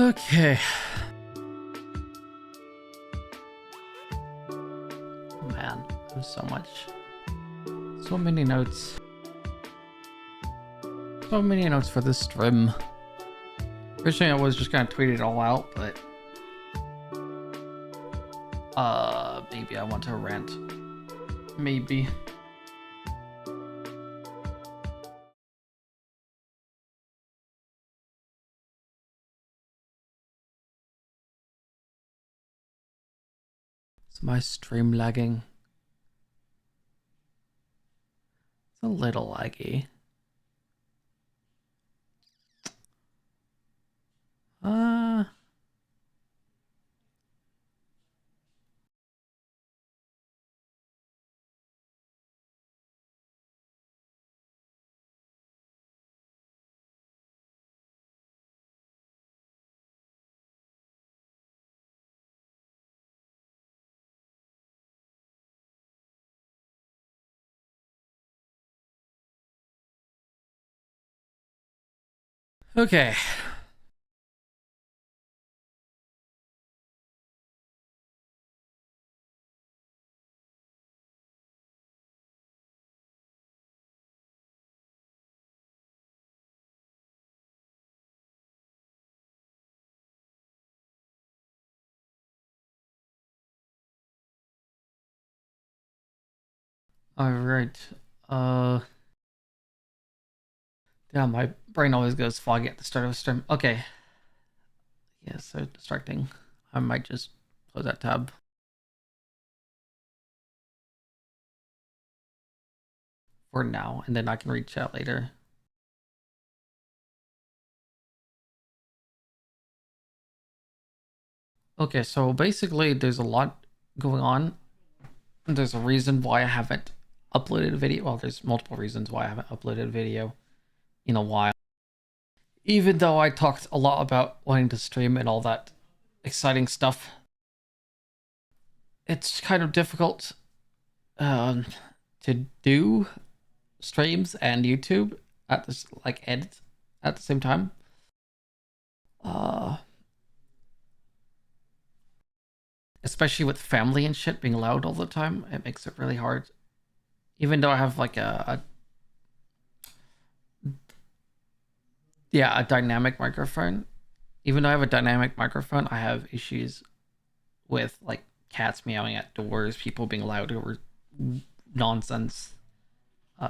Okay. Man, there's so much. So many notes. So many notes for this stream. Originally, I was just gonna tweet it all out, but maybe I want to rant. Maybe. Is my stream lagging? It's a little laggy. Uh, okay. Alright. Uh, yeah, my brain always goes foggy at the start of a stream. Okay. Yeah, so distracting. I might just close that tab. For now, and then I can reach out later. Okay, so basically there's a lot going on. There's a reason why I haven't uploaded a video. Well, there's multiple reasons why I haven't uploaded a video in a while. Even though I talked a lot about wanting to stream and all that exciting stuff, it's kind of difficult um, to do streams and YouTube at this like edit at the same time. Uh, Especially with family and shit being loud all the time, it makes it really hard. Even though I have like a dynamic microphone. Even though I have a dynamic microphone, I have issues with like cats meowing at doors, people being loud over nonsense,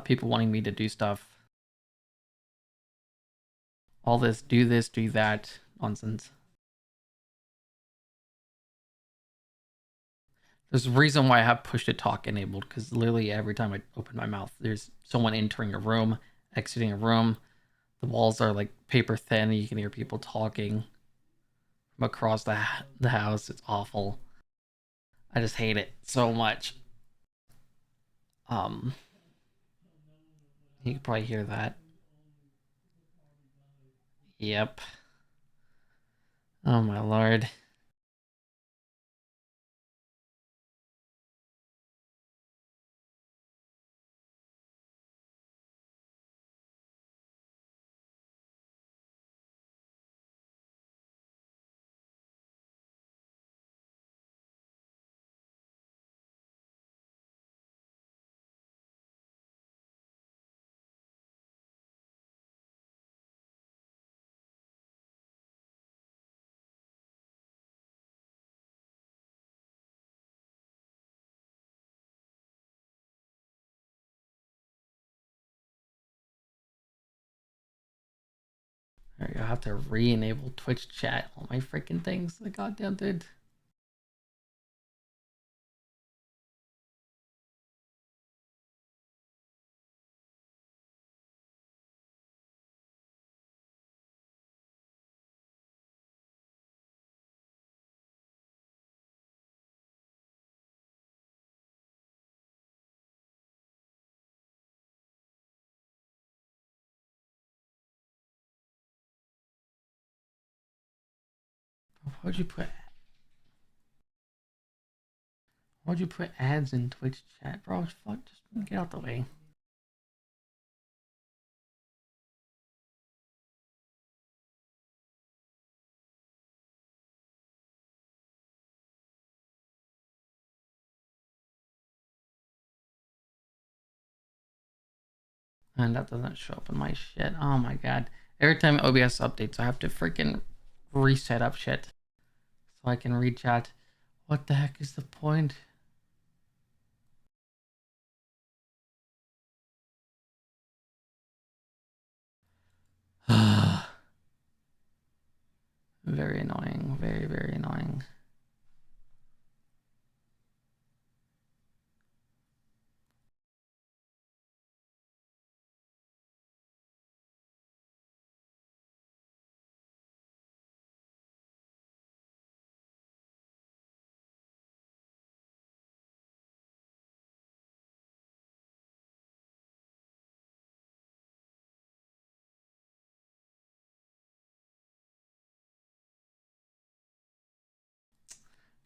people wanting me to do stuff. All this, do that nonsense. There's a reason why I have push to talk enabled, because literally every time I open my mouth, there's someone entering a room, exiting a room. The walls are like paper thin. You can hear people talking from across the house. It's awful. I just hate it so much. Um, you can probably hear that. Yep. Oh my lord. Alright, I'll have to re-enable Twitch chat on my freaking things. The goddamn dude. Why'd you put why'd you put ads in Twitch chat, bro? Fuck, just get out the way. And that doesn't show up in my shit. Oh my god. Every time OBS updates, I have to freaking reset up shit so I can read chat. What the heck is the point? Very annoying. Very, very annoying.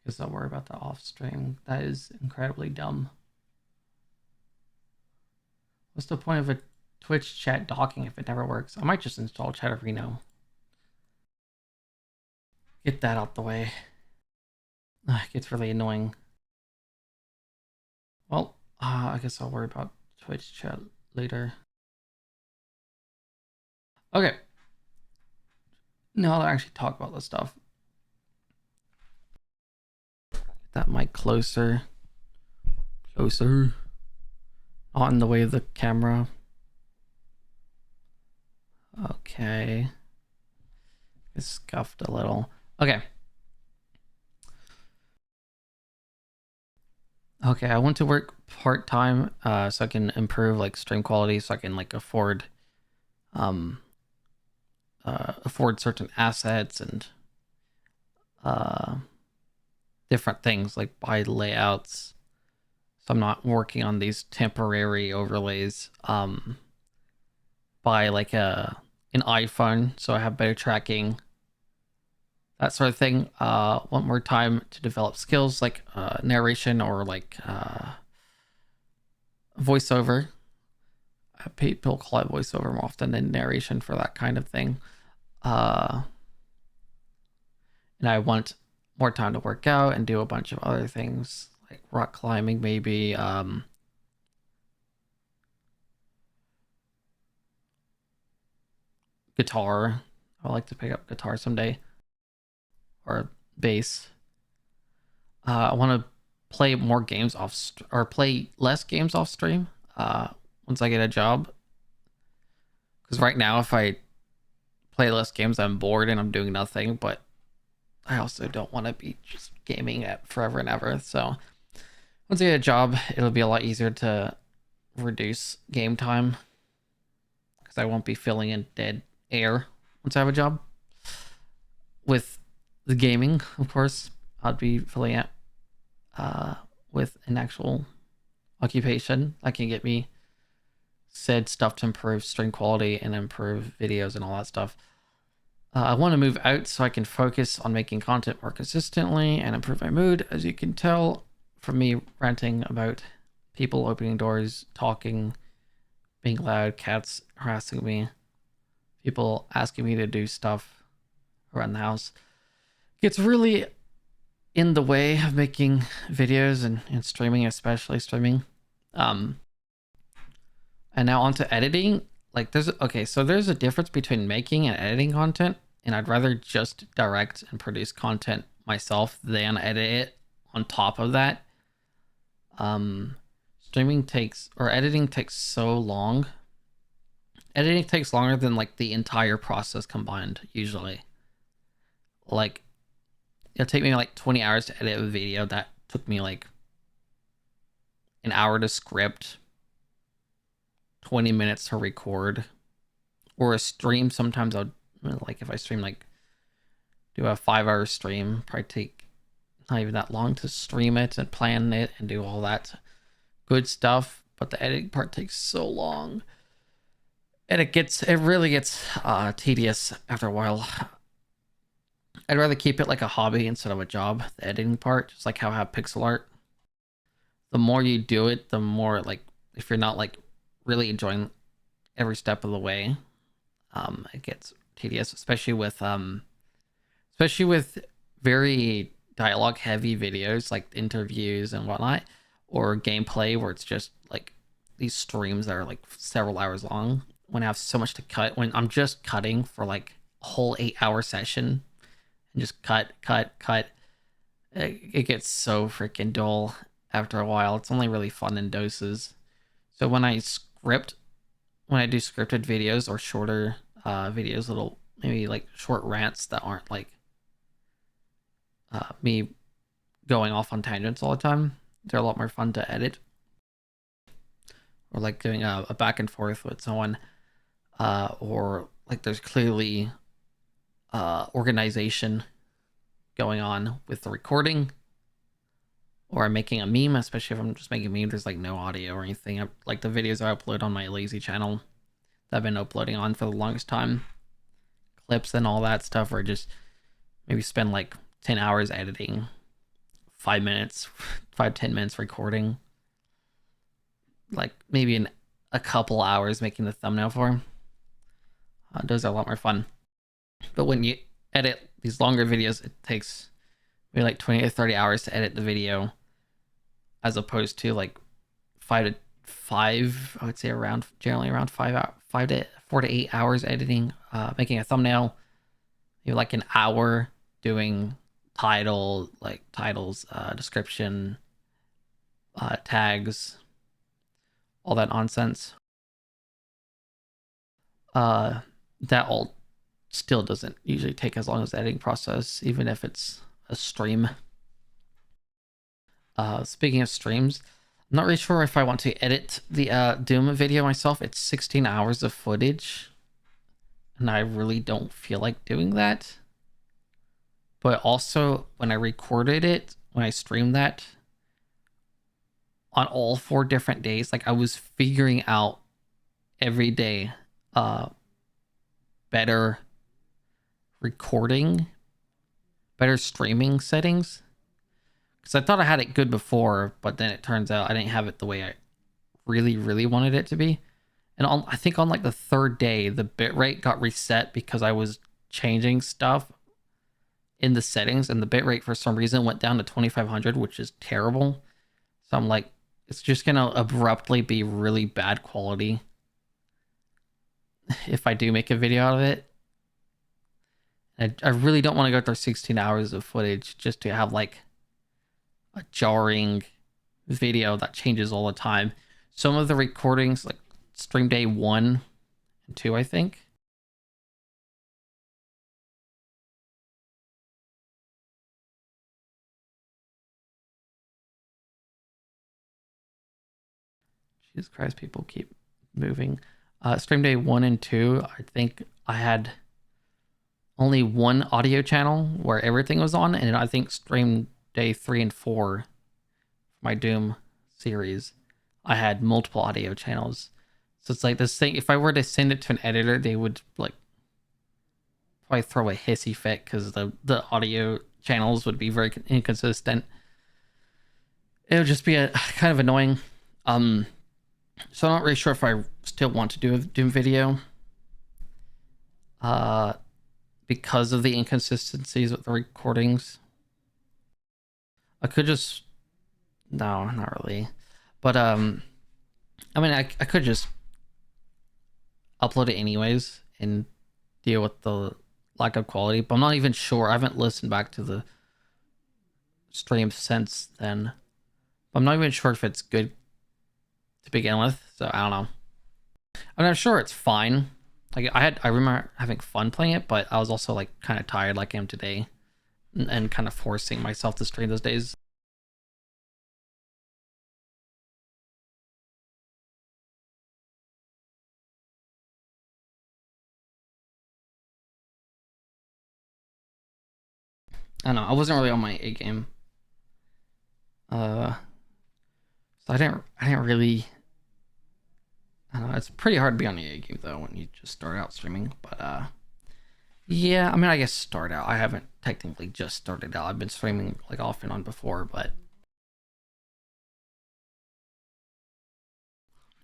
Guess I'll worry about the off stream. That is incredibly dumb. What's the point of a Twitch chat docking if it never works? I might just install Chatterino. Get that out the way. It gets really annoying. Well, I guess I'll worry about Twitch chat later. Okay. Now I'll actually talk about this stuff. Get that mic closer. Closer. Not in the way of the camera. Okay. It's scuffed a little. Okay. Okay, I want to work part-time so I can improve like stream quality, so I can like afford certain assets and different things, like buy layouts. So I'm not working on these temporary overlays. Buy like an iPhone so I have better tracking, that sort of thing. Want more time to develop skills like narration or like voiceover. People call it voiceover more often than narration for that kind of thing. And I want more time to work out and do a bunch of other things like rock climbing, maybe. Guitar. I would like to pick up guitar someday, or bass. I want to play more games or play less games off stream. Once I get a job, because right now if I play less games, I'm bored and I'm doing nothing. But I also don't want to be just gaming at forever and ever. So once I get a job, it'll be a lot easier to reduce game time because I won't be filling in dead air once I have a job. With the gaming, of course, I'd be filling it with an actual occupation that can get me said stuff to improve stream quality and improve videos and all that stuff. I want to move out so I can focus on making content more consistently and improve my mood. As you can tell from me ranting about people opening doors, talking, being loud, cats harassing me, people asking me to do stuff around the house, gets really in the way of making videos and streaming, especially streaming. And now onto editing. Like there's a difference between making and editing content, and I'd rather just direct and produce content myself than edit it on top of that. Editing takes so long. Editing takes longer than like the entire process combined usually. Like it'll take me like 20 hours to edit a video that took me like an hour to script, 20 minutes to record. Or a stream, sometimes I'll, like if I stream, like do a 5-hour stream, probably take not even that long to stream it and plan it and do all that good stuff. But the editing part takes so long, and it really gets tedious after a while. I'd rather keep it like a hobby instead of a job, the editing part, just like how I have pixel art. The more you do it, the more, like, if you're not like really enjoying every step of the way, it gets tedious, especially with very dialogue heavy videos like interviews and whatnot, or gameplay where it's just like these streams that are like several hours long when I have so much to cut, when I'm just cutting for like a whole 8-hour session and just cut. It gets so freaking dull after a while. It's only really fun in doses. So when I do scripted videos or shorter videos, little maybe like short rants that aren't like me going off on tangents all the time, they're a lot more fun to edit. Or like doing a back and forth with someone, or like there's clearly organization going on with the recording, or I'm making a meme, especially if I'm just making a meme, there's like no audio or anything. Like the videos I upload on my lazy channel that I've been uploading on for the longest time, clips and all that stuff, or just maybe spend like 10 hours editing, 10 minutes recording, like maybe a couple hours making the thumbnail for them. Those are a lot more fun. But when you edit these longer videos, it takes maybe like 20 or 30 hours to edit the video, as opposed to like 5, I would say generally around 4 to 8 hours editing, making a thumbnail, maybe like an hour doing titles, description, tags, all that nonsense. That all still doesn't usually take as long as the editing process, even if it's a stream. Speaking of streams, I'm not really sure if I want to edit the Doom video myself. It's 16 hours of footage, and I really don't feel like doing that. But also, when I recorded it, when I streamed that on all 4 different days, like I was figuring out every day better recording, better streaming settings. Because I thought I had it good before, but then it turns out I didn't have it the way I really, really wanted it to be. And I think on like the 3rd day, the bitrate got reset because I was changing stuff in the settings, and the bitrate for some reason went down to 2500, which is terrible. So I'm like, it's just gonna abruptly be really bad quality if I do make a video out of it. I really don't want to go through 16 hours of footage just to have like a jarring video that changes all the time. Some of the recordings, like stream day 1 and 2, I think, Jesus Christ, people keep moving. Stream day 1 and 2, I think I had only one audio channel where everything was on, and I think stream day 3 and 4, my Doom series, I had multiple audio channels. So it's like this thing, if I were to send it to an editor, they would like probably throw a hissy fit because the audio channels would be very inconsistent. It would just be a kind of annoying. So I'm not really sure if I still want to do a Doom video, because of the inconsistencies with the recordings. I could just, no, not really. But I mean, I could just upload it anyways and deal with the lack of quality. But I'm not even sure. I haven't listened back to the stream since then. I'm not even sure if it's good to begin with. So I don't know. I mean, I'm sure it's fine. Like I remember having fun playing it, but I was also like kind of tired, like I am today, and kind of forcing myself to stream those days. I don't know. I wasn't really on my A game. So I didn't really. I don't know. It's pretty hard to be on the A game though when you just start out streaming. But yeah. I mean, I guess start out. I haven't technically just started out. I've been streaming like off and on before, but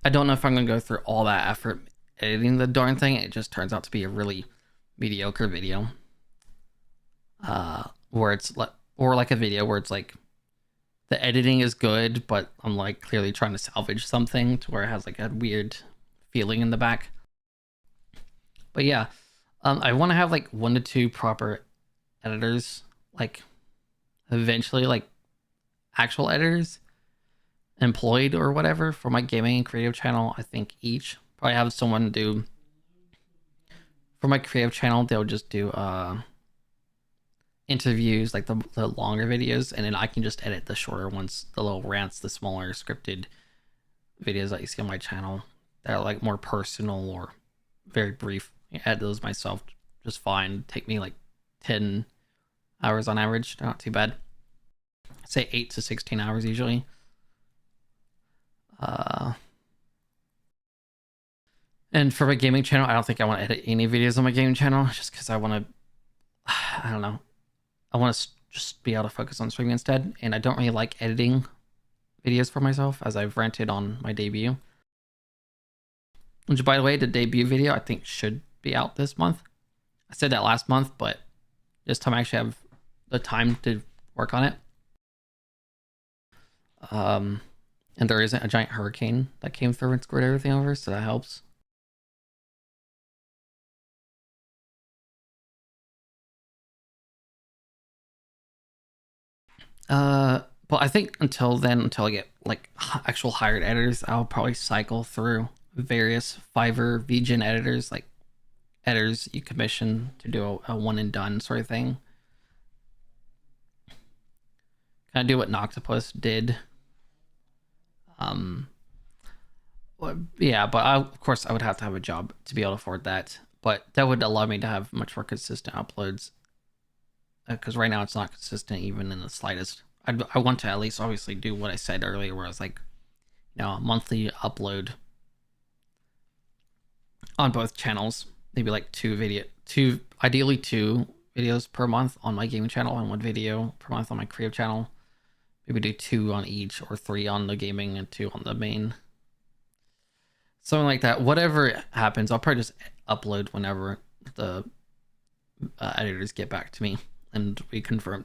I don't know if I'm gonna go through all that effort editing the darn thing. It just turns out to be a really mediocre video. Where it's like, or like a video where it's like the editing is good, but I'm like clearly trying to salvage something to where it has like a weird feeling in the back. But yeah, I want to have like 1 to 2 proper editors, like eventually like actual editors employed or whatever for my gaming and creative channel. I think each probably have someone do for my creative channel. They'll just do interviews, like the longer videos, and then I can just edit the shorter ones, the little rants, the smaller scripted videos that you see on my channel that are like more personal or very brief. I edit those myself just fine. Take me like 10 hours on average. Not too bad. I'd say 8 to 16 hours usually. And for my gaming channel, I don't think I want to edit any videos on my gaming channel just because I want to, I don't know, I want to just be able to focus on streaming instead. And I don't really like editing videos for myself, as I've rented on my debut. Which, by the way, the debut video I think should be out this month. I said that last month, but this time I actually have the time to work on it. And there isn't a giant hurricane that came through and screwed everything over, so that helps. But I think until then, until I get like actual hired editors, I'll probably cycle through various Fiverr VGen editors, like editors you commission to do a one and done sort of thing. Kind of do what Noctopus did. Yeah, but of course I would have to have a job to be able to afford that. But that would allow me to have much more consistent uploads. Because right now it's not consistent even in the slightest. I want to at least obviously do what I said earlier, where I was like, a monthly upload on both channels. Maybe like ideally 2 videos per month on my gaming channel and 1 video per month on my creative channel. Maybe do 2 on each, or 3 on the gaming and 2 on the main. Something like that. Whatever happens, I'll probably just upload whenever the editors get back to me and we confirm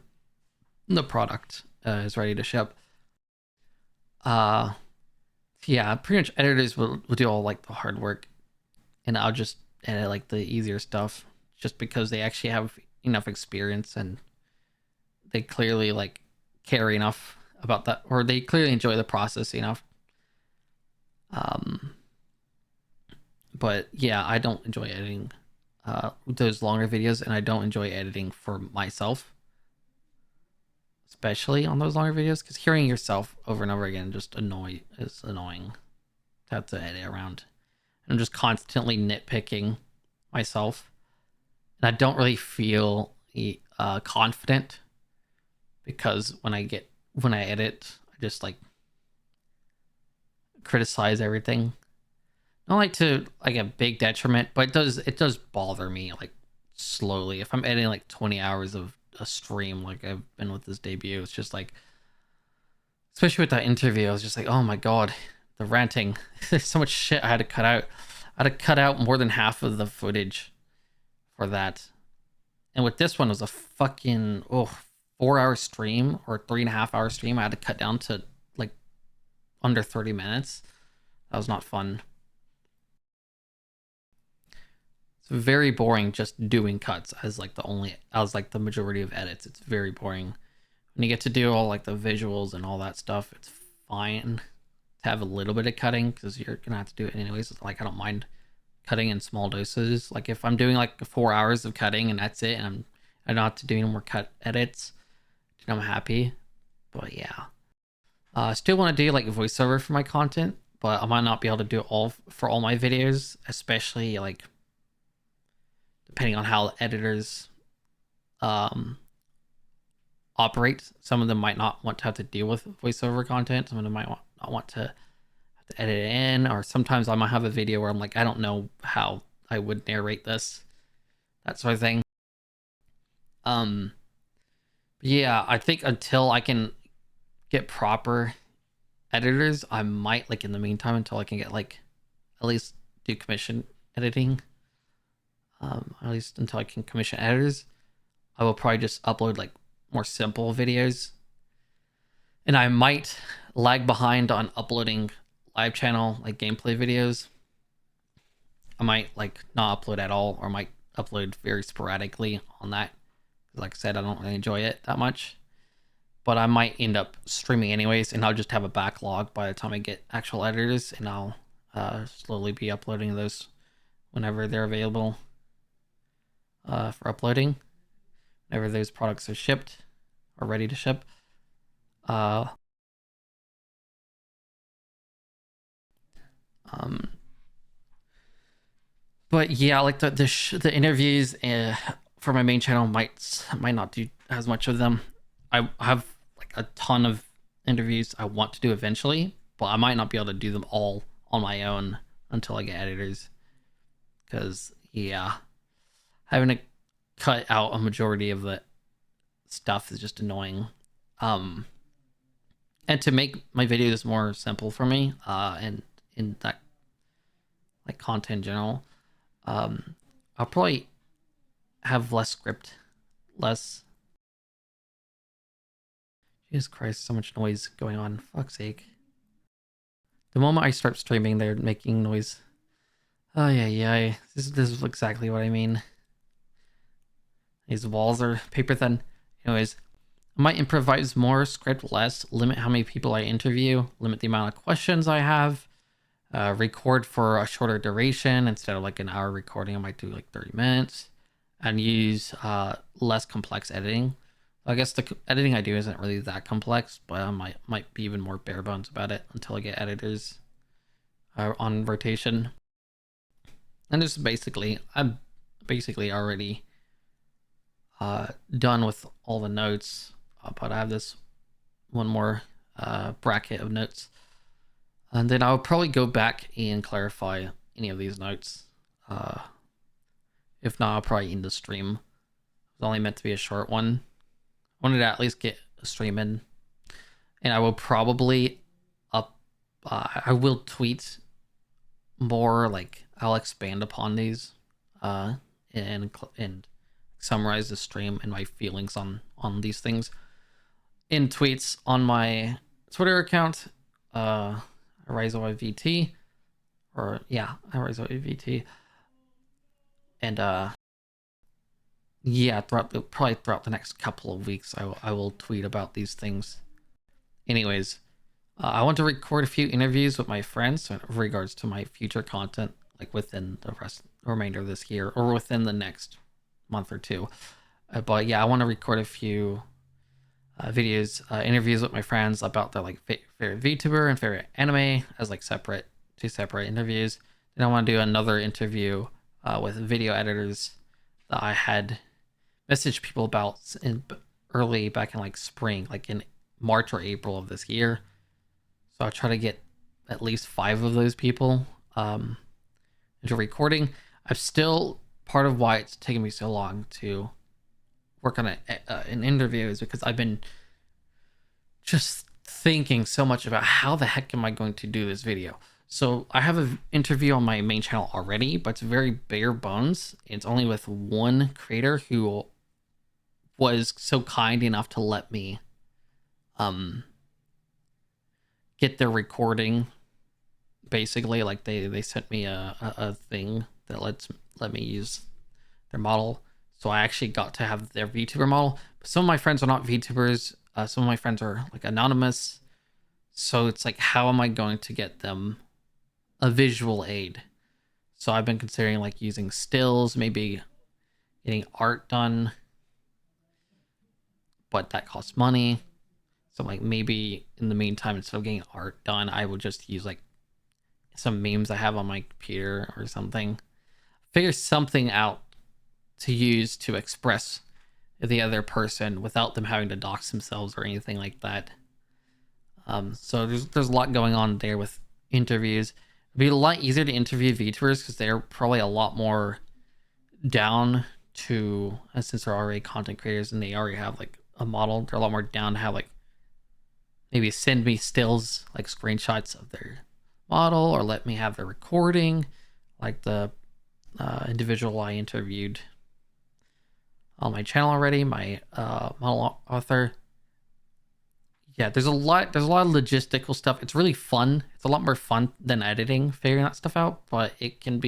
the product is ready to ship. Yeah, pretty much editors will do all like the hard work, and I'll just edit like the easier stuff, just because they actually have enough experience and they clearly like care enough about that, or they clearly enjoy the process enough. But yeah, I don't enjoy editing those longer videos, and I don't enjoy editing for myself, especially on those longer videos, because hearing yourself over and over again is annoying to have to edit around. I'm just constantly nitpicking myself, and I don't really feel confident, because when I edit, I just like criticize everything. Not like to like a big detriment, but it does bother me like slowly. If I'm editing like 20 hours of a stream, like I've been with this debut, it's just like, especially with that interview, I was just like, oh my god, the ranting. There's so much shit I had to cut out. I had to cut out more than half of the footage for that. And with this one, it was a fucking 4-hour stream, or 3.5-hour stream. I had to cut down to like under 30 minutes. That was not fun. It's very boring just doing cuts as like the majority of edits. It's very boring. When you get to do all like the visuals and all that stuff, it's fine to have a little bit of cutting, because you're gonna have to do it anyways. Like, I don't mind cutting in small doses. Like if I'm doing like 4 hours of cutting and that's it, and I don't have to do any more cut edits, I'm happy. But yeah, I still want to do like voiceover for my content, but I might not be able to do it all for all my videos, especially like depending on how editors operate. Some of them might not want to have to deal with voiceover content. Some of them might not want to have to edit it in, or sometimes I might have a video where I'm like, I don't know how I would narrate this, that sort of thing. Yeah, I think until I can get proper editors, I might, like in the meantime, until I can get like at least do commission editing, at least until I can commission editors, I will probably just upload like more simple videos And I might lag behind on uploading live channel like gameplay videos. I might like not upload at all, or might upload very sporadically on that. Like I said, I don't really enjoy it that much. But I might end up streaming anyways, and I'll just have a backlog by the time I get actual editors, and I'll slowly be uploading those whenever they're available for uploading. Whenever those products are shipped or ready to ship. But yeah, like the interviews for my main channel might not do as much of them. I have like a ton of interviews I want to do eventually, but I might not be able to do them all on my own until I get editors. Because yeah, having to cut out a majority of the stuff is just annoying. And to make my videos more simple for me, and in that like content in general, I'll probably have less script, less. Jesus Christ, so much noise going on. Fuck's sake. The moment I start streaming, they're making noise. Oh yeah. This is exactly what I mean. These walls are paper thin. Anyways, I might improvise more, script less, limit how many people I interview, limit the amount of questions I have, record for a shorter duration. Instead of like an hour recording, I might do like 30 minutes, and use less complex editing. I guess the editing I do isn't really that complex, but I might be even more bare bones about it until I get editors on rotation. And this is I'm basically already done with all the notes, but I have this one more bracket of notes, and then I'll probably go back and clarify any of these notes. If not, I'll probably end the stream. It was only meant to be a short one. I wanted to at least get a stream in, and I will probably I will tweet more. Like I'll expand upon these and summarize the stream and my feelings on these things in tweets on my Twitter account, ArizoVT, or yeah, ArizoVT, and yeah, probably throughout the next couple of weeks, I will tweet about these things. Anyways, I want to record a few interviews with my friends in regards to my future content, like within the remainder of this year or within the next month or two. But yeah, I want to record a few videos, interviews with my friends about their like favorite VTuber and favorite anime as like two separate interviews. Then I want to do another interview with video editors that I had messaged people about back in like spring, like in March or April of this year. So I'll try to get at least 5 of those people into recording. I'm still, part of why it's taking me so long to work on an interview is because I've been just thinking so much about how the heck am I going to do this video. So I have an interview on my main channel already, but it's very bare bones. It's only with one creator who was so kind enough to let me get their recording. Basically, like they sent me a thing that let me use their model. So I actually got to have their VTuber model. But some of my friends are not VTubers. Some of my friends are like anonymous. So it's like, how am I going to get them a visual aid? So I've been considering like using stills, maybe getting art done, but that costs money. So like maybe in the meantime, instead of getting art done, I would just use like some memes I have on my computer or something. Figure something out to use to express the other person without them having to dox themselves or anything like that. So there's a lot going on there with interviews. It'd be a lot easier to interview VTubers because they're probably a lot more down to, since they're already content creators and they already have like a model, they're a lot more down to have like maybe send me stills, like screenshots of their model, or let me have their recording, like the individual I interviewed on my channel already, my model author. yeah, there's a lot of logistical stuff. It's really fun. It's a lot more fun than editing, figuring that stuff out, but it can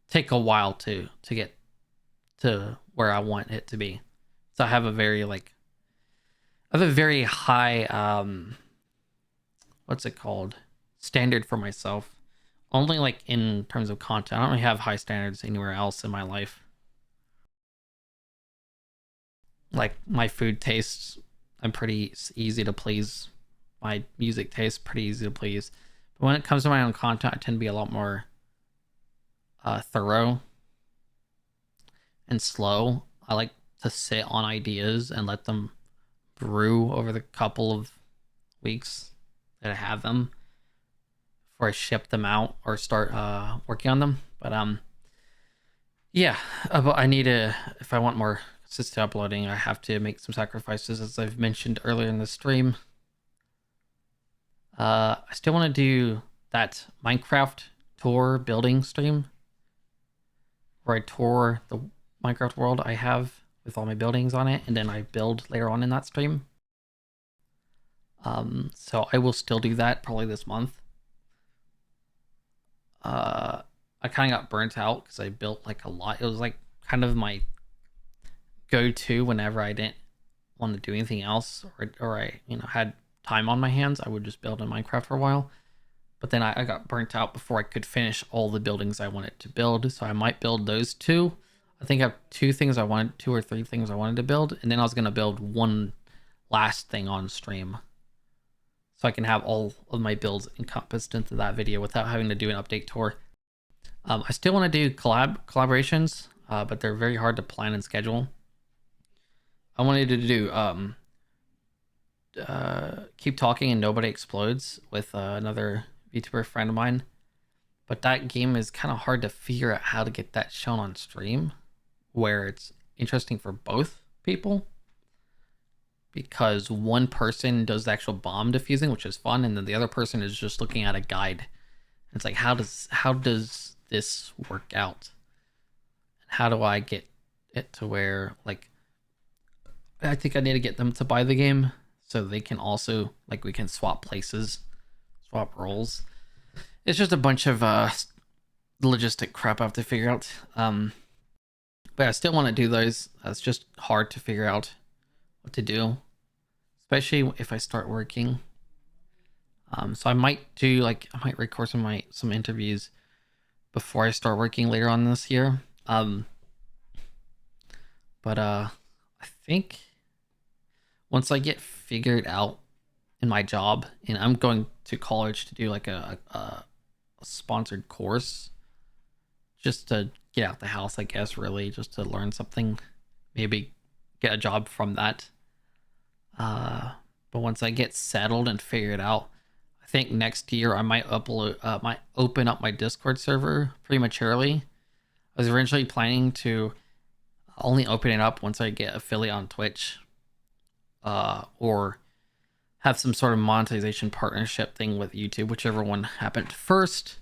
take a while to get to where I want it to be. So I have a very high what's it called? Standard for myself. Only like in terms of content. I don't really have high standards anywhere else in my life. Like my food tastes, I'm pretty easy to please. My music tastes pretty easy to please. But when it comes to my own content, I tend to be a lot more thorough and slow. I like to sit on ideas and let them brew over the couple of weeks that I have them before I ship them out or start working on them. But yeah, but I need to, if I want more consistent uploading, I have to make some sacrifices, as I've mentioned earlier in the stream. I still want to do that Minecraft tour building stream where I tour the Minecraft world I have with all my buildings on it, and then I build later on in that stream. So I will still do that probably this month. I kind of got burnt out because I built like a lot. It was like kind of my go-to whenever I didn't want to do anything else, or I had time on my hands. I would just build in Minecraft for a while. But then I got burnt out before I could finish all the buildings I wanted to build. So I might build those two. I think I have two or three things I wanted to build, and then I was gonna build one last thing on stream, so I can have all of my builds encompassed into that video without having to do an update tour. I still want to do collaborations, but they're very hard to plan and schedule. I wanted to do Keep Talking and Nobody Explodes with another VTuber friend of mine, but that game is kind of hard to figure out how to get that shown on stream where it's interesting for both people, because one person does the actual bomb defusing, which is fun, and then the other person is just looking at a guide. It's like, how does this work out? And how do I get it to where, like, I think I need to get them to buy the game so they can also, like, we can swap places, swap roles. It's just a bunch of logistic crap I have to figure out. But I still want to do those. It's just hard to figure out what to do, especially if I start working. So I might record some interviews before I start working later on this year. But I think once I get figured out in my job, and I'm going to college to do like a sponsored course just to get out the house, I guess, really just to learn something, maybe get a job from that. But once I get settled and figure it out, I think next year I might open up my Discord server prematurely. I was originally planning to only open it up once I get affiliate on Twitch, or have some sort of monetization partnership thing with YouTube, whichever one happened first.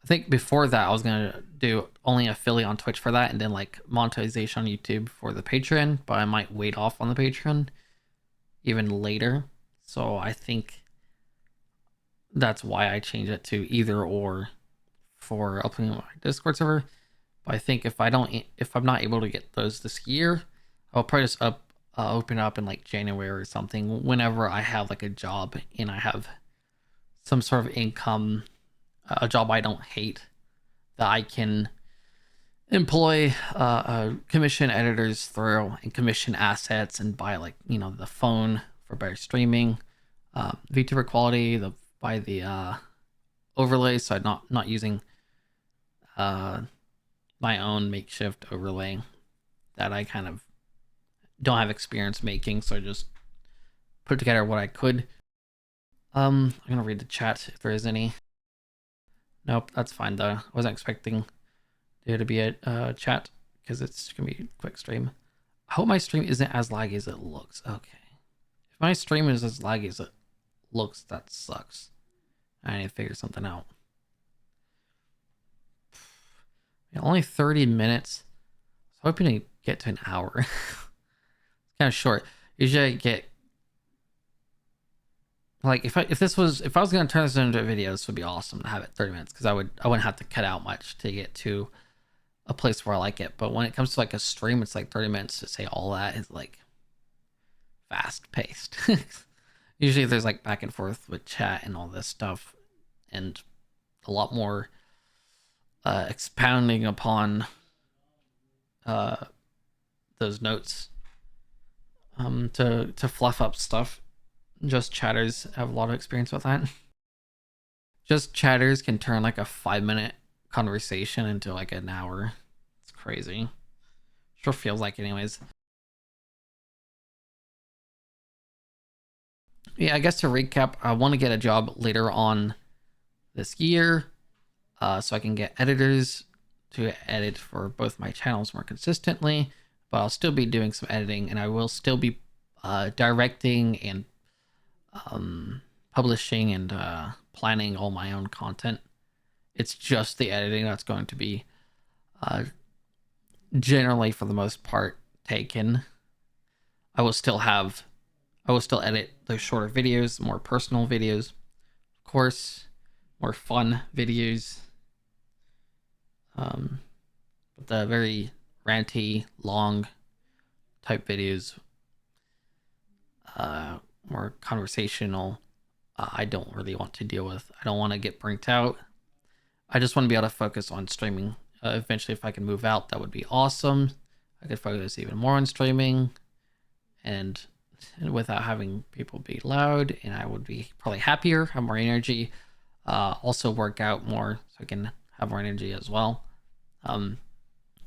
I think before that I was gonna do only affiliate on Twitch for that, and then like monetization on YouTube for the Patreon, but I might wait off on the Patreon even later. So I think that's why I changed it to either or for opening my Discord server. But I think if I'm not able to get those this year, I'll probably just open up in like January or something, whenever I have like a job and I have some sort of income, a job I don't hate, that I can employ commission editors through and commission assets and buy, like, the phone for better streaming, VTuber quality, buy the overlay, so I'm not using my own makeshift overlay that I kind of don't have experience making, so I just put together what I could. I'm gonna read the chat if there is any. Nope, that's fine though. I wasn't expecting there to be a chat because it's gonna be a quick stream. I hope my stream isn't as laggy as it looks. Okay. If my stream is as laggy as it looks, that sucks. I need to figure something out. Yeah, only 30 minutes. I was hoping to get to an hour. It's kind of short. Usually I get like if I was gonna turn this into a video, this would be awesome to have it 30 minutes because I wouldn't have to cut out much to get to a place where I like it. But when it comes to like a stream, it's like 30 minutes to say all that is like fast paced. Usually there's like back and forth with chat and all this stuff, and a lot more expounding upon uh, those notes to fluff up stuff. Just chatters have a lot of experience with that. Just chatters can turn like a 5-minute conversation into like an hour. It's crazy. Sure feels like, anyways. Yeah, I guess to recap, I want to get a job later on this year, so I can get editors to edit for both my channels more consistently. But I'll still be doing some editing, and I will still be directing and publishing and planning all my own content. It's just the editing that's going to be generally, for the most part, taken. I will still edit those shorter videos, more personal videos, of course, more fun videos. But the very ranty, long type videos, more conversational, I don't really want to deal with. I don't want to get burnt out. I just want to be able to focus on streaming. Eventually, if I can move out, that would be awesome. I could focus even more on streaming, and without having people be loud, and I would be probably happier, have more energy. Also work out more so I can have more energy as well. I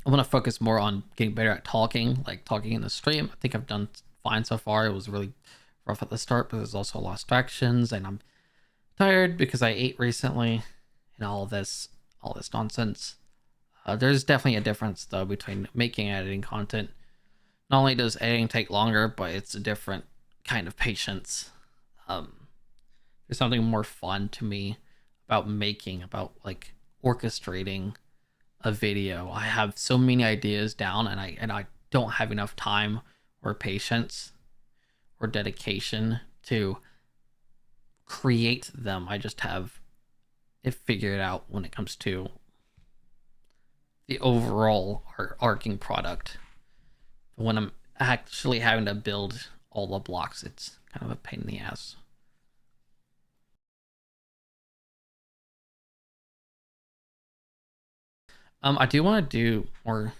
want to focus more on getting better at talking, like talking in the stream. I think I've done fine so far. It was really rough at the start, but there's also a lot of distractions, and I'm tired because I ate recently and all this nonsense. There's definitely a difference though between making and editing content. Not only does editing take longer, but it's a different kind of patience. There's something more fun to me about like orchestrating a video. I have so many ideas down, and I don't have enough time or patience or dedication to create them. I just have it figured out when it comes to the overall arcing product. When I'm actually having to build all the blocks, it's kind of a pain in the ass. I do want to do more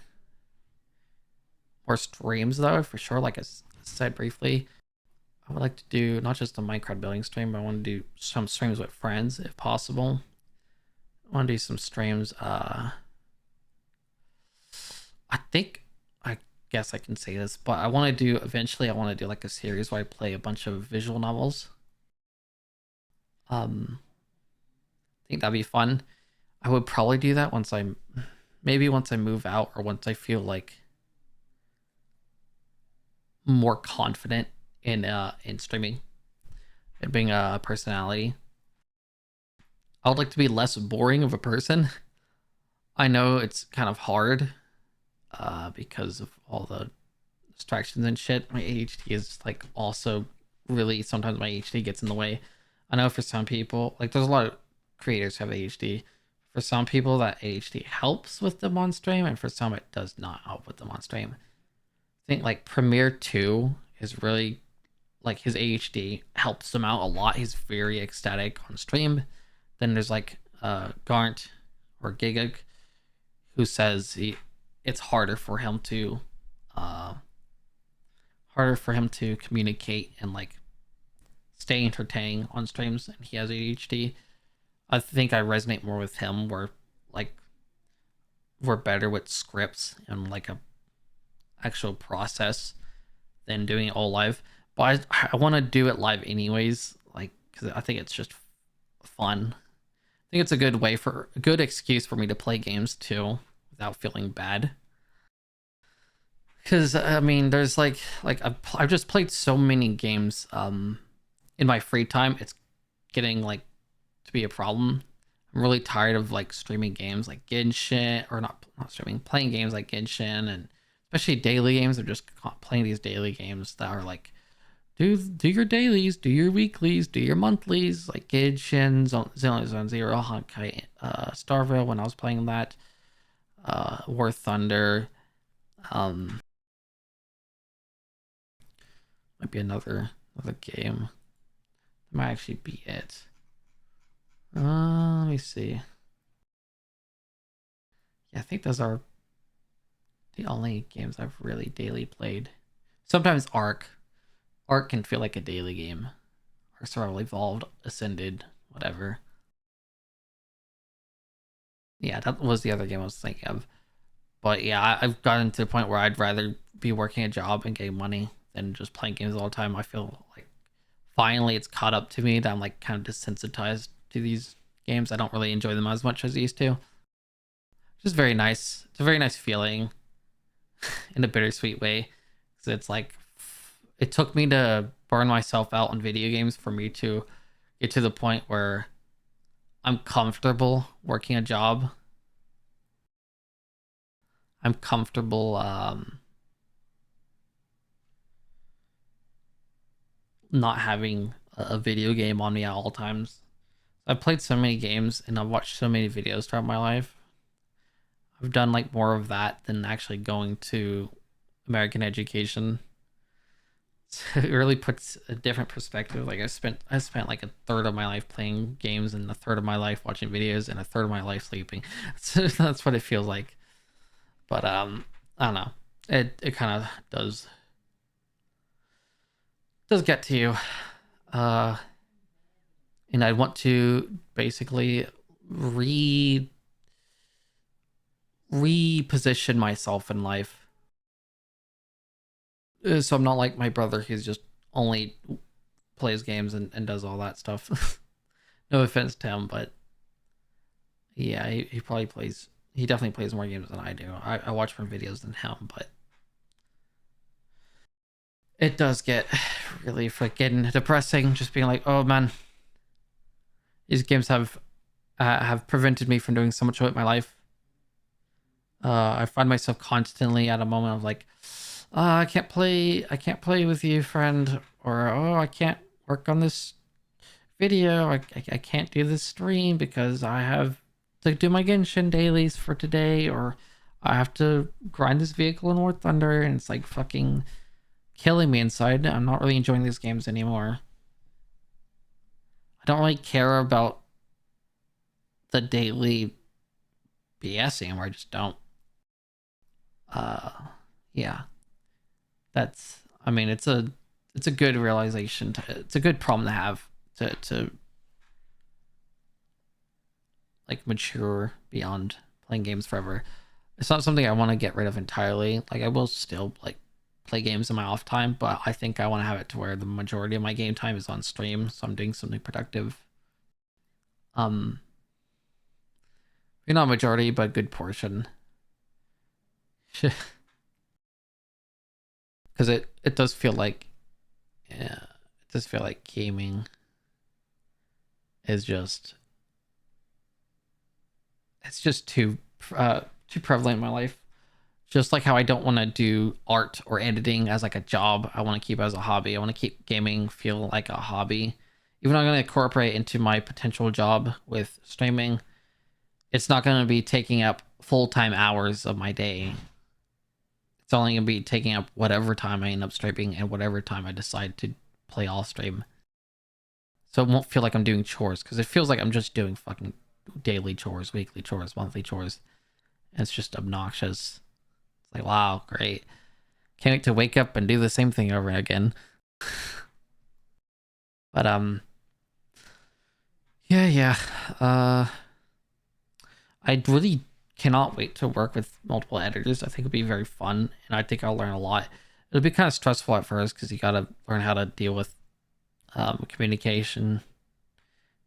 streams though, for sure. Like I said briefly, I would like to do not just a Minecraft building stream, but I want to do some streams with friends if possible. I want to do some streams. I guess I can say this, but I want to do eventually. I want to do like a series where I play a bunch of visual novels. I think that'd be fun. I would probably do that once I move out, or once I feel like more confident in streaming and being a personality. I would like to be less boring of a person. I know it's kind of hard because of all the distractions and shit. My ADHD is like also really, sometimes my ADHD gets in the way. I know for some people, like there's a lot of creators who have ADHD. For some people, that ADHD helps with them on stream, and for some, it does not help with them on stream. I think like Premiere 2 is really like his ADHD helps him out a lot. He's very ecstatic on stream. Then there's like Garnt or Gigag, who says it's harder for him to communicate and like stay entertaining on streams, and he has ADHD. I think I resonate more with him, where like we're better with scripts and like a actual process than doing it all live. But I want to do it live anyways, like because I think it's just fun. I think it's a good excuse for me to play games too without feeling bad. Because I mean, there's like I've just played so many games in my free time. It's getting like to be a problem. I'm really tired of like streaming games like Genshin, or not streaming, playing games like Genshin and especially daily games. I'm just playing these daily games that are like, do your dailies, do your weeklies, do your monthlies, like Genshin, Zone Zero, Honkai, Starville when I was playing that, War Thunder, might be another game. That might actually be it. Let me see. Yeah, I think those are the only games I've really daily played. Sometimes Arc can feel like a daily game. Or Survival Evolved, Ascended, whatever. Yeah, that was the other game I was thinking of. But yeah, I've gotten to the point where I'd rather be working a job and getting money than just playing games all the time. I feel like finally it's caught up to me that I'm like kind of desensitized to these games. I don't really enjoy them as much as I used to. Just very nice. It's a very nice feeling in a bittersweet way. Because it's like, it took me to burn myself out on video games for me to get to the point where I'm comfortable working a job. I'm comfortable not having a video game on me at all times. I've played so many games and I've watched so many videos throughout my life. I've done like more of that than actually going to American education. So it really puts a different perspective. Like I spent like a third of my life playing games and a third of my life watching videos and a third of my life sleeping. So that's what it feels like. But I don't know. It kind of does get to you. Uh and I want to basically re reposition myself in life. So I'm not like my brother who's just only plays games and does all that stuff. No offense to him, but yeah, he probably plays. He definitely plays more games than I do. I watch more videos than him, but it does get really freaking depressing. Just being like, oh man, these games have prevented me from doing so much with my life. I find myself constantly at a moment of like, I can't play with you, friend, or oh, I can't work on this video. I can't do this stream because I have to do my Genshin dailies for today, or I have to grind this vehicle in War Thunder, and it's like fucking killing me inside. I'm not really enjoying these games anymore. I don't really care about the daily BS anymore. I just don't. Uh, yeah, that's. I mean, it's a good realization. It's a good problem to have to like mature beyond playing games forever. It's not something I want to get rid of entirely. Like I will still like play games in my off time, but I think I want to have it to where the majority of my game time is on stream, so I'm doing something productive. Um, maybe not majority, but a good portion. Because it does feel like, yeah, it does feel like gaming is just it's just too prevalent in my life. Just like how I don't want to do art or editing as like a job, I want to keep it as a hobby. I want to keep gaming feel like a hobby. Even though I'm going to incorporate into my potential job with streaming, it's not going to be taking up full-time hours of my day. It's only going to be taking up whatever time I end up streaming and whatever time I decide to play off stream. So it won't feel like I'm doing chores because it feels like I'm just doing fucking daily chores, weekly chores, monthly chores. And it's just obnoxious. It's like, wow, great. Can't wait to wake up and do the same thing over again. But yeah. I really cannot wait to work with multiple editors. I think it'll be very fun, and I think I'll learn a lot. It'll be kind of stressful at first because you gotta learn how to deal with communication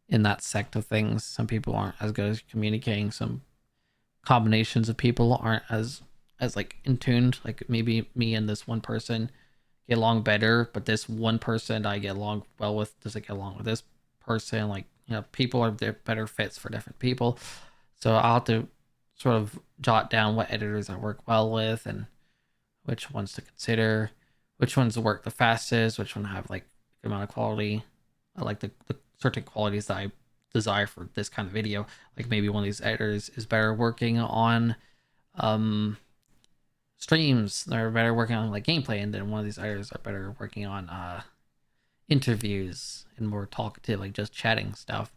in that sect of things. Some people aren't as good as communicating. Some combinations of people aren't as like in tuned. Like maybe me and this one person get along better, but this one person I get along well with doesn't get along with this person. Like, you know, people are better fits for different people. So I'll have to sort of jot down what editors I work well with and which ones to consider, which ones work the fastest, which one have like good amount of quality. I like the certain qualities that I desire for this kind of video. Like maybe one of these editors is better working on streams, they're better working on like gameplay, and then one of these editors are better working on interviews and more talkative, like just chatting stuff.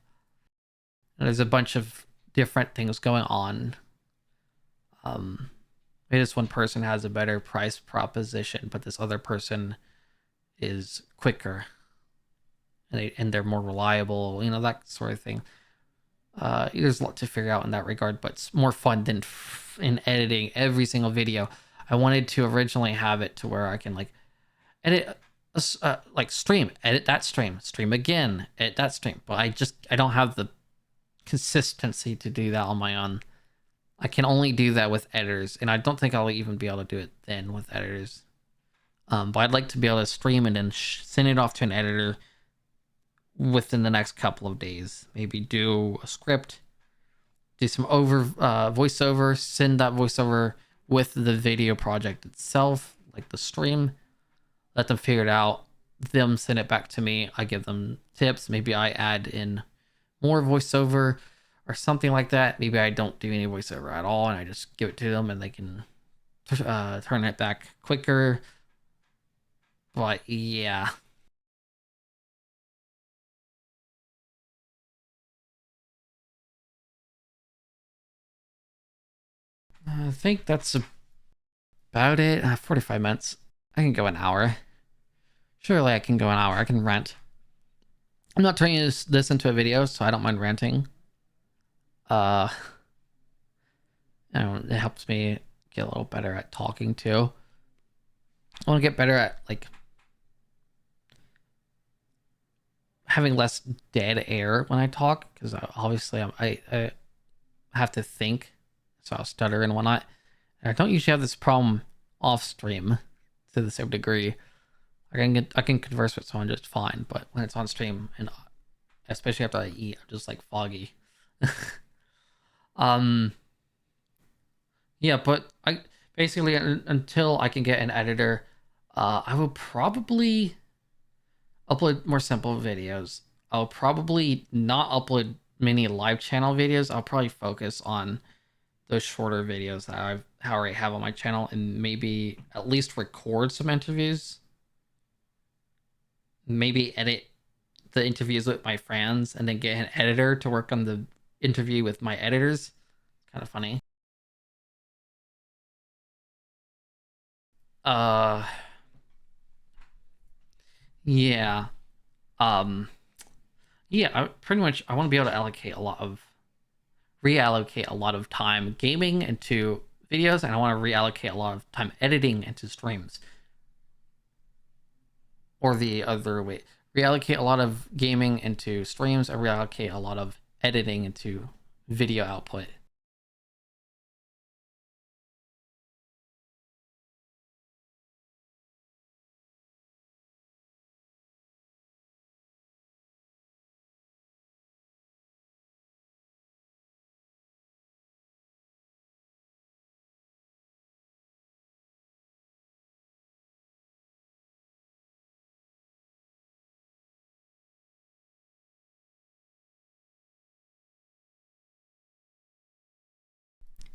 And there's a bunch of different things going on. Maybe this one person has a better price proposition, but this other person is quicker and they're more reliable, that sort of thing. There's a lot to figure out in that regard, but it's more fun than in editing every single video. I wanted to originally have it to where I can like edit, like stream, edit that stream again, edit that stream. But I don't have the consistency to do that on my own. I can only do that with editors, and I don't think I'll even be able to do it then with editors. But I'd like to be able to stream and then send it off to an editor within the next couple of days. Maybe do a script, do some voiceover, send that voiceover with the video project itself, like the stream, let them figure it out, them send it back to me, I give them tips, maybe I add in more voiceover or something like that. Maybe I don't do any voiceover at all and I just give it to them and they can turn it back quicker. But yeah. I think that's about it. 45 minutes. I can go an hour. Surely I can go an hour. I can rant. I'm not turning this into a video, so I don't mind ranting. It helps me get a little better at talking too. I want to get better at like having less dead air when I talk, because obviously I have to think, so I'll stutter and whatnot. And I don't usually have this problem off stream to the same degree. I can converse with someone just fine, but when it's on stream, and especially after I eat, I'm just like foggy. Yeah, but I basically until I can get an editor, I will probably upload more simple videos. I'll probably not upload many live channel videos. I'll probably focus on those shorter videos that I already have on my channel, and maybe at least record some interviews. Maybe edit the interviews with my friends and then get an editor to work on the interview with my editors. Kind of funny. Uh yeah. Um yeah, pretty much I want to be able to reallocate a lot of time gaming into videos, and I want to reallocate a lot of time editing into streams. Or the other way, reallocate a lot of gaming into streams and reallocate a lot of editing into video output.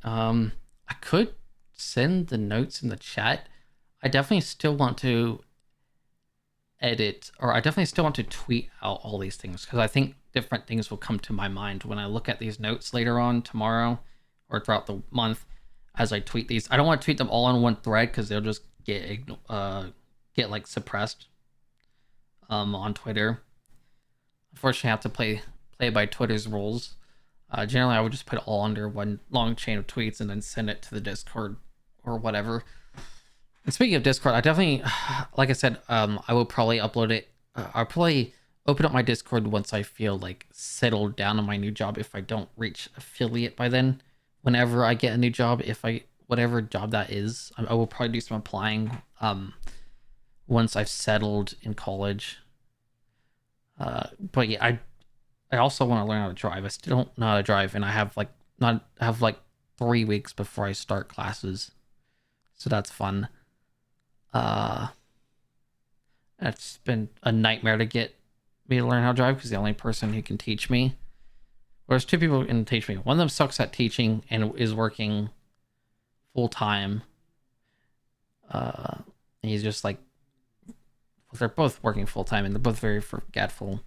I could send the notes in the chat. I definitely still want to edit, or I definitely still want to tweet out all these things, because I think different things will come to my mind when I look at these notes later on tomorrow or throughout the month as I tweet these. I don't want to tweet them all on one thread because they'll just get like suppressed on Twitter. Unfortunately, I have to play by Twitter's rules. Generally, I would just put it all under one long chain of tweets and then send it to the Discord or whatever. And speaking of Discord, I definitely, like I said, I will probably upload it. I'll probably open up my Discord once I feel like settled down on my new job. If I don't reach affiliate by then, whenever I get a new job, whatever job that is, I will probably do some applying. Once I've settled in college. But yeah, I also want to learn how to drive. I still don't know how to drive, and I have like 3 weeks before I start classes, so that's fun. Uh, it's been a nightmare to get me to learn how to drive because the only person who can teach me, well, there's two people who can teach me. One of them sucks at teaching and is working full time. And he's just like, they're both working full time and they're both very forgetful.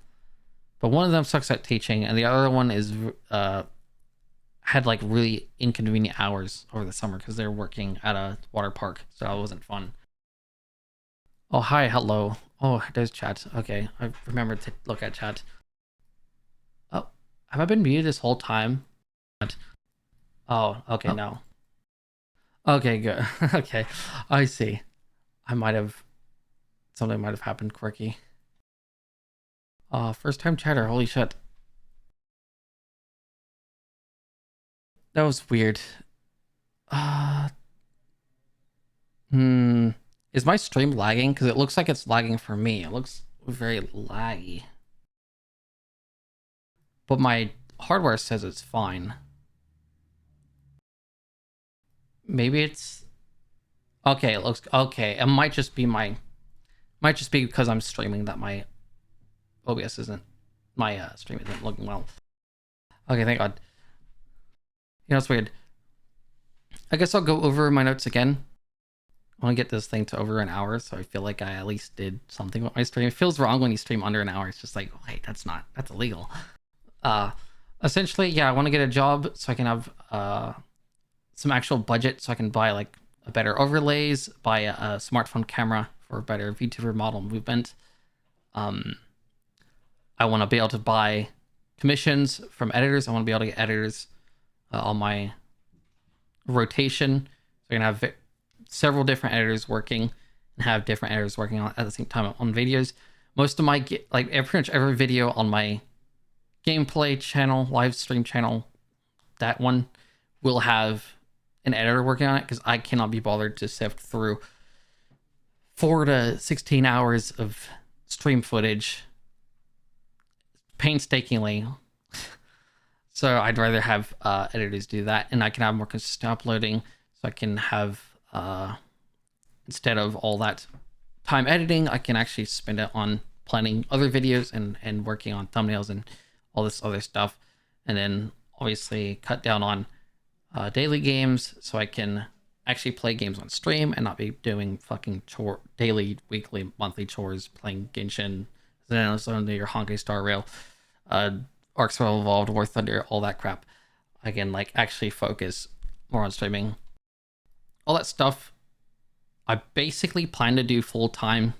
But one of them sucks at teaching, and the other one is had like really inconvenient hours over the summer because they're working at a water park, so that wasn't fun. Oh, hi, hello. Oh, there's chat. Okay, I remembered to look at chat. Oh, have I been muted this whole time? Oh, okay, no. Okay, good. Okay, I see. Something might have happened quirky. First time chatter, holy shit. That was weird. Uh, Is my stream lagging? Because it looks like it's lagging for me. It looks very laggy. But my hardware says it's fine. Maybe it's... Okay, it looks... Okay, it might just be because I'm streaming that my OBS isn't... My stream isn't looking well. Okay, thank God. You know, it's weird. I guess I'll go over my notes again. I want to get this thing to over an hour, so I feel like I at least did something with my stream. It feels wrong when you stream under an hour. It's just like, wait, that's illegal. Essentially, yeah, I want to get a job so I can have some actual budget so I can buy like a better overlays, buy a smartphone camera for better VTuber model movement. I want to be able to buy commissions from editors. I want to be able to get editors on my rotation. So I can have several different editors working and have different editors working on at the same time on videos. Most of my pretty much every video on my gameplay channel, live stream channel, that one will have an editor working on it because I cannot be bothered to sift through 4 to 16 hours of stream footage painstakingly. So I'd rather have editors do that, and I can have more consistent uploading. So I can have instead of all that time editing, I can actually spend it on planning other videos and working on thumbnails and all this other stuff, and then obviously cut down on daily games so I can actually play games on stream and not be doing fucking daily, weekly, monthly chores playing Genshin, Xenosaga, your Honkai Star Rail, Ark Survival Evolved, War Thunder, all that crap. I can like actually focus more on streaming. All that stuff I basically plan to do full-time,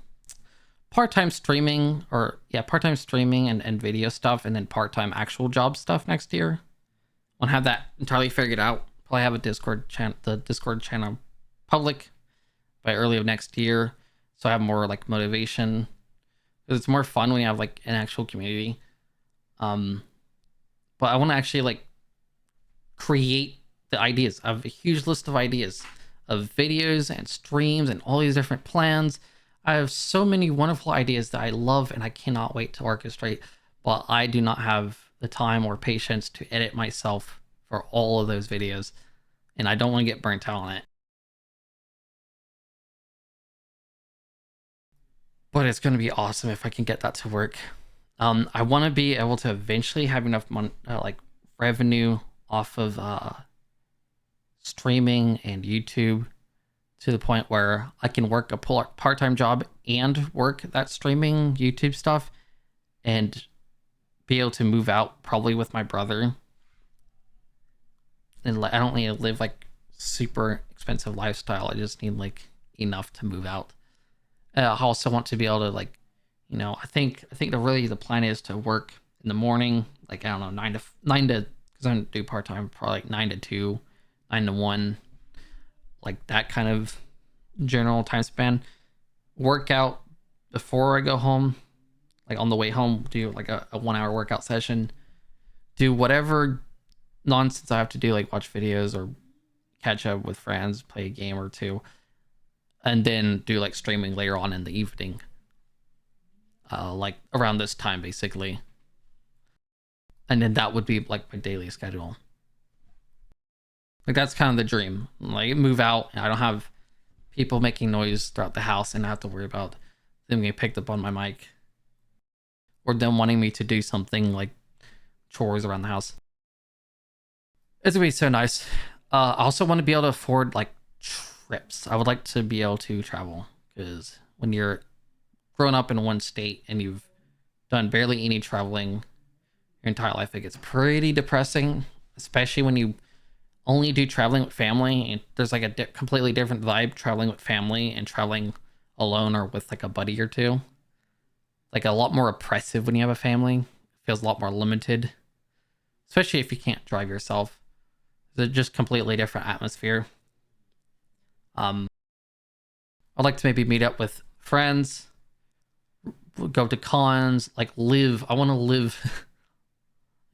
part-time streaming, part-time streaming and video stuff, and then part-time actual job stuff next year. I'll have that entirely figured out. Probably have a the Discord channel public by early of next year, so I have more like motivation. Because it's more fun when you have like an actual community. But I want to actually like create the ideas. I have a huge list of ideas of videos and streams and all these different plans. I have so many wonderful ideas that I love and I cannot wait to orchestrate, but I do not have the time or patience to edit myself for all of those videos, and I don't want to get burnt out on it. But it's going to be awesome if I can get that to work. I want to be able to eventually have enough like revenue off of streaming and YouTube to the point where I can work a part-time job and work that streaming YouTube stuff and be able to move out probably with my brother. And I don't need to live like super expensive lifestyle. I just need like enough to move out. I also want to be able to like, you know, I think the plan is to work in the morning, like I don't know, 9 to because I don't do part-time, probably like 9 to 2, 9 to 1, like that kind of general time span. Workout before I go home, like on the way home, do like a 1 hour workout session, do whatever nonsense I have to do, like watch videos or catch up with friends, play a game or two, and then do like streaming later on in the evening, like around this time basically. And then that would be like my daily schedule. Like that's kind of the dream. Like move out, I don't have people making noise throughout the house and not have to worry about them getting picked up on my mic or them wanting me to do something like chores around the house. It's gonna be so nice. I also want to be able to afford like trips. I would like to be able to travel because when you're grown up in one state and you've done barely any traveling your entire life, it gets pretty depressing, especially when you only do traveling with family. And there's like a completely different vibe traveling with family and traveling alone or with like a buddy or two. Like a lot more oppressive when you have a family. It feels a lot more limited, especially if you can't drive yourself. It's just completely different atmosphere. I'd like to maybe meet up with friends, go to cons, like live. I want to live,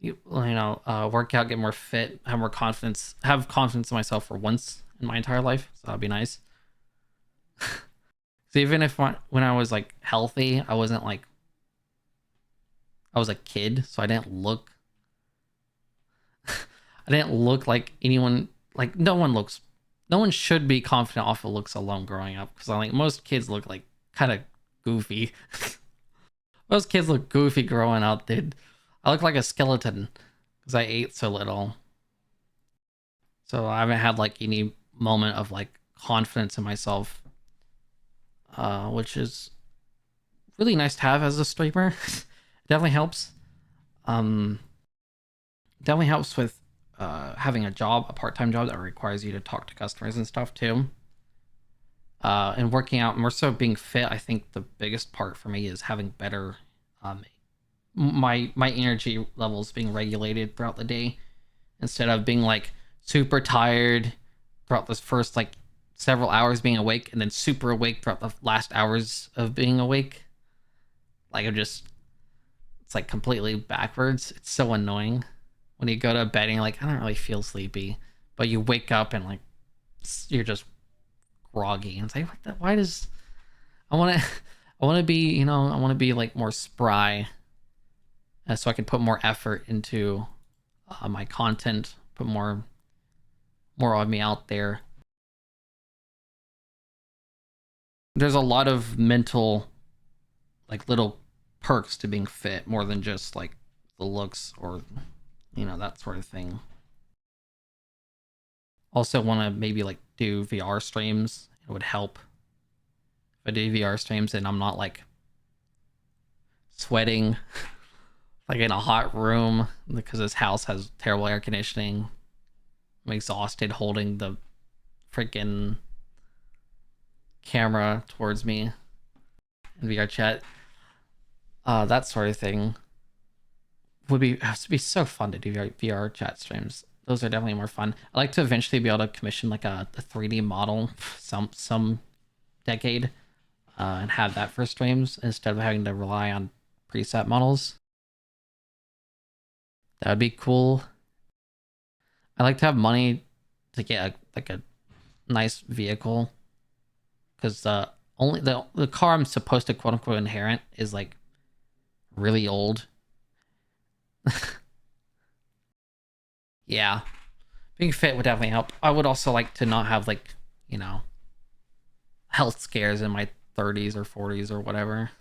work out, get more fit, have more confidence, have confidence in myself for once in my entire life. So that'd be nice. So even if when I was like healthy, I wasn't like, I was a kid, so I didn't look, I didn't look like anyone. Like no one should be confident off of looks alone growing up because I think most kids look like kind of goofy. Most kids look goofy growing up, dude. I look like a skeleton because I ate so little. So I haven't had like any moment of like confidence in myself, which is really nice to have as a streamer. It definitely helps. Um, definitely helps with having a job, a part-time job that requires you to talk to customers and stuff too. And working out, more so being fit. I think the biggest part for me is having better my energy levels being regulated throughout the day instead of being like super tired throughout this first like several hours being awake and then super awake throughout the last hours of being awake. Like it's like completely backwards. It's so annoying when you go to bed and you're like, I don't really feel sleepy, but you wake up and like you're just groggy and it's like, what the, why does I want to I want to be, I want to be like more spry, so I can put more effort into my content, put more of me out there. There's a lot of mental, like little perks to being fit, more than just like the looks or that sort of thing. Also, want to maybe like do VR streams. It would help if I do VR streams and I'm not like sweating like in a hot room because this house has terrible air conditioning. I'm exhausted holding the freaking camera towards me in VR chat. That sort of thing would be so fun to do VR chat streams. Those are definitely more fun. I'd like to eventually be able to commission like a 3D model some decade, and have that for streams instead of having to rely on preset models. That would be cool. I like to have money to get a nice vehicle because only the car I'm supposed to quote unquote inherit is like really old. Yeah, being fit would definitely help. I would also like to not have like health scares in my 30s or 40s or whatever.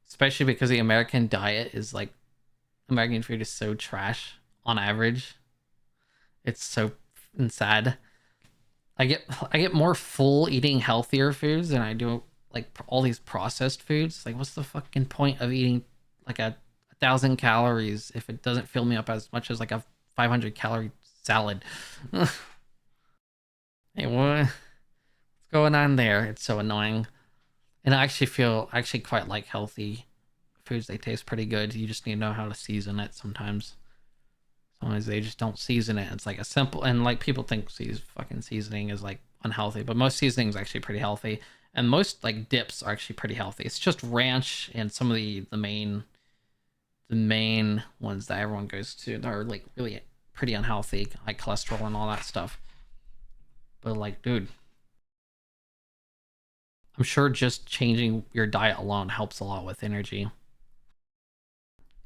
Especially because the American diet is like American food is so trash on average. It's so sad. I get more full eating healthier foods than I do like all these processed foods. Like, what's the fucking point of eating like a 1,000 calories if it doesn't fill me up as much as like a 500 calorie salad? Hey, what's going on there? It's so annoying. And I actually quite like healthy foods. They taste pretty good. You just need to know how to season it sometimes. Sometimes they just don't season it. It's like a simple, and like people think fucking seasoning is like unhealthy, but most seasoning is actually pretty healthy. And most like dips are actually pretty healthy. It's just ranch and some of the main ones that everyone goes to that are like really pretty unhealthy, like cholesterol and all that stuff. But like, dude, I'm sure just changing your diet alone helps a lot with energy.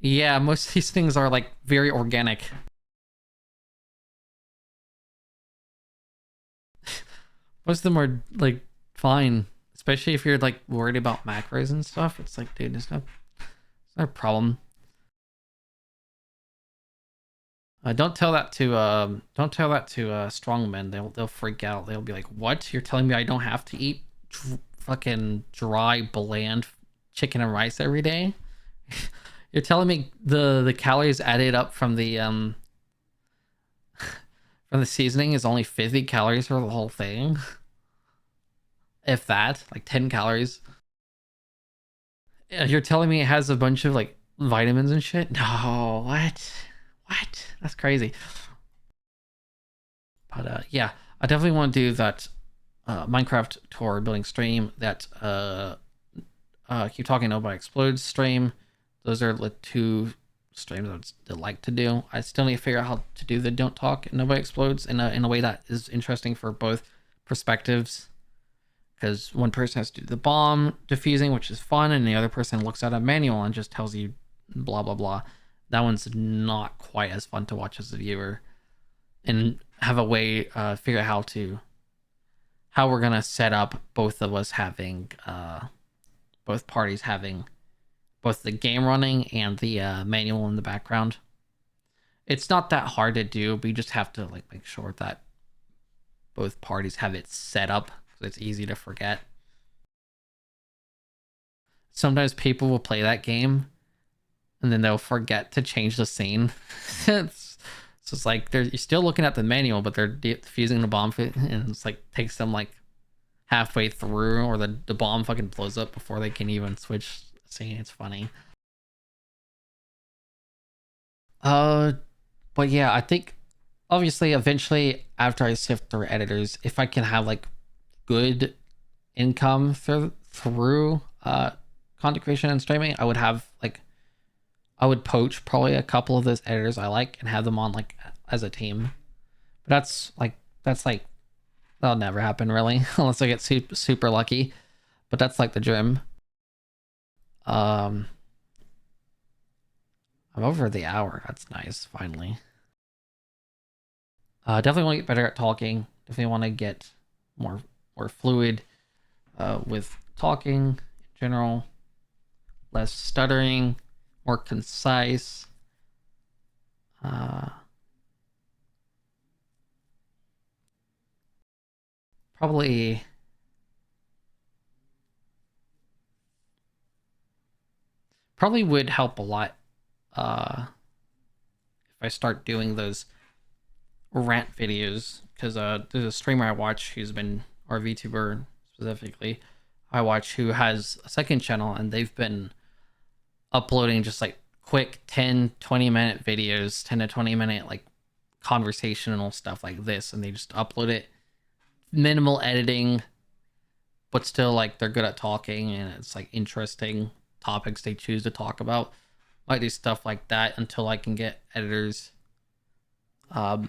Yeah, most of these things are like very organic. Most of them are like fine, especially if you're like worried about macros and stuff. It's like, dude, it's no problem. Don't tell that to strong men. They'll freak out. They'll be like, "What? You're telling me I don't have to eat fucking dry, bland chicken and rice every day? You're telling me the calories added up from the seasoning is only 50 calories for the whole thing? If that, like 10 calories. You're telling me it has a bunch of like vitamins and shit? No, what? What? That's crazy. But yeah, I definitely want to do that Minecraft tour building stream, that Keep Talking Nobody Explodes stream. Those are the two streams I would like to do. I still need to figure out how to do the Don't Talk and Nobody Explodes in a way that is interesting for both perspectives. Because one person has to do the bomb defusing, which is fun, and the other person looks at a manual and just tells you blah blah blah. That one's not quite as fun to watch as a viewer, and have a way figure out how we're gonna set up both of us having both parties having both the game running and the manual in the background. It's not that hard to do, but you just have to like make sure that both parties have it set up so it's easy to forget. Sometimes people will play that game and then they'll forget to change the scene. So it's like you're still looking at the manual, but they're defusing the bomb, and it's like takes them like halfway through, or the bomb fucking blows up before they can even switch scene. It's funny. Uh, but yeah, I think obviously eventually after I sift through editors, if I can have like good income through content creation and streaming, I would have like I would poach probably a couple of those editors I like and have them on like as a team. But that's like that'll never happen really unless I get super lucky. But that's like the dream. Um, I'm over the hour. That's nice. Finally. Definitely want to get better at talking. Definitely want to get more fluid with talking in general. Less stuttering. More concise. Uh, probably would help a lot if I start doing those rant videos, because there's a streamer I watch who's been, or a VTuber specifically I watch, who has a second channel, and they've been uploading just like quick 10-20 minute videos, 10 to 20 minute like conversational stuff like this, and they just upload it, minimal editing, but still like they're good at talking and it's like interesting topics they choose to talk about. Might do stuff like that until I can get editors,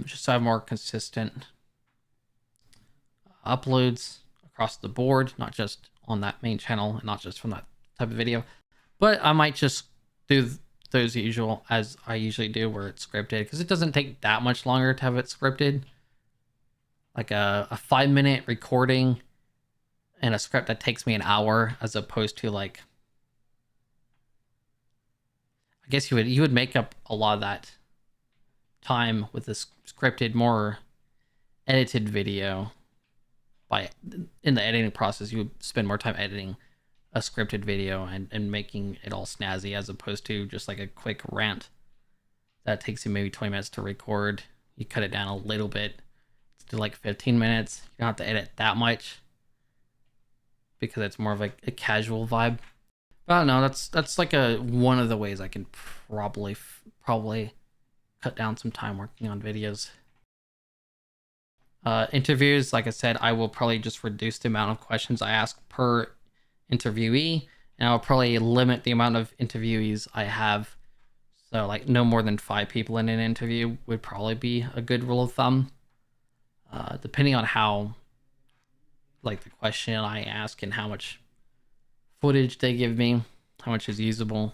just to have more consistent uploads across the board, not just on that main channel and not just from that type of video. But I might just do those usual as I usually do, where it's scripted, because it doesn't take that much longer to have it scripted. Like a 5 minute recording and a script that takes me an hour, as opposed to like, I guess you would make up a lot of that time with this scripted, more edited video. By in the editing process, you would spend more time editing a scripted video and making it all snazzy, as opposed to just like a quick rant that takes you maybe 20 minutes to record. You cut it down a little bit to like 15 minutes. You don't have to edit that much because it's more of like a casual vibe. But I don't know, that's like one of the ways I can probably cut down some time working on videos. Interviews, like I said, I will probably just reduce the amount of questions I ask per interviewee, and I'll probably limit the amount of interviewees I have. So like no more than 5 people in an interview would probably be a good rule of thumb. Depending on how, like, the question I ask and how much footage they give me, how much is usable.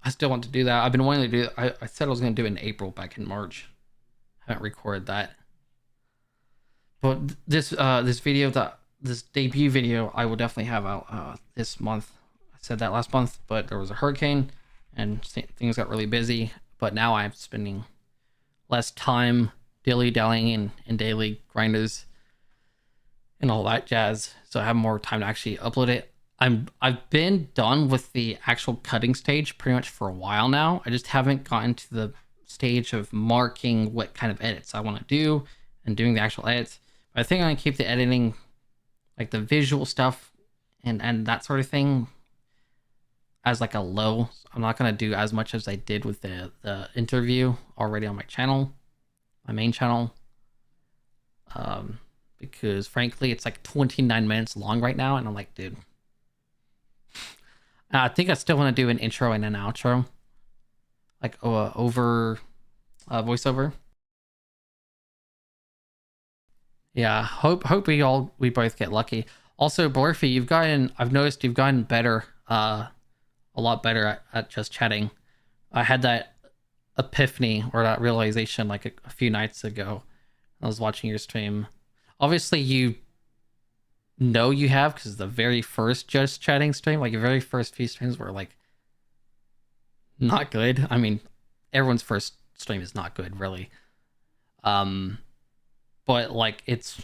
I still want to do that. I've been wanting to do it. I said I was going to do it in April, back in March. I haven't recorded that. But this debut video I will definitely have out this month. I said that last month, but there was a hurricane and things got really busy. But now I'm spending less time dilly dallying in daily grinders and all that jazz, so I have more time to actually upload it. I've been done with the actual cutting stage pretty much for a while now. I just haven't gotten to the stage of marking what kind of edits I want to do and doing the actual edits. But I think I'm gonna keep the editing, like the visual stuff and that sort of thing, as like a low. I'm not gonna do as much as I did with the interview already on my channel, my main channel. Because frankly, it's like 29 minutes long right now, and I'm like, dude, I think I still want to do an intro and an outro, like over voiceover. Yeah, hope we both get lucky. Also, Blurfy, I've noticed you've gotten better, a lot better at just chatting. I had that epiphany or that realization like a few nights ago. I was watching your stream. Obviously, you know you have, because the very first just chatting stream, like your very first few streams were like not good. I mean, everyone's first stream is not good, really. Um, but like it's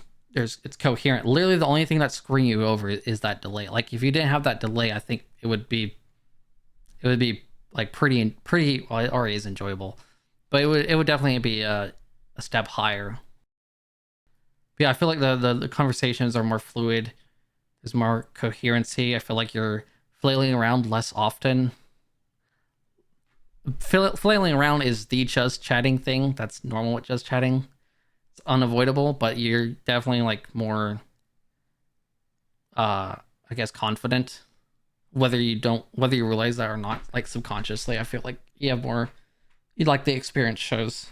coherent. Literally, the only thing that's screwing you over is that delay. Like if you didn't have that delay, I think it would be like pretty. Well, it already is enjoyable, but it would definitely be a step higher. But yeah, I feel like the conversations are more fluid. There's more coherency. I feel like you're flailing around less often. Flailing around is the just chatting thing. That's normal with just chatting. It's unavoidable, but you're definitely like more, I guess, confident. Whether you realize that or not, like subconsciously, I feel like you have more. You like the experience shows.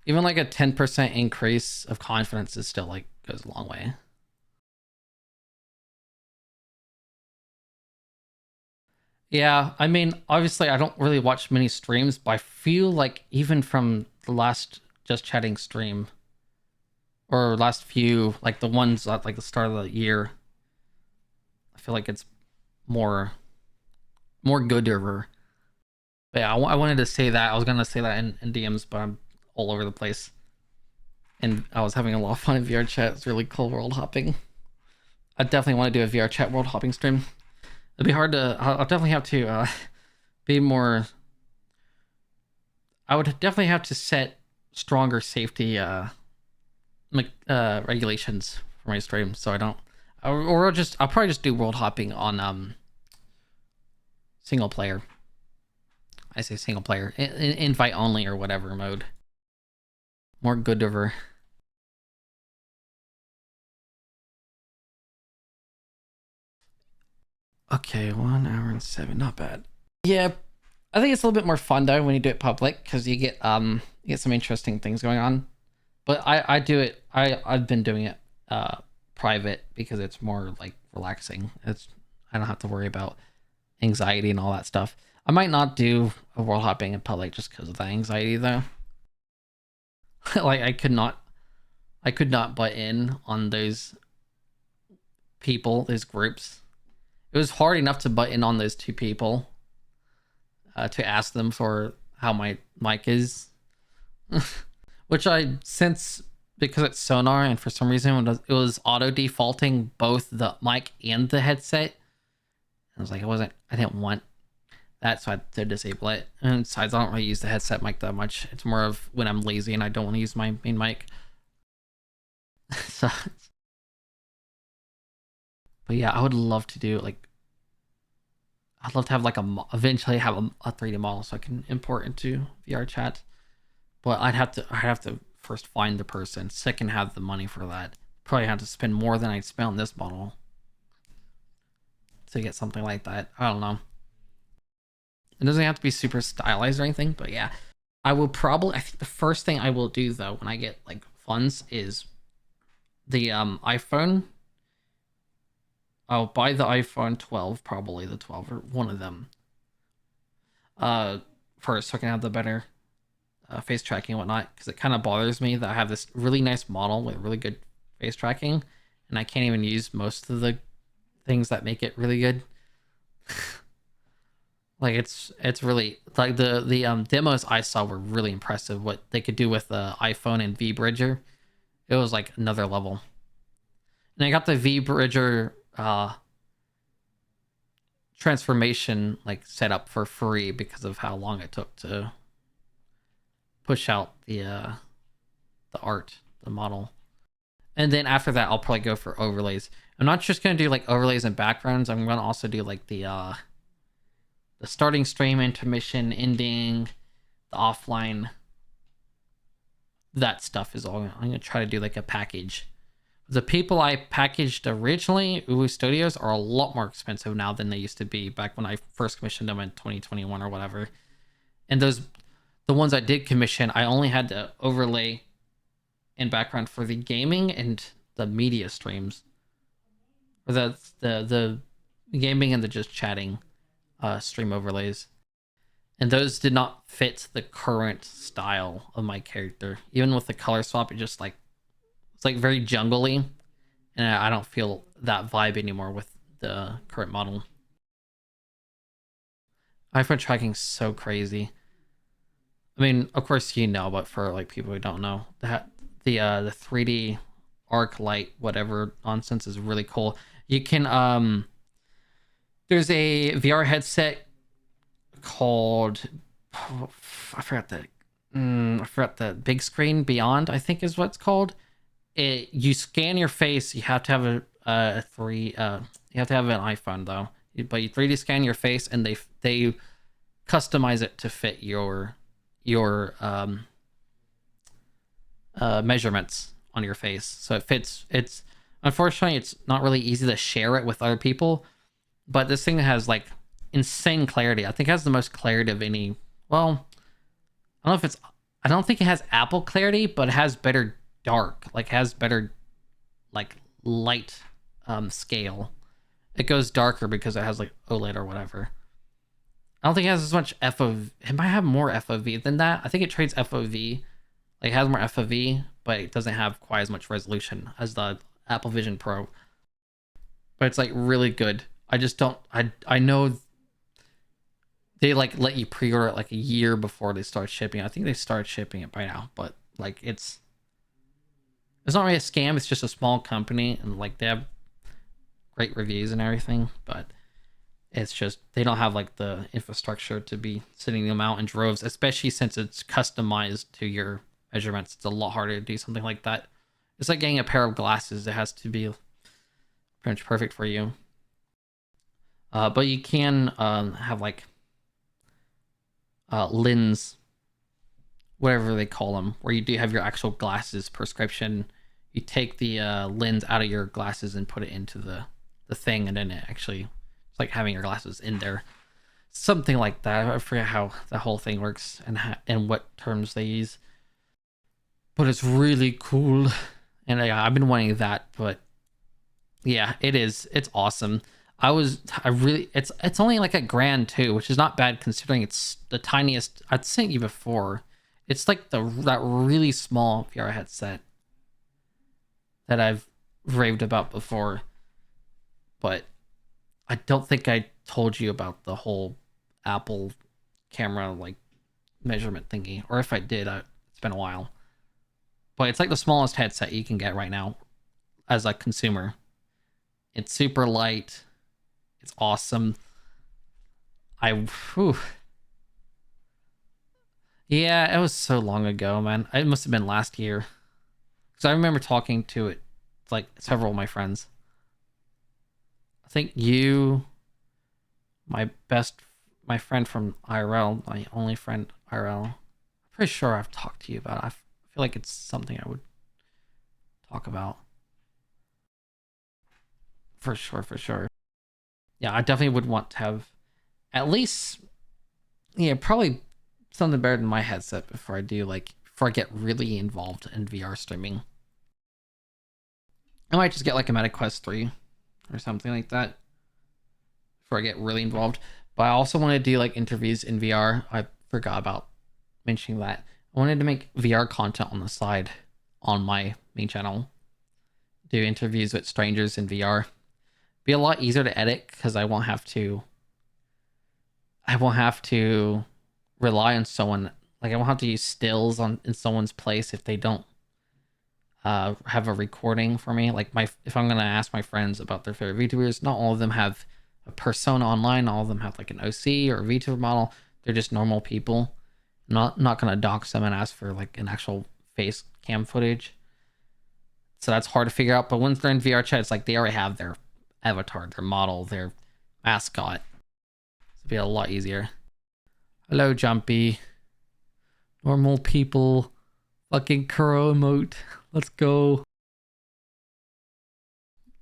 Even like a 10% increase of confidence is still like goes a long way. Yeah, I mean, obviously, I don't really watch many streams, but I feel like even from the last just chatting stream or last few, like the ones at like the start of the year, I feel like it's more gooder. But yeah, I wanted to say that. I was gonna say that in DMs, but I'm all over the place. And I was having a lot of fun in VR chat. It's really cool world hopping. I definitely want to do a VR chat world hopping stream. It'd be hard to. I'll definitely have to be more. I would definitely have to set stronger safety like regulations for my stream, so I don't. Or I'll probably just do world hopping on single player. I say single player, invite only or whatever mode. More good over. Okay, 1 hour and 7, not bad. Yeah, I think it's a little bit more fun though when you do it public, because you get some interesting things going on. But I do it. I've been doing it private because it's more like relaxing. I don't have to worry about anxiety and all that stuff. I might not do a world hopping in public just because of the anxiety though. Like I could not butt in on those people, those groups. It was hard enough to butt in on those two people, to ask them for how my mic is, which I since, because it's Sonar and for some reason it was auto defaulting both the mic and the headset. I was like, I didn't want that, so I had to disable it. And besides, I don't really use the headset mic that much. It's more of when I'm lazy and I don't want to use my main mic. So, but yeah, I would love to do like, I'd love to have like eventually have a 3D model so I can import into VR chat. But I'd have to first find the person. Second, have the money for that. Probably have to spend more than I'd spend on this model to get something like that. I don't know. It doesn't have to be super stylized or anything, but yeah. I think the first thing I will do though when I get like funds is the iPhone. I'll buy the iPhone 12, probably the 12 or one of them. Uh First so I can have the better face tracking and whatnot, because it kind of bothers me that I have this really nice model with really good face tracking, and I can't even use most of the things that make it really good. Like it's really like the demos I saw were really impressive. What they could do with the iPhone and V-Bridger, it was like another level. And I got the V-Bridger transformation like set up for free because of how long it took to push out the art, the model. And then after that, I'll probably go for overlays. I'm not just gonna do like overlays and backgrounds. I'm gonna also do like the starting stream, intermission, ending, the offline. That stuff is all. I'm gonna try to do like a package. The people I packaged originally, Uwu Studios, are a lot more expensive now than they used to be back when I first commissioned them in 2021 or whatever. And the ones I did commission, I only had to overlay and background for the gaming and the media streams, or the gaming and the just chatting stream overlays, and those did not fit the current style of my character. Even with the color swap, it just like it's like very jungly, and I don't feel that vibe anymore with the current model. iPhone tracking's so crazy. I mean, of course you know, but for like people who don't know, that the 3D arc light whatever nonsense is really cool. You can there's a VR headset called I forgot the big screen beyond, I think is what it's called. You scan your face. You have to have you have to have an iPhone though, but you 3D scan your face and they customize it to fit your measurements on your face, so it fits. It's unfortunately it's not really easy to share it with other people, but this thing has like insane clarity. I think it has the most clarity of any. Well, I don't think it has Apple clarity, but it has better dark. Like has better like light scale. It goes darker because it has like OLED or whatever. I don't think it has as much FOV. It might have more FOV than that. I think it trades FOV. Like it has more FOV, but it doesn't have quite as much resolution as the Apple Vision Pro. But it's like really good. I just don't. I know they like let you pre-order it like a year before they start shipping. I think they start shipping it by now, but like it's not really a scam. It's just a small company, and like they have great reviews and everything, but it's just they don't have like the infrastructure to be sending them out in droves, especially since it's customized to your measurements. It's a lot harder to do something like that. It's like getting a pair of glasses. It has to be pretty much perfect for you. But you can have like lens, whatever they call them, where you do have your actual glasses prescription. You take the lens out of your glasses and put it into the thing, and then it actually it's like having your glasses in there, something like that. I forget how the whole thing works and what terms they use, but it's really cool, and I've been wanting that. But yeah, it's awesome. It's only like $1,000 too, which is not bad considering it's the tiniest. I'd sent you before. It's like that really small VR headset that I've raved about before, but I don't think I told you about the whole Apple camera like measurement thingy, or if I did, it's been a while. But it's like the smallest headset you can get right now as a consumer. It's super light. It's awesome. Yeah, it was so long ago, man. It must have been last year. Because I remember talking to it, like several of my friends. I think you, my friend from IRL, my only friend IRL. I'm pretty sure I've talked to you about it. I feel like it's something I would talk about. For sure, for sure. Yeah, I definitely would want to have at least, yeah, probably something better than my headset before I get really involved in VR streaming. I might just get like a Meta Quest 3 or something like that before I get really involved. But I also want to do like interviews in VR. I forgot about mentioning that. I wanted to make VR content on the side on my main channel. Do interviews with strangers in VR. Be a lot easier to edit because I won't have to rely on someone. Like I won't have to use stills on in someone's place if they don't have a recording for me. Like if I'm gonna ask my friends about their favorite VTubers, not all of them have a persona online. All of them have like an OC or a VTuber model. They're just normal people. Not gonna dox them and ask for like an actual face cam footage. So that's hard to figure out. But once they're in VR chat, it's like they already have their avatar, their model, their mascot. It'll be a lot easier. Hello, Jumpy. Normal people. Fucking Kuro emote. Let's go.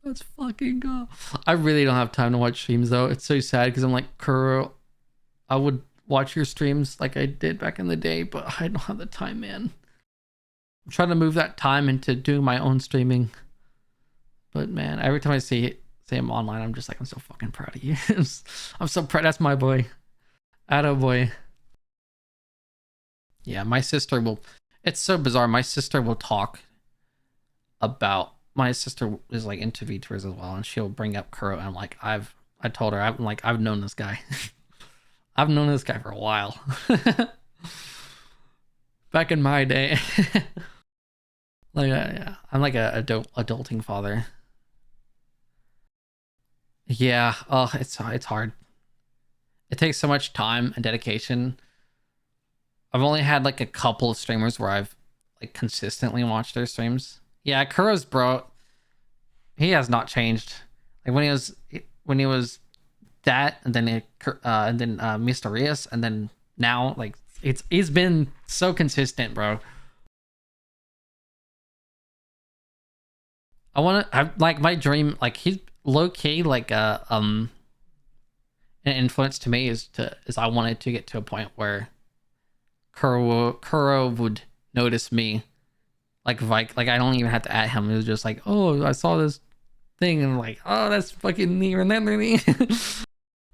Let's fucking go. I really don't have time to watch streams though. It's so sad because I'm like, Kuro, I would watch your streams like I did back in the day, but I don't have the time, man. I'm trying to move that time into doing my own streaming. But man, every time I see him online, I'm just like, I'm so fucking proud of you. I'm so proud. That's my boy. Atta boy. Yeah, my sister will. It's so bizarre. My sister will talk about. My sister is like into VTubers as well, and she'll bring up Kuro. And I'm like, I told her, I've known this guy. I've known this guy for a while. Back in my day. Like, yeah, I'm like a adulting father. Yeah, oh, it's hard. It takes so much time and dedication. I've only had like a couple of streamers where I've like consistently watched their streams. Yeah, Kuro's bro, he has not changed. Like when he was that, and then Mysterious, and then now like he's been so consistent, bro. I want to have like my dream, like he's low key like an influence to me is I wanted to get to a point where Kuro would notice me, like like I don't even have to add him. It was just like, oh, I saw this thing, and I'm like, oh, that's fucking neat. Remember me?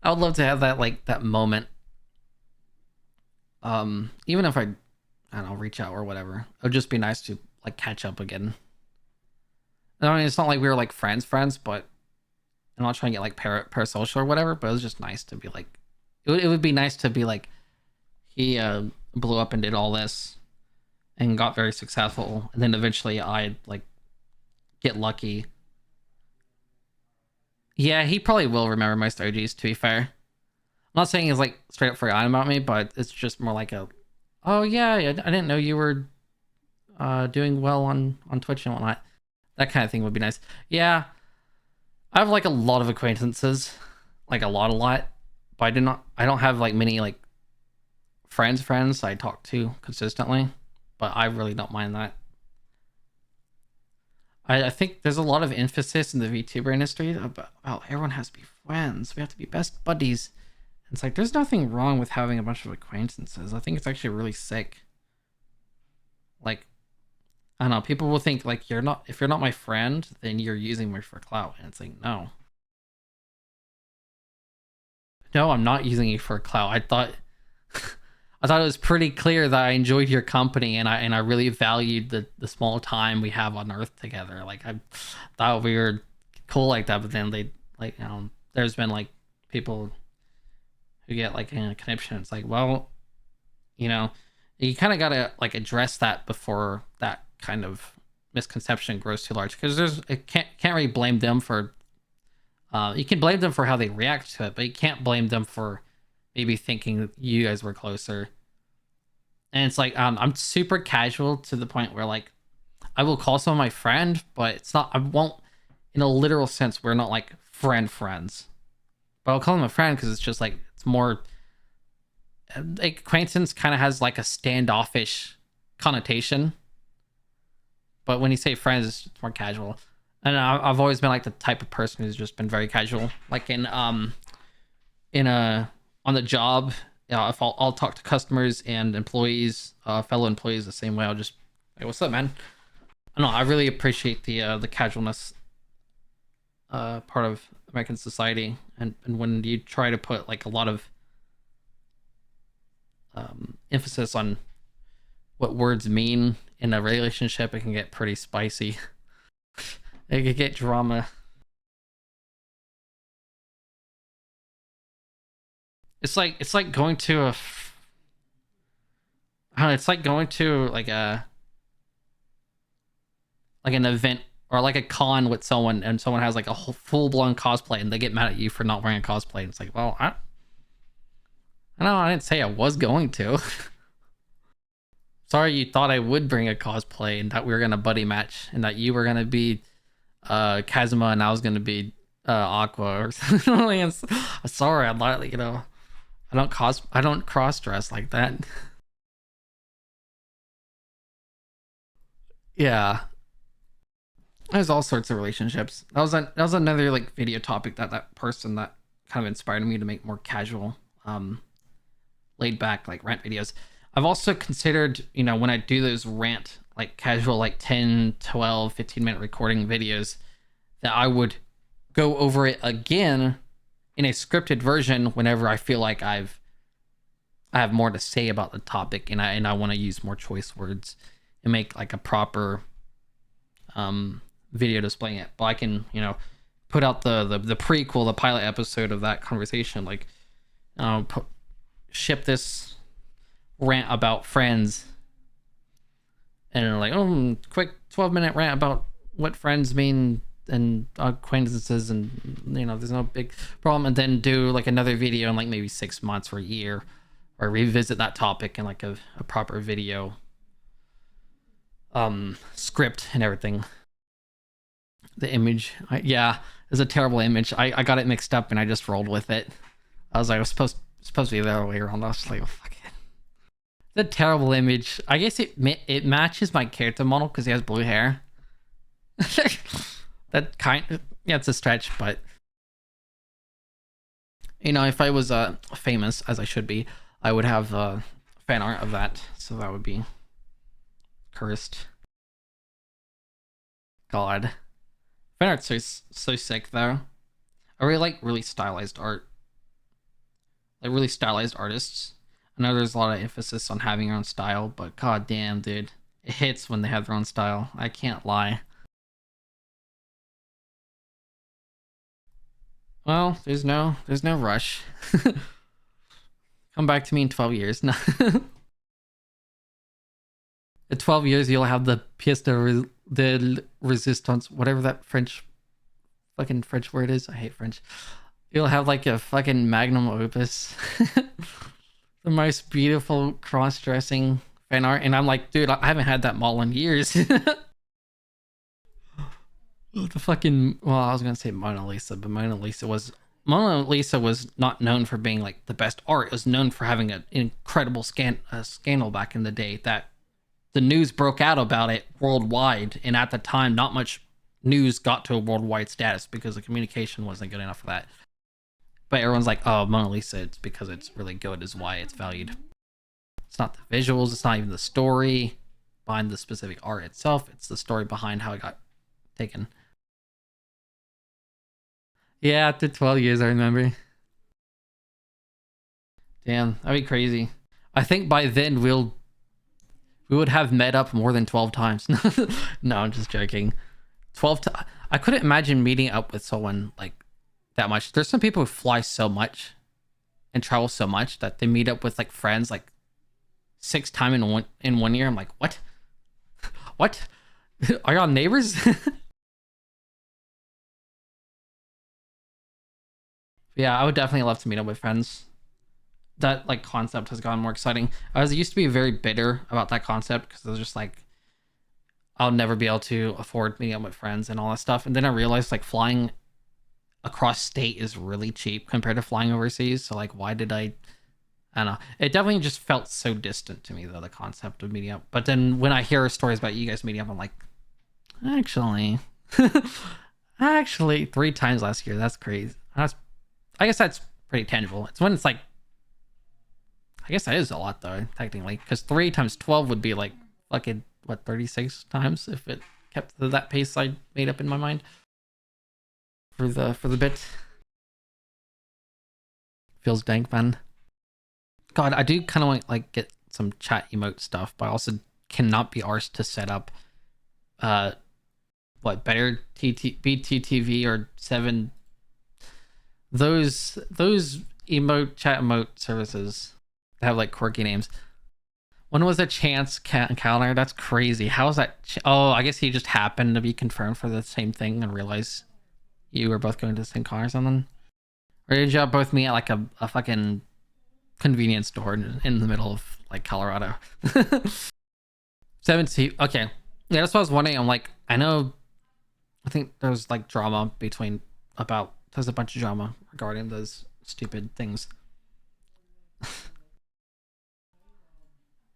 I would love to have that like that moment. Even if I don't know, reach out or whatever, it would just be nice to like catch up again. I mean, it's not like we were like friends, but I'm not trying to get like parasocial or whatever. But it was just nice to be like, it would be nice to be like, he blew up and did all this and got very successful, and then eventually I'd like get lucky. Yeah, he probably will remember my strategies, to be fair. I'm not saying he's like straight up forgotten about me, but it's just more like a, oh yeah, I didn't know you were doing well on Twitch and whatnot. That kind of thing would be nice. Yeah, I have like a lot of acquaintances, like a lot, but I don't have like many like friends I talk to consistently, but I really don't mind that. I think there's a lot of emphasis in the VTuber industry about everyone has to be friends. We have to be best buddies. And it's like there's nothing wrong with having a bunch of acquaintances. I think it's actually really sick. Like, I don't know, people will think like if you're not my friend, then you're using me for clout. And it's like, no. No, I'm not using you for clout. I thought it was pretty clear that I enjoyed your company and I really valued the small time we have on Earth together. Like I thought we were cool like that, but then they like, you know, there's been like people who get like in a conniption. It's like, well, you know, you kind of gotta like address that before that kind of misconception grows too large, because it can't really blame them for. You can blame them for how they react to it, but you can't blame them for maybe thinking that you guys were closer. And it's like I'm super casual to the point where like I will call someone my friend, but it's not. I won't, in a literal sense. We're not like friends, but I'll call them a friend because it's just like it's more. Acquaintance kind of has like a standoffish connotation, but when you say friends, it's more casual. And I've always been like the type of person who's just been very casual, like in on the job. Yeah, if I'll talk to customers and employees, fellow employees, the same way. I'll just, hey, what's up, man? I don't know. I really appreciate the casualness part of American society, and when you try to put like a lot of emphasis on what words mean in a relationship, it can get pretty spicy. It could get drama. It's like going to I don't know, it's like going to like an event or like a con with someone, and someone has like a whole full-blown cosplay and they get mad at you for not wearing a cosplay. And it's like, well, I know I didn't say I was going to. Sorry you thought I would bring a cosplay and that we were gonna buddy match and that you were gonna be Kazuma and I was gonna be Aqua or something. Sorry, I'm not, I don't cross dress like that. Yeah. There's all sorts of relationships. That was another like video topic that person that kind of inspired me to make more casual, laid back like rant videos. I've also considered, when I do those rant like casual like 10, 12, 15-minute recording videos, that I would go over it again in a scripted version whenever I feel like I have more to say about the topic, and I want to use more choice words and make like a proper video displaying it. But I can, put out the prequel, the pilot episode of that conversation, like ship this rant about friends, and like, oh, quick 12-minute rant about what friends mean and acquaintances, and there's no big problem, and then do like another video in like maybe 6 months or a year, or revisit that topic in like a proper video script and everything. The image, yeah, it's a terrible image. I got it mixed up and I just rolled with it. I was like, I was supposed to be the other way around. I was like, oh fuck it. It's a terrible image. I guess it matches my character model because he has blue hair. Yeah, it's a stretch, but if I was famous, as I should be, I would have fan art of that, so that would be cursed. God, fan art's so sick though. I really like really stylized art, like really stylized artists. I know there's a lot of emphasis on having your own style, but god damn, dude, it hits when they have their own style. I can't lie. Well, there's no rush. Come back to me in 12 years. No. In 12 years, you'll have the pièce de resistance, whatever that fucking French word is. I hate French. You'll have like a fucking magnum opus. The most beautiful cross-dressing fan art. And I'm like, dude, I haven't had that model in years. The fucking, well, I was gonna say Mona Lisa, but Mona Lisa was not known for being like the best art. It was known for having an incredible scandal back in the day that the news broke out about it worldwide, and at the time not much news got to a worldwide status because the communication wasn't good enough for that. But everyone's like, oh, Mona Lisa, it's because it's really good is why it's valued. It's not the visuals, it's not even the story behind the specific art itself, it's the story behind how it got taken. Yeah, after 12 years, I remember. Damn, that'd be crazy. I think by then we would have met up more than 12 times. No, I'm just joking. 12 I couldn't imagine meeting up with someone like that much. There's some people who fly so much and travel so much that they meet up with like friends like 6 times in one year. I'm like, what? What? Are y'all neighbors? Yeah, I would definitely love to meet up with friends. That like concept has gotten more exciting. Used to be very bitter about that concept because I was just like, I'll never be able to afford meeting up with friends and all that stuff. And then I realized like flying across state is really cheap compared to flying overseas. So like, why did I don't know. It definitely just felt so distant to me though, the concept of meeting up. But then when I hear stories about you guys meeting up, I'm like, actually, actually 3 times last year. That's crazy. I guess that's pretty tangible. It's when it's like, I guess that is a lot though, technically, because 3 times 12 would be like fucking what, 36 times if it kept to that pace I made up in my mind for the bit. Feels dank, man. God, I do kind of want like get some chat emote stuff, but I also cannot be arsed to set up what better BTTV or 7, those chat emote services that have like quirky names. When was a chance encounter? That's crazy. How is that? Oh, I guess he just happened to be confirmed for the same thing and realize you were both going to the same car or something. Or did y'all both meet at like a fucking convenience store in the middle of like Colorado? 17. Okay. Yeah, that's what I was wondering. I'm like, I think there's like drama there's a bunch of drama regarding those stupid things.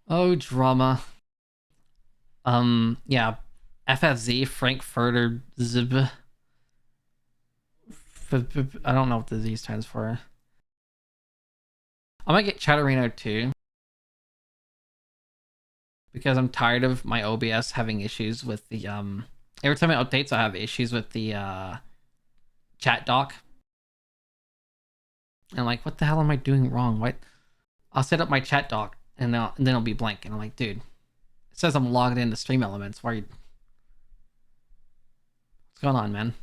Oh, drama. Yeah. FFZ, Frankfurter Zib. I don't know what the Z stands for. I might get Chatterino too, because I'm tired of my OBS having issues with the every time it updates I have issues with the chat doc. And like, what the hell am I doing wrong? What? I'll set up my chat doc and then it'll be blank, and I'm like, dude, it says I'm logged into Stream Elements. Why are you? What's going on, man?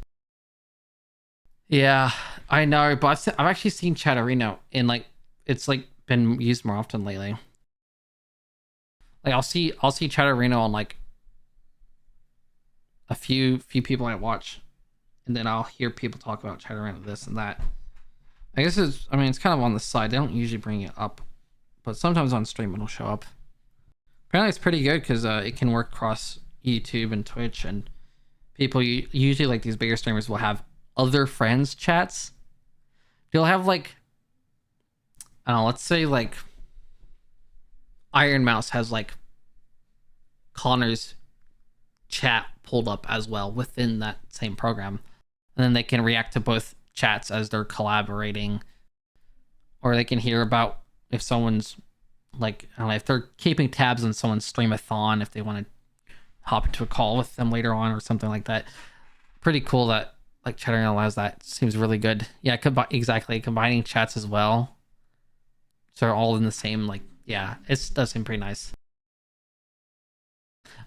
Yeah, I know, but I've actually seen Chatterino in like, it's like been used more often lately. Like I'll see Chatterino on like a few people I watch, and then I'll hear people talk about Chatterino this and that. I guess it's kind of on the side. They don't usually bring it up, but sometimes on stream it'll show up. Apparently it's pretty good because it can work across YouTube and Twitch, and people usually like these bigger streamers will have other friends chats. They'll have like, I don't know, let's say like Iron Mouse has like Connor's chat pulled up as well within that same program, and then they can react to both chats as they're collaborating, or they can hear about if someone's like, I don't know, if they're keeping tabs on someone's stream-a-thon, if they want to hop into a call with them later on or something like that. Pretty cool that like Chattering allows that. Seems really good. Yeah, exactly, combining chats as well, so they're all in the same, like, yeah, it does seem pretty nice.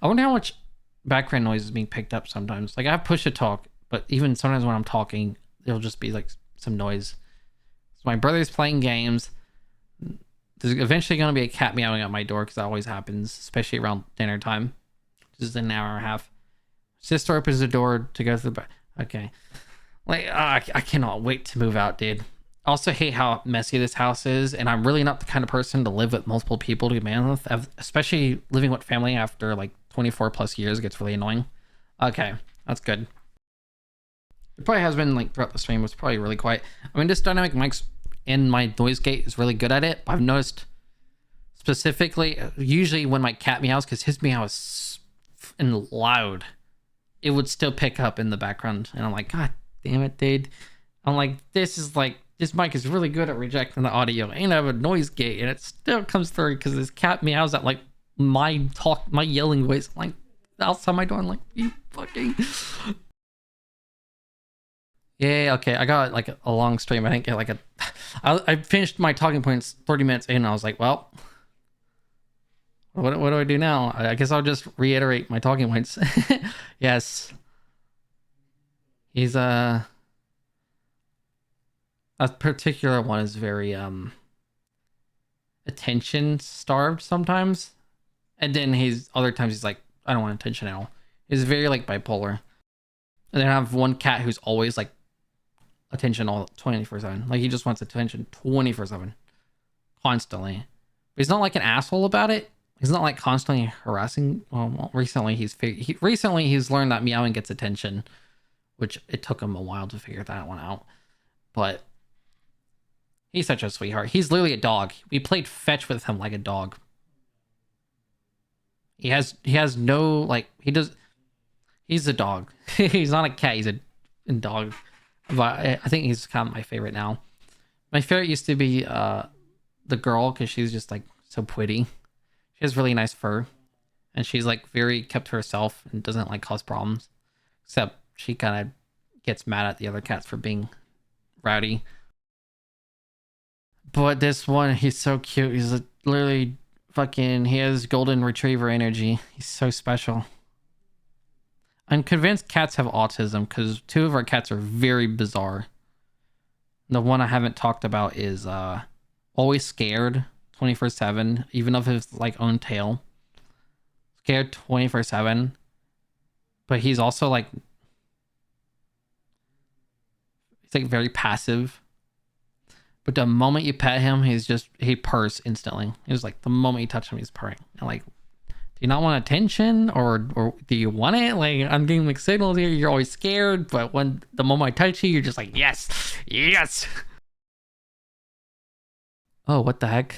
I wonder how much background noise is being picked up sometimes. Like I have push to talk, but even sometimes when I'm talking, it'll just be like some noise. So my brother's playing games. There's eventually going to be a cat meowing at my door because that always happens, especially around dinner time. This is an hour and a half. Sister opens the door to go to the back. Okay. Like, I cannot wait to move out, dude. I also hate how messy this house is, and I'm really not the kind of person to live with multiple people to man with, especially living with family after like 24 plus years gets really annoying. Okay, that's good. It probably has been like throughout the stream. It's probably really quiet. I mean, this dynamic mics and my noise gate is really good at it. But I've noticed specifically, usually when my cat meows, because his meow is loud, it would still pick up in the background, and I'm like, God damn it, dude. I'm like, this mic is really good at rejecting the audio, and I have a noise gate, and it still comes through because this cat meows at like my yelling voice, like outside my door. I'm like, you fucking. Yeah, okay. I got like a long stream. I didn't get like I finished my talking points 30 minutes in, and I was like, well, what do I do now? I guess I'll just reiterate my talking points. Yes. He's a particular one is very attention starved sometimes. And then other times he's like, I don't want attention at all. He's very like bipolar. And then I have one cat who's always like attention all 24/7. Like he just wants attention 24/7, constantly. But he's not like an asshole about it. He's not like constantly harassing. Well, recently he's learned that meowing gets attention, which it took him a while to figure that one out. But he's such a sweetheart. He's literally a dog. We played fetch with him like a dog. He has no like he's a dog. He's not a cat. He's a dog. But I think he's kind of my favorite now. My favorite used to be the girl, because she's just like so pretty. She has really nice fur, and she's like very kept to herself and doesn't like cause problems. Except she kind of gets mad at the other cats for being rowdy. But this one, he's so cute. He's literally Fucking, he has golden retriever energy. He's so special. I'm convinced cats have autism because 2 of our cats are very bizarre. The one I haven't talked about is always scared 24/7, even of his like own tail. Scared 24/7. But he's also like he's like very passive. But the moment you pet him, he purrs instantly. It's like the moment you touch him, he's purring. And like, do you not want attention, or do you want it? Like, I'm getting mixed signals here. You're always scared, but when the moment I touch you, you're just like, yes, yes. Oh, what the heck?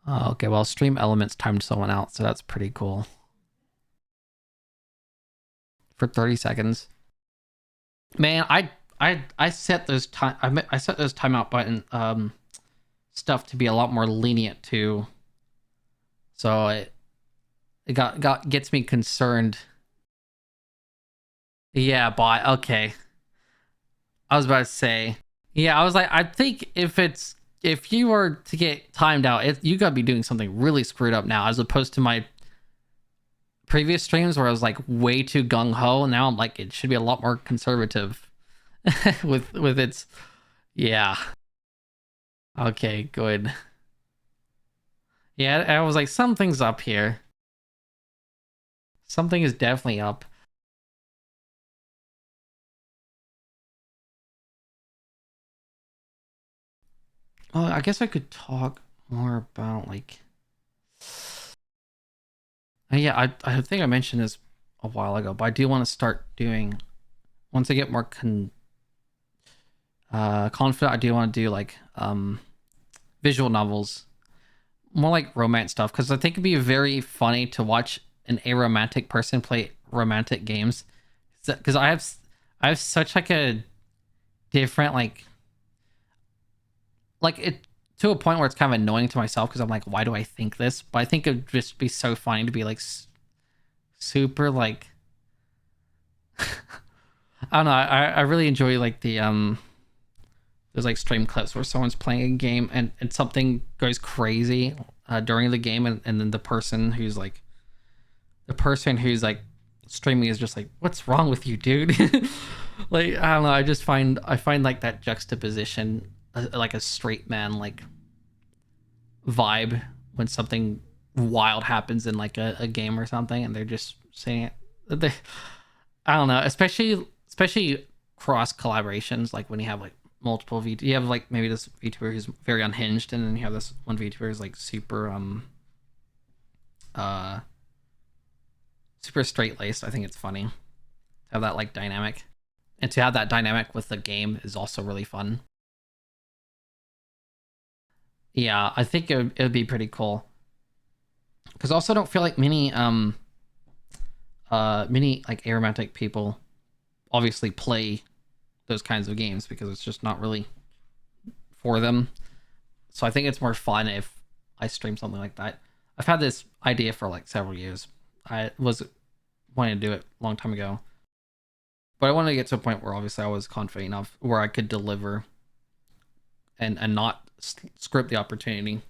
Oh, okay, well, Stream Elements timed someone out, so that's pretty cool. For 30 seconds. Man, I set those I set those timeout button stuff to be a lot more lenient too. So it gets me concerned. Yeah, bot. Okay. I was about to say. Yeah, I was like, I think if you were to get timed out, you gotta be doing something really screwed up now, as opposed to my previous streams where I was like way too gung ho. Now I'm like, it should be a lot more conservative with its. Yeah. Okay, good. Yeah, I was like, something's up here. Something is definitely up. Well, I guess I could talk more about like. Yeah, I think I mentioned this a while ago, but I do want to start doing once I get more confident. I do want to do like visual novels, more like romance stuff, because I think it'd be very funny to watch an aromantic person play romantic games. Because I have such like a different like it to a point where it's kind of annoying to myself because I'm like, why do I think this? But I think it'd just be so funny to be like super like I don't know. I really enjoy like there's like stream clips where someone's playing a game and something goes crazy during the game, and then the person who's like streaming is just like, what's wrong with you, dude? Like, I don't know. I find like that juxtaposition, like a straight man like vibe when something wild happens in like a game or something, and they're just saying it. They, I don't know, especially cross collaborations, like when you have like multiple you have like maybe this VTuber who's very unhinged, and then you have this one VTuber who's like uh super straight laced. I think it's funny to have that like dynamic, and to have that dynamic with the game is also really fun. Yeah, I think it would be pretty cool. Because I also don't feel like many like aromantic people obviously play those kinds of games because it's just not really for them. So I think it's more fun if I stream something like that. I've had this idea for like several years. I was wanting to do it a long time ago, but I wanted to get to a point where obviously I was confident enough where I could deliver and not script the opportunity.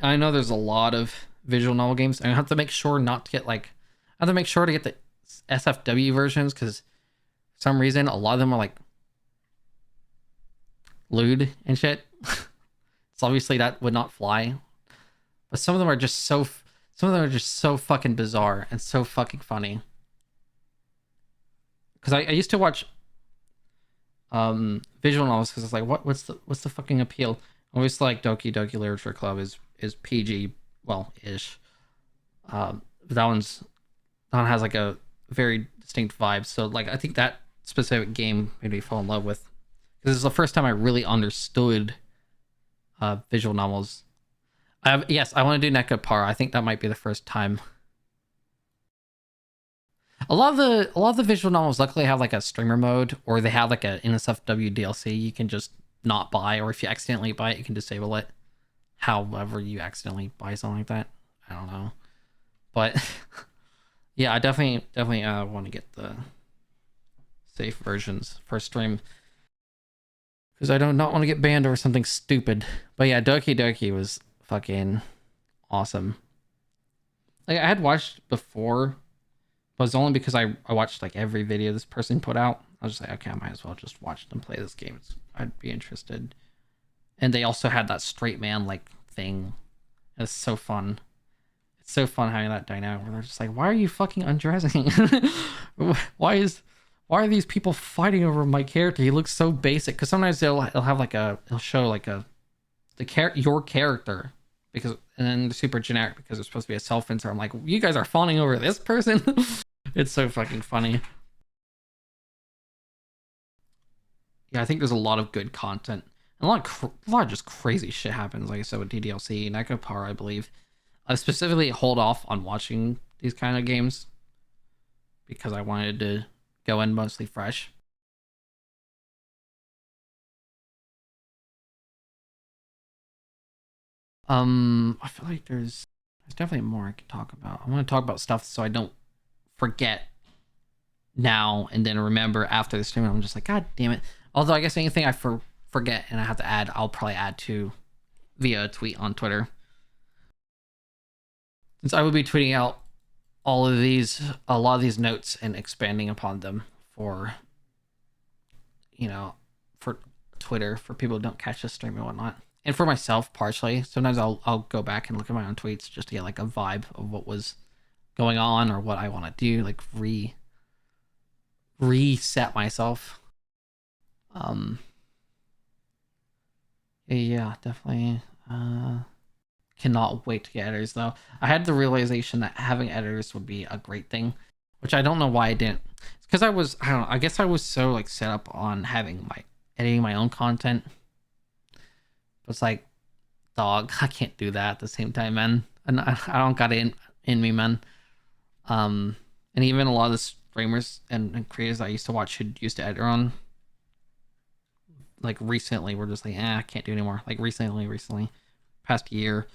I know there's a lot of visual novel games, and I have to make sure not to get like I have to make sure to get the SFW versions, because for some reason a lot of them are like lewd and shit. So obviously that would not fly. But some of them are just so fucking bizarre and so fucking funny. Because I used to watch visual novels because it's like, what's the fucking appeal? Always like Doki Doki Literature Club is PG, well ish. But that one has like a very distinct vibe. So like I think that specific game made me fall in love with, because this is the first time I really understood visual novels. Yes, I want to do Nekapara. I think that might be the first time. A lot of the visual novels luckily have like a streamer mode, or they have like a NSFW DLC you can just not buy, or if you accidentally buy it, you can disable it. However, you accidentally buy something like that, I don't know. But yeah, I definitely want to get the safe versions for stream, because I don't not want to get banned over something stupid. But yeah, Doki Doki was fucking awesome. Like I had watched before, but it's only because I watched like every video this person put out. I was just like, okay, I might as well just watch them play this game. I'd be interested. And they also had that straight man like thing. It's so fun. It's so fun having that dynamic where they're just like, why are you fucking undressing? why are these people fighting over my character? He looks so basic. Because sometimes they'll have like they'll show like your character, because and then they're super generic because it's supposed to be a self-insert. I'm like, you guys are fawning over this person. It's so fucking funny. Yeah, I think there's a lot of good content. And a lot of just crazy shit happens. Like I said with DDLC, Nekopar, I believe. I specifically hold off on watching these kind of games because I wanted to go in mostly fresh. I feel like there's definitely more I could talk about. I want to talk about stuff so I don't forget now and then remember after the stream. I'm just like, God damn it. Although I guess anything I forget and I have to add, I'll probably add to via a tweet on Twitter. Since I will be tweeting out a lot of these notes and expanding upon them for, for Twitter, for people who don't catch the stream and whatnot. And for myself, partially. Sometimes I'll go back and look at my own tweets just to get like a vibe of what was going on or what I want to do, like reset myself. Yeah, definitely. Cannot wait to get editors though. I had the realization that having editors would be a great thing, which I don't know why I didn't. It's because I don't know, I guess I was so like set up on editing my own content. But it's like, dog, I can't do that at the same time, man. And I don't got it in me, man. And even a lot of the streamers and creators I used to watch who used to edit on, like recently, we're just like, I can't do anymore. Like recently, past year,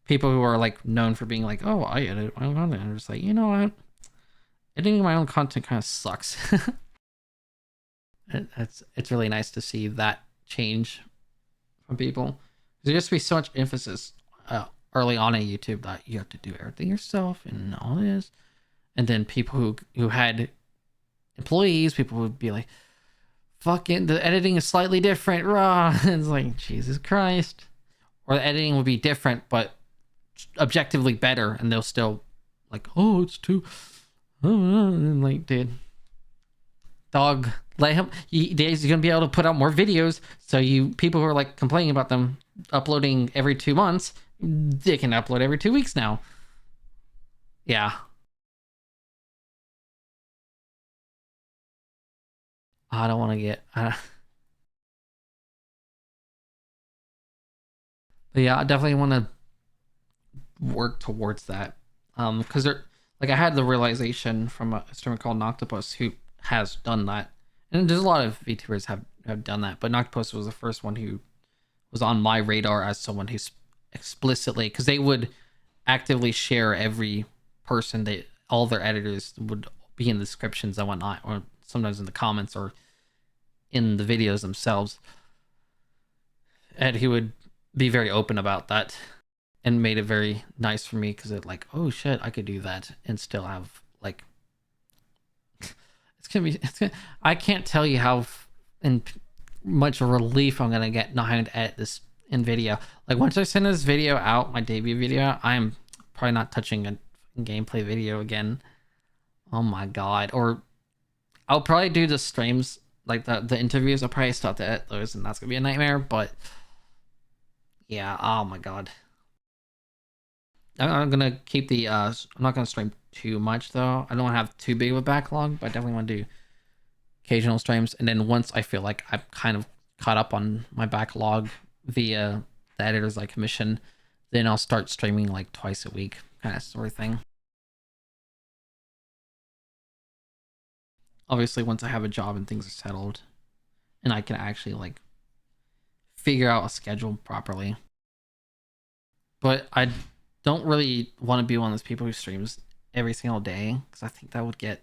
people who are like known for being like, oh, I edit my own content. I'm just like, you know what? Editing my own content kind of sucks. It's really nice to see that change from people. There used to be so much emphasis early on in YouTube that you have to do everything yourself and all this. And then people who had employees, people would be like, fucking the editing is slightly different, raw. It's like, Jesus Christ. Or the editing would be different, but objectively better, and they'll still like, oh, it's too, and like, dude, dog, let him. He's gonna be able to put out more videos. So you people who are like complaining about them uploading every 2 months, they can upload every 2 weeks now. Yeah. I don't want to get. But yeah, I definitely want to work towards that. Because like I had the realization from a streamer called Noctopus who has done that, and there's a lot of VTubers have done that, but Noctopus was the first one who was on my radar as someone who's explicitly, because they would actively share every person, all their editors would be in the descriptions and whatnot, or sometimes in the comments or in the videos themselves, and he would be very open about that and made it very nice for me because it like, oh shit, I could do that and still have like, I can't tell you how much relief I'm gonna get not having to edit this in video. Like once I send this video out, my debut video, I'm probably not touching a gameplay video again. Oh my god. Or I'll probably do the streams, like the interviews. I'll probably start to edit those, and that's gonna be a nightmare. But yeah, oh my god. I'm gonna keep the I'm not gonna stream too much though. I don't want to have too big of a backlog, but I definitely want to do occasional streams. And then once I feel like I'm kind of caught up on my backlog via the editors I commission, then I'll start streaming like twice a week, kind of sort of thing. Obviously, once I have a job and things are settled, and I can actually like figure out a schedule properly. But I don't really want to be one of those people who streams every single day, because I think that would get,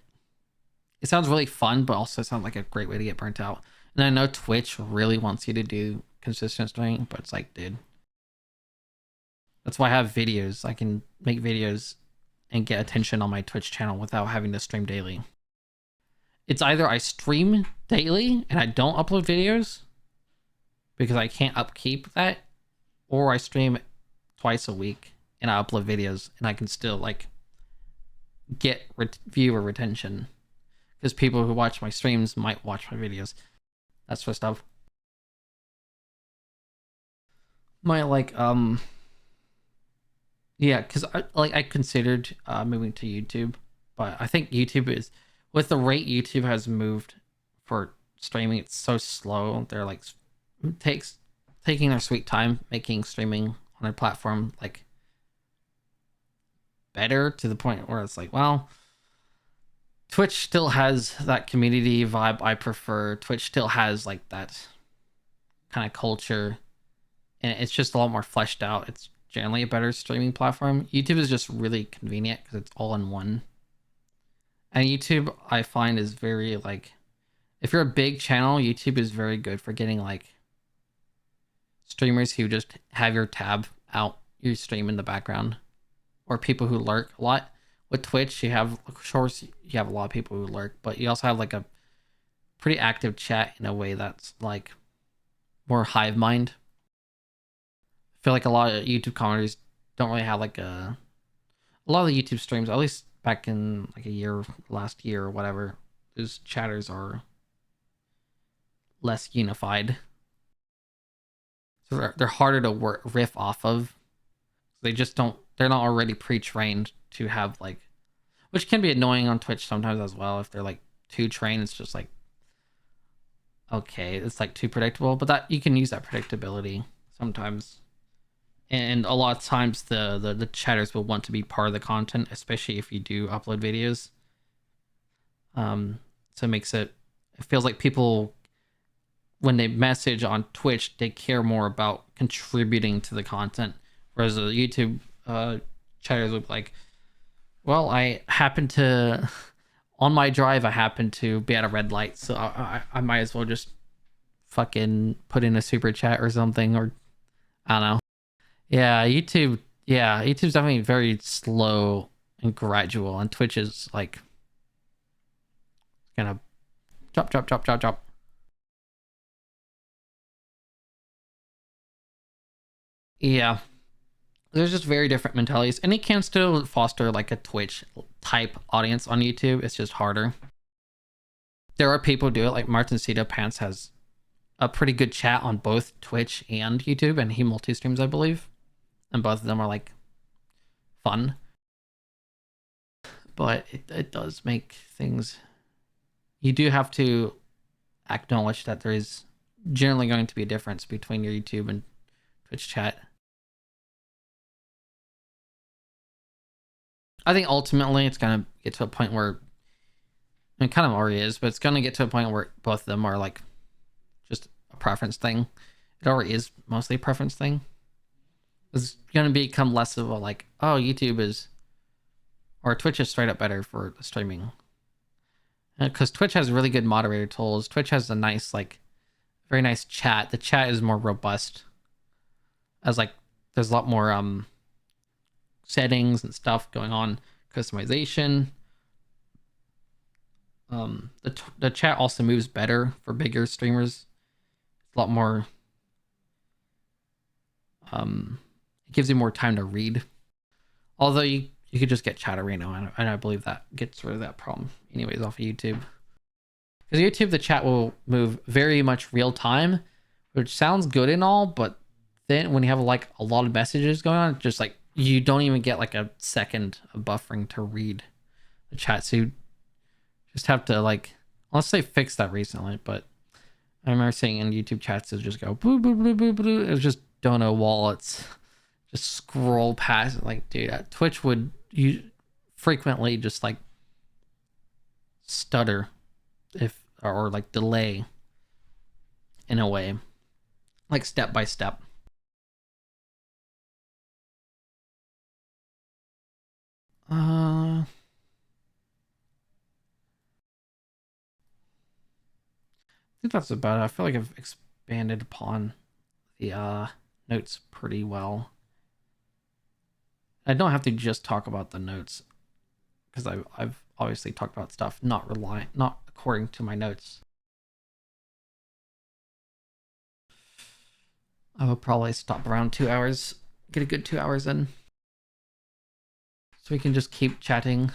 it sounds really fun, but also sounds like a great way to get burnt out. And I know Twitch really wants you to do consistent streaming, but it's like, dude, that's why I have videos. I can make videos and get attention on my Twitch channel without having to stream daily. It's either I stream daily and I don't upload videos because I can't upkeep that, or I stream twice a week and I upload videos and I can still like get viewer retention because people who watch my streams might watch my videos. That sort of stuff. My like yeah, because I considered moving to YouTube, but I think YouTube is, with the rate YouTube has moved for streaming, it's so slow. They're like taking their sweet time making streaming on their platform like better, to the point where it's like, well, Twitch still has that community vibe I prefer. Twitch still has like that kind of culture, and it's just a lot more fleshed out. It's generally a better streaming platform. YouTube is just really convenient because it's all in one. And YouTube, I find, is very like, if you're a big channel, YouTube is very good for getting like streamers who just have your tab out, your stream in the background, or people who lurk a lot. With Twitch, you have, of course, you have a lot of people who lurk, but you also have like a pretty active chat in a way that's like more hive mind. I feel like a lot of YouTube communities don't really have like a lot of the YouTube streams, at least back in like last year or whatever, those chatters are less unified. So they're harder to riff off of. They just don't, they're not already pre-trained to have like, which can be annoying on Twitch sometimes as well. If they're like too trained, it's just like, okay, it's like too predictable, but that you can use that predictability sometimes. And a lot of times the chatters will want to be part of the content, especially if you do upload videos. So it makes it feels like people, when they message on Twitch, they care more about contributing to the content, whereas the YouTube chatters would be like, well, I happen to on my drive I happen to be at a red light, so I might as well just fucking put in a super chat or something, or I don't know. Yeah, YouTube. Yeah, YouTube's definitely very slow and gradual, and Twitch is like gonna chop, chop, chop, chop, chop. Yeah, there's just very different mentalities, and it can still foster like a Twitch type audience on YouTube. It's just harder. There are people who do it, like Martin Cito Pants has a pretty good chat on both Twitch and YouTube, and he multi streams, I believe, and both of them are like fun. But it does make things. You do have to acknowledge that there is generally going to be a difference between your YouTube and Twitch chat. I think ultimately it's gonna get to a point where, it kind of already is, but it's gonna get to a point where both of them are like just a preference thing. It already is mostly a preference thing. It's gonna become less of a like, oh, YouTube is, or Twitch is straight up better for streaming, because Twitch has really good moderator tools. Twitch has a nice like very nice chat. The chat is more robust, as like there's a lot more settings and stuff going on, customization. The chat also moves better for bigger streamers. It's a lot more. It gives you more time to read. Although you could just get Chatterino, and I believe that gets rid of that problem anyways off of YouTube. Because YouTube, the chat will move very much real time, which sounds good and all, but then when you have like a lot of messages going on, just like you don't even get like a second of buffering to read the chat. So you just have to like, unless they fixed that recently, but I remember seeing in YouTube chats to just go boo boo boo boo boo. It was just dono wallets, just scroll past it. Like, dude, Twitch would you frequently just like stutter if, or like delay in a way, like step by step. think that's about it. I feel like I've expanded upon the notes pretty well. I don't have to just talk about the notes because I've obviously talked about stuff not according to my notes. I will probably stop around 2 hours, get a good 2 hours in, so we can just keep chatting.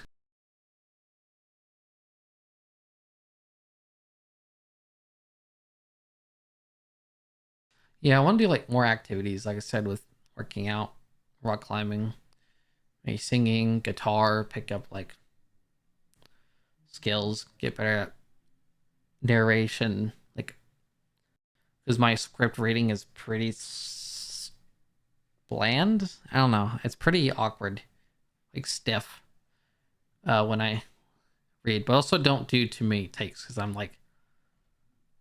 Yeah, I want to do like more activities, like I said, with working out, rock climbing, maybe singing, guitar, pick up like skills, get better at narration, like because my script reading is pretty bland. I don't know. It's pretty awkward, like stiff, when I read. But also don't do too many takes because I'm like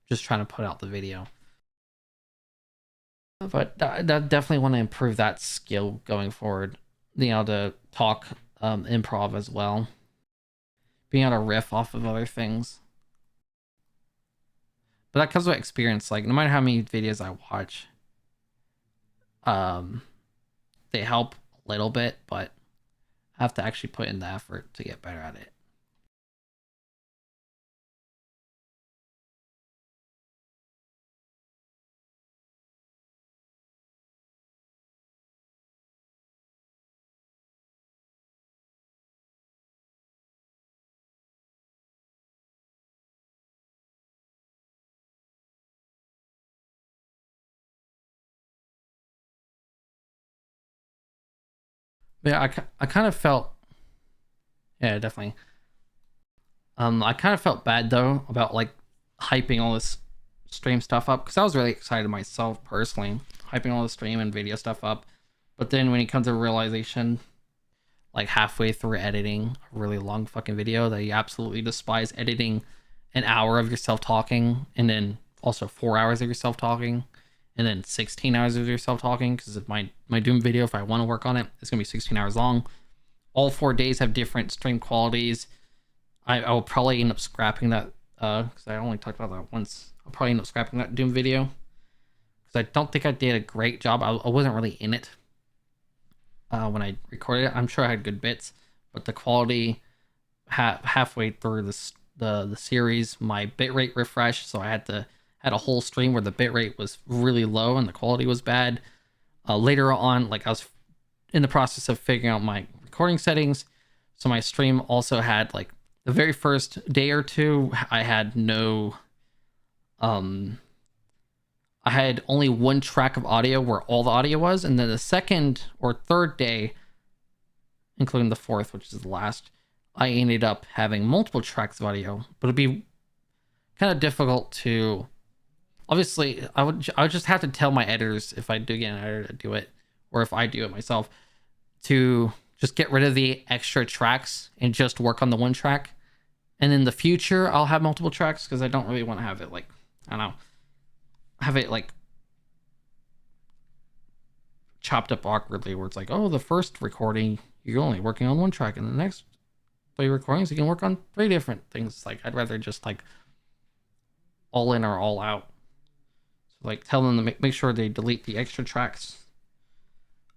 just trying to put out the video. But that definitely want to improve that skill going forward. You know, to talk improv as well, being able to riff off of other things. But that comes with experience. Like no matter how many videos I watch, um, they help a little bit, but I have to actually put in the effort to get better at it. But yeah, I kind of felt, yeah, definitely. I kind of felt bad though about like hyping all this stream stuff up because I was really excited myself personally, hyping all the stream and video stuff up. But then when it comes to realization, like halfway through editing a really long fucking video, that you absolutely despise editing an hour of yourself talking and then also 4 hours of yourself talking and then 16 hours of yourself talking because my Doom video, if I want to work on it, it's gonna be 16 hours long. All 4 days have different stream qualities. I will probably end up scrapping that because I only talked about that once. I'll probably end up scrapping that Doom video because I don't think I did a great job. I wasn't really in it when I recorded it. I'm sure I had good bits, but the quality halfway through the series, my bitrate refreshed, so I had a whole stream where the bitrate was really low and the quality was bad. Later on, like I was in the process of figuring out my recording settings, so my stream also had like the very first day or two, I had no I had only one track of audio where all the audio was, and then the second or third day, including the fourth, which is the last, I ended up having multiple tracks of audio. But it'd be kind of difficult to, obviously I would just have to tell my editors, if I do get an editor to do it, or if I do it myself, to just get rid of the extra tracks and just work on the one track. And in the future, I'll have multiple tracks because I don't really want to have it like, I don't know, have it like chopped up awkwardly where it's like, oh, the first recording, you're only working on one track, and the next 3 recordings, you can work on 3 different things. Like, I'd rather just like all in or all out. So, like, tell them to make sure they delete the extra tracks.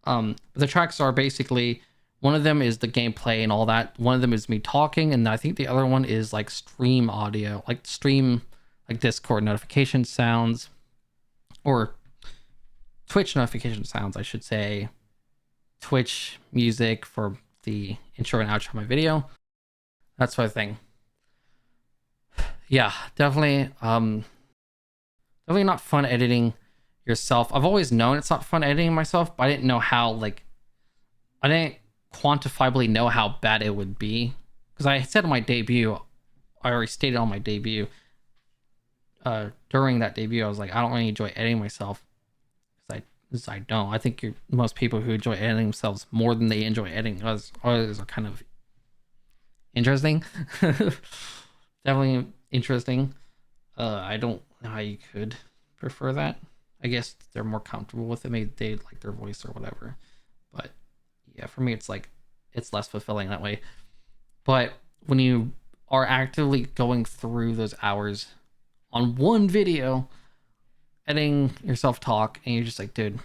The tracks are basically, one of them is the gameplay and all that. One of them is me talking, and I think the other one is like stream audio, like stream, like Discord notification sounds, or Twitch notification sounds, I should say. Twitch music for the intro and outro of my video, that sort of thing. Yeah, definitely. Definitely not fun editing yourself. I've always known it's not fun editing myself, but I didn't know how, like, I didn't quantifiably know how bad it would be. Because I said on my debut, I already stated on my debut, during that debut, I was like, I don't really enjoy editing myself. Because I don't. I think most people who enjoy editing themselves more than they enjoy editing others are kind of interesting. Definitely interesting. I don't know how you could prefer that. I guess they're more comfortable with it. Maybe they like their voice or whatever. But yeah, for me, it's like it's less fulfilling that way. But when you are actively going through those hours on one video, editing yourself talk, and you're just like, dude,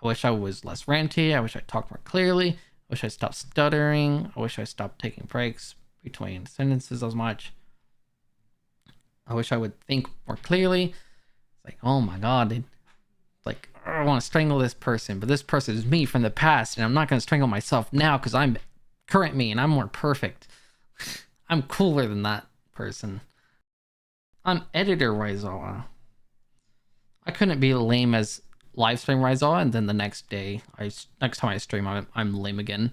I wish I was less ranty. I wish I talked more clearly. I wish I stopped stuttering. I wish I stopped taking breaks between sentences as much. I wish I would think more clearly. It's like, oh my god, dude. Like, I want to strangle this person, but this person is me from the past, and I'm not going to strangle myself now because I'm current me and I'm more perfect. I'm cooler than that person. I'm editor Raizawa. I couldn't be lame as live stream Raizawa, and then the next day, next time I stream, I'm lame again.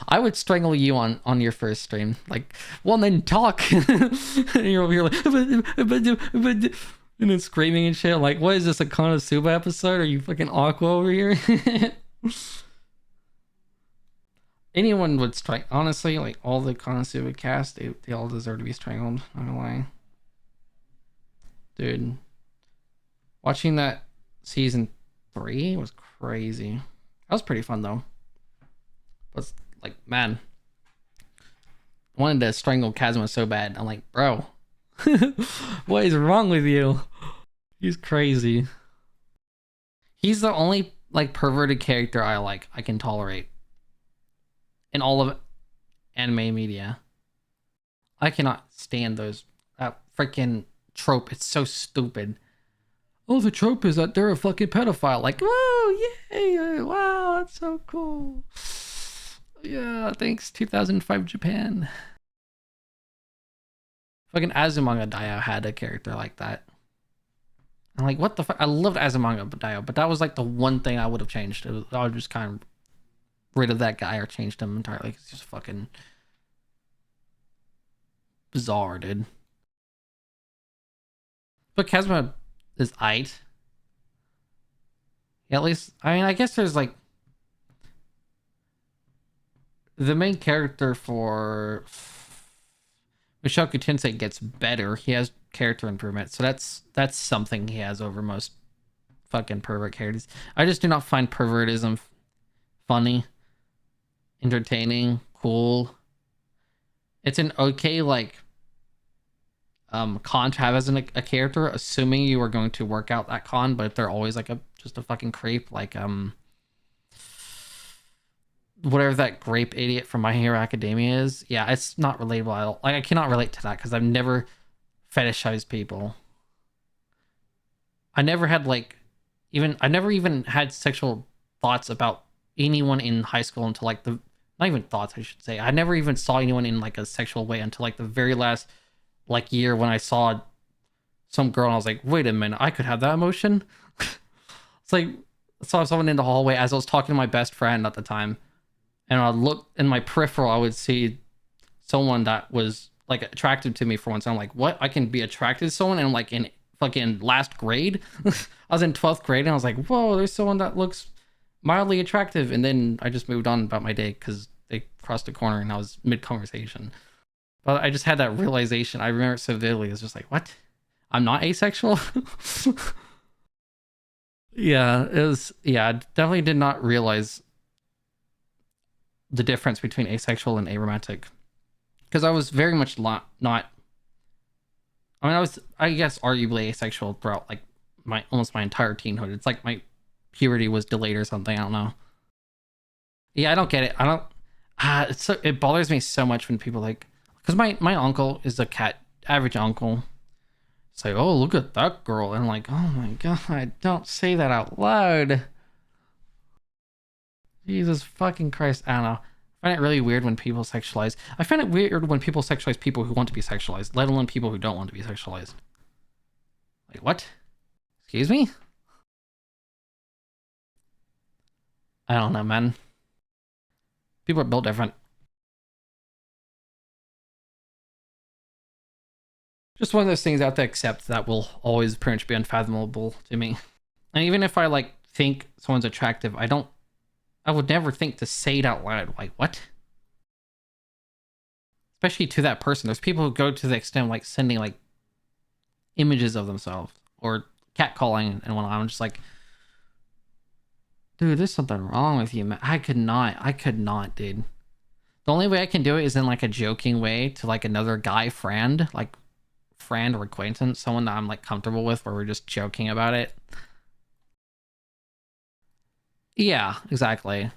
I would strangle you on your first stream, like, well, then talk. And you're over here like, and then screaming and shit. Like, what is this, a Konosuba episode? Are you fucking Aqua over here? Anyone would strike. Honestly, like all the Konosuba cast, they all deserve to be strangled. I'm not gonna lie, dude. Watching that season 3 was crazy. That was pretty fun though. But like, man, I wanted to strangle Kazuma so bad. I'm like, bro, what is wrong with you? He's crazy. He's the only like perverted character I can tolerate in all of anime media. I cannot stand that freaking trope. It's so stupid. Oh, the trope is that they're a fucking pedophile. Like, whoa, yay, wow, that's so cool. Yeah, thanks 2005 Japan. Fucking Azumanga Daioh had a character like that. I'm like, what the fuck? I loved Azumanga Daioh, but that was like the one thing I would have changed. I would just kind of rid of that guy or changed him entirely. He's just fucking bizarre, dude. But Kazuma is aight. Yeah, at least, I mean, I guess there's like the main character for Mushoku Tensei gets better. He has character improvement, so that's something he has over most fucking pervert characters. I just do not find pervertism funny, entertaining, cool. It's an okay like con to have as a character, assuming you are going to work out that con, but if they're always like just a fucking creep, like whatever that grape idiot from My Hero Academia is, yeah, it's not relatable at all. Like, I cannot relate to that because I've never fetishized people. I never had I never even had sexual thoughts about anyone in high school until like not even thoughts, I should say. I never even saw anyone in like a sexual way until like the very last like year when I saw some girl and I was like, wait a minute, I could have that emotion. It's like, I saw someone in the hallway as I was talking to my best friend at the time, and I'd look in my peripheral, I would see someone that was like attracted to me for once. I'm like, what? I can be attracted to someone? And I'm like in fucking last grade. I was in 12th grade and I was like, whoa, there's someone that looks mildly attractive. And then I just moved on about my day because they crossed the corner and I was mid-conversation. But I just had that realization. I remember it so vividly. It's just like, what? I'm not asexual? Yeah, it was, yeah, I definitely did not realize the difference between asexual and aromantic. Because I was very much not, I mean, I was, I guess, arguably asexual throughout like almost my entire teenhood. It's like my puberty was delayed or something. I don't know. Yeah, I don't get it. I don't. It bothers me so much when people like, because my uncle is a average uncle. It's like, oh, look at that girl, and I'm like, oh my god, don't say that out loud. Jesus fucking Christ, I don't know. I find it really weird when people sexualize. I find it weird when people sexualize people who want to be sexualized, let alone people who don't want to be sexualized. Like, what? Excuse me? I don't know, man. People are built different. Just one of those things I have to accept that will always pretty much be unfathomable to me. And even if I like think someone's attractive, I would never think to say it out loud. Like, what? Especially to that person. There's people who go to the extent of like sending like images of themselves or catcalling and whatnot. I'm just like, dude, there's something wrong with you, man. I could not, dude. The only way I can do it is in like a joking way to like another guy friend. Like, friend or acquaintance, someone that I'm like comfortable with, where we're just joking about it. Yeah, exactly.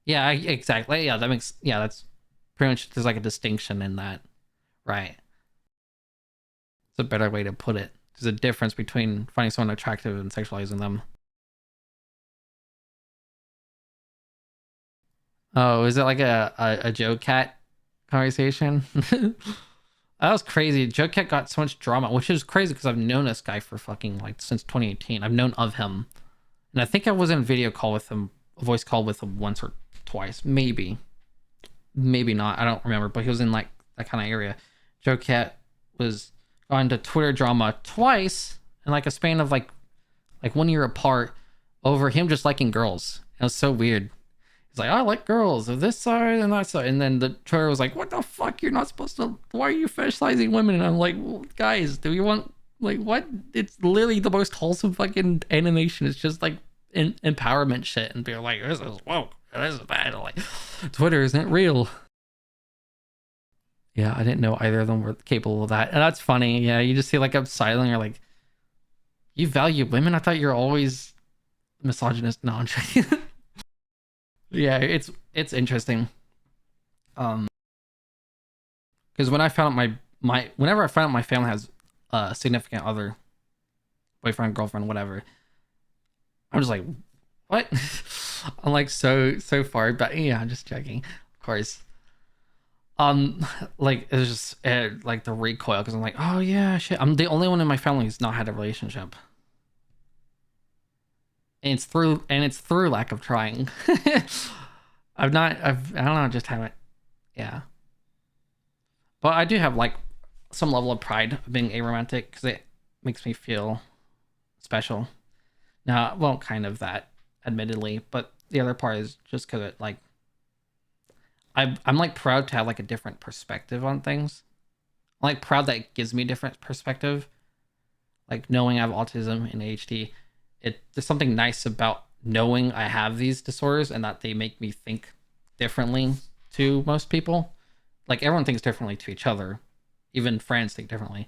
Yeah, exactly. Yeah, that makes, yeah, that's pretty much, there's like a distinction in that, right? It's a better way to put it. There's a difference between finding someone attractive and sexualizing them. Oh, is it like a Joe Cat conversation? That was crazy. Joe Cat got so much drama, which is crazy because I've known this guy for fucking like since 2018. I've known of him, and I think I was in a video call with him, a voice call with him once or twice, maybe, maybe not. I don't remember, but he was in like that kind of area. Joe Cat was got into Twitter drama twice in like a span of like 1 year apart over him just liking girls. It was so weird. He's like, I like girls of this side and that side. And then the Twitter was like, what the fuck? You're not supposed to. Why are you fetishizing women? And I'm like, well, guys, do you want, like, what? It's literally the most wholesome fucking animation. It's just like empowerment shit. And they're like, this is woke. This is bad. I'm like, Twitter isn't real. Yeah, I didn't know either of them were capable of that. And that's funny. Yeah, you just see like I'm silent. You're like, you value women? I thought you're always misogynist. No, I'm joking. Yeah, it's interesting. Um, because when I found out my whenever I found out my family has a significant other, boyfriend, girlfriend, whatever, I'm just like, what? I'm like so far, but yeah, I'm just joking, of course. Like it's just like the recoil because I'm like, oh yeah, shit. I'm the only one in my family who's not had a relationship, and it's through lack of trying. I don't know, just haven't. Yeah. But I do have like some level of pride of being aromantic because it makes me feel special. Now, well, kind of that, admittedly, but the other part is just because it like I'm like proud to have like a different perspective on things. I'm like proud that it gives me a different perspective. Like knowing I have autism and ADHD, there's something nice about knowing I have these disorders and that they make me think differently to most people. Like everyone thinks differently to each other, even friends think differently,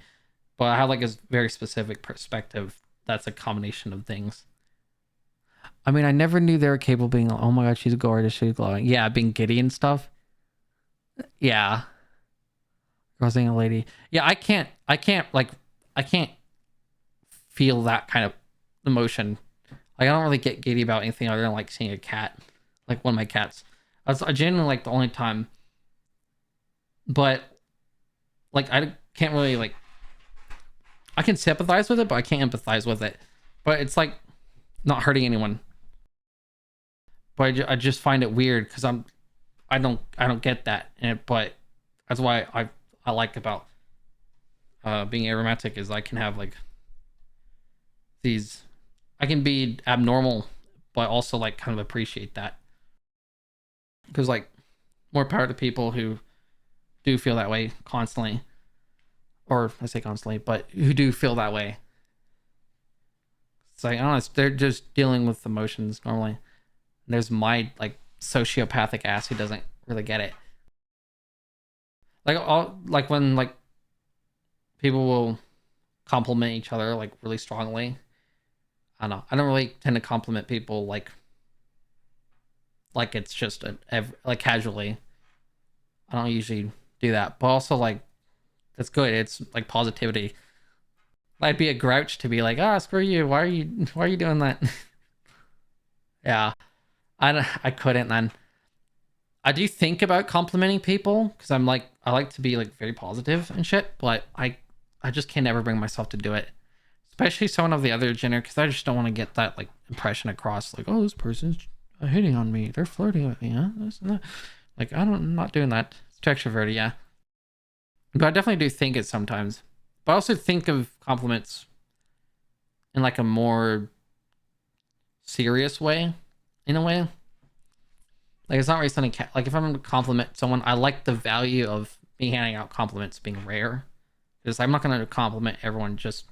but I have like a very specific perspective that's a combination of things. I mean, I never knew they were capable of being like, oh my god, she's gorgeous, she's glowing, yeah, being giddy and stuff. Yeah, girls being a lady. Yeah, I can't feel that kind of emotion. Like I don't really get giddy about anything other than like seeing a cat, like one of my cats. That's I genuinely like the only time. But like I can't really like, I can sympathize with it, but I can't empathize with it. But it's like not hurting anyone. But I just find it weird because I don't get that. But that's why I like about being aromantic is I can have like these, I can be abnormal, but also like kind of appreciate that because like more power to people who do feel that way constantly, or I say constantly, but who do feel that way. It's like I don't know, they're just dealing with emotions normally. And there's my like sociopathic ass who doesn't really get it. Like all like when like people will compliment each other like really strongly. I don't know. I don't really tend to compliment people like it's just like casually. I don't usually do that, but also like that's good. It's like positivity. I'd be a grouch to be like, ah, screw you. Why are you doing that? Yeah, I couldn't then. I do think about complimenting people because I like to be like very positive and shit, but I just can't ever bring myself to do it. Especially someone of the other gender because I just don't want to get that like impression across like, oh, this person's hitting on me, they're flirting with me, huh? This and that. Like I'm not doing that. It's too extroverted, yeah. But I definitely do think it sometimes. But I also think of compliments in like a more serious way, in a way. Like it's not really something like if I'm gonna compliment someone, I like the value of me handing out compliments being rare. Because I'm not gonna compliment everyone just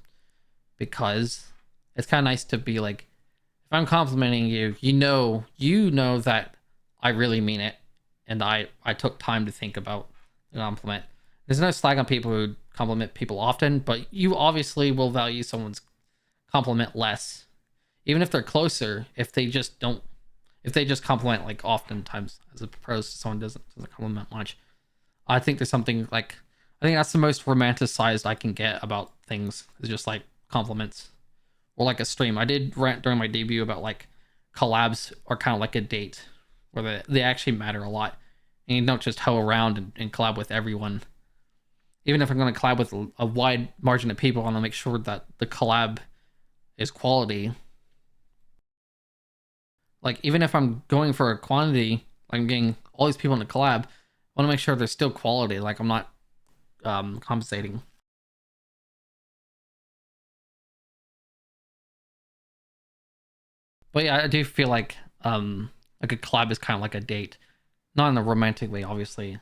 because. It's kind of nice to be like, if I'm complimenting you, you know that I really mean it, and I took time to think about the compliment. There's no slag on people who compliment people often, but you obviously will value someone's compliment less, even if they're closer. If they just compliment like oftentimes, as opposed to someone doesn't compliment much. I think there's something like, I think that's the most romanticized I can get about things, is just like compliments, or like a stream. I did rant during my debut about like collabs are kind of like a date, where they actually matter a lot, and you don't just hoe around and collab with everyone. Even if I'm going to collab with a wide margin of people, I want to make sure that the collab is quality. Like, even if I'm going for a quantity, like I'm getting all these people in the collab, I want to make sure there's still quality. Like, I'm not compensating. But yeah, I do feel like a collab is kind of like a date, not in a romantic way, obviously,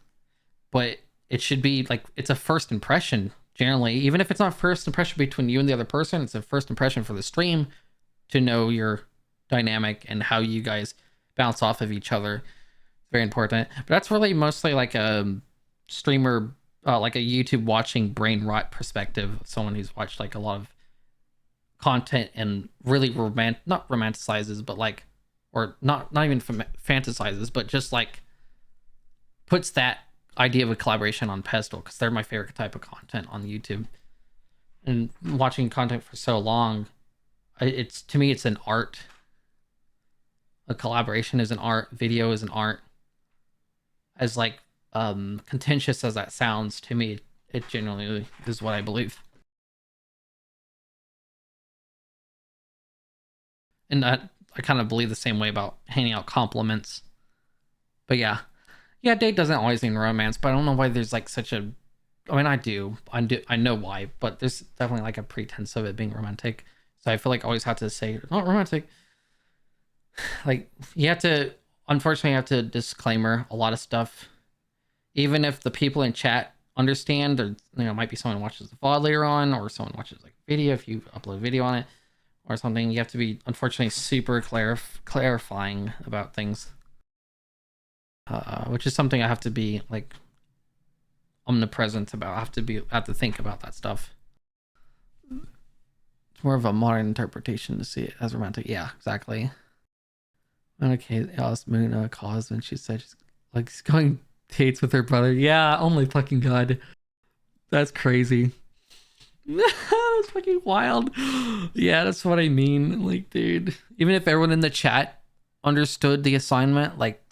but it should be like, it's a first impression generally. Even if it's not first impression between you and the other person, it's a first impression for the stream to know your dynamic and how you guys bounce off of each other. Very important. But that's really mostly like a streamer, like a YouTube watching brain rot perspective. Someone who's watched like a lot of content and really not romanticizes, but like, or not even fantasizes, but just like puts that idea of a collaboration on pedestal, because they're my favorite type of content on YouTube. And watching content for so long, it's, to me, it's an art. A collaboration is an art. Video is an art. As like contentious as that sounds, to me, it genuinely is what I believe. And I kind of believe the same way about handing out compliments. But yeah, date doesn't always mean romance. But I don't know why there's like such a, I mean, I know why, but there's definitely like a pretense of it being romantic. So I feel like I always have to say not romantic. Like, you have to, unfortunately, you have to disclaimer a lot of stuff, even if the people in chat understand. Or, might be someone who watches the VOD later on, or someone watches like video if you upload video on it or something. You have to be, unfortunately, super clarifying about things, which is something I have to be like omnipresent about. I have to think about that stuff. It's more of a modern interpretation to see it as romantic. Yeah, exactly. Okay, asked Moon cause when she said she's like going dates with her brother. Yeah, oh my fucking god, that's crazy. That's fucking wild. Yeah, that's what I mean. Like, dude, even if everyone in the chat understood the assignment, like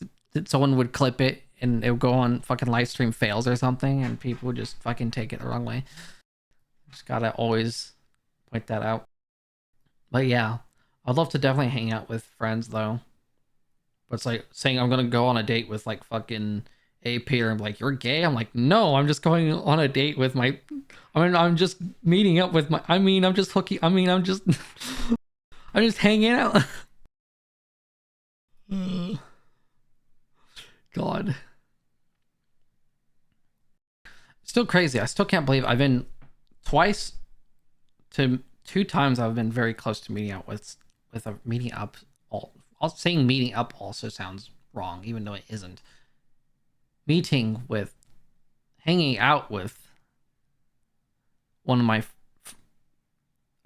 someone would clip it and it would go on fucking live stream fails or something, and people would just fucking take it the wrong way. Just gotta always point that out. But yeah, I'd love to definitely hang out with friends though. But it's like saying I'm gonna go on a date with like fucking AP, or I'm like, you're gay. I'm like, no, I'm just going on a date with my. I mean, I'm just meeting up with my. I mean, I'm just hooking. I mean, I'm just. I'm just hanging out. God. Still crazy. I still can't believe I've been twice to two times I've been very close to meeting out with a meeting up. Saying meeting up also sounds wrong, even though it isn't. Meeting with, hanging out with one of my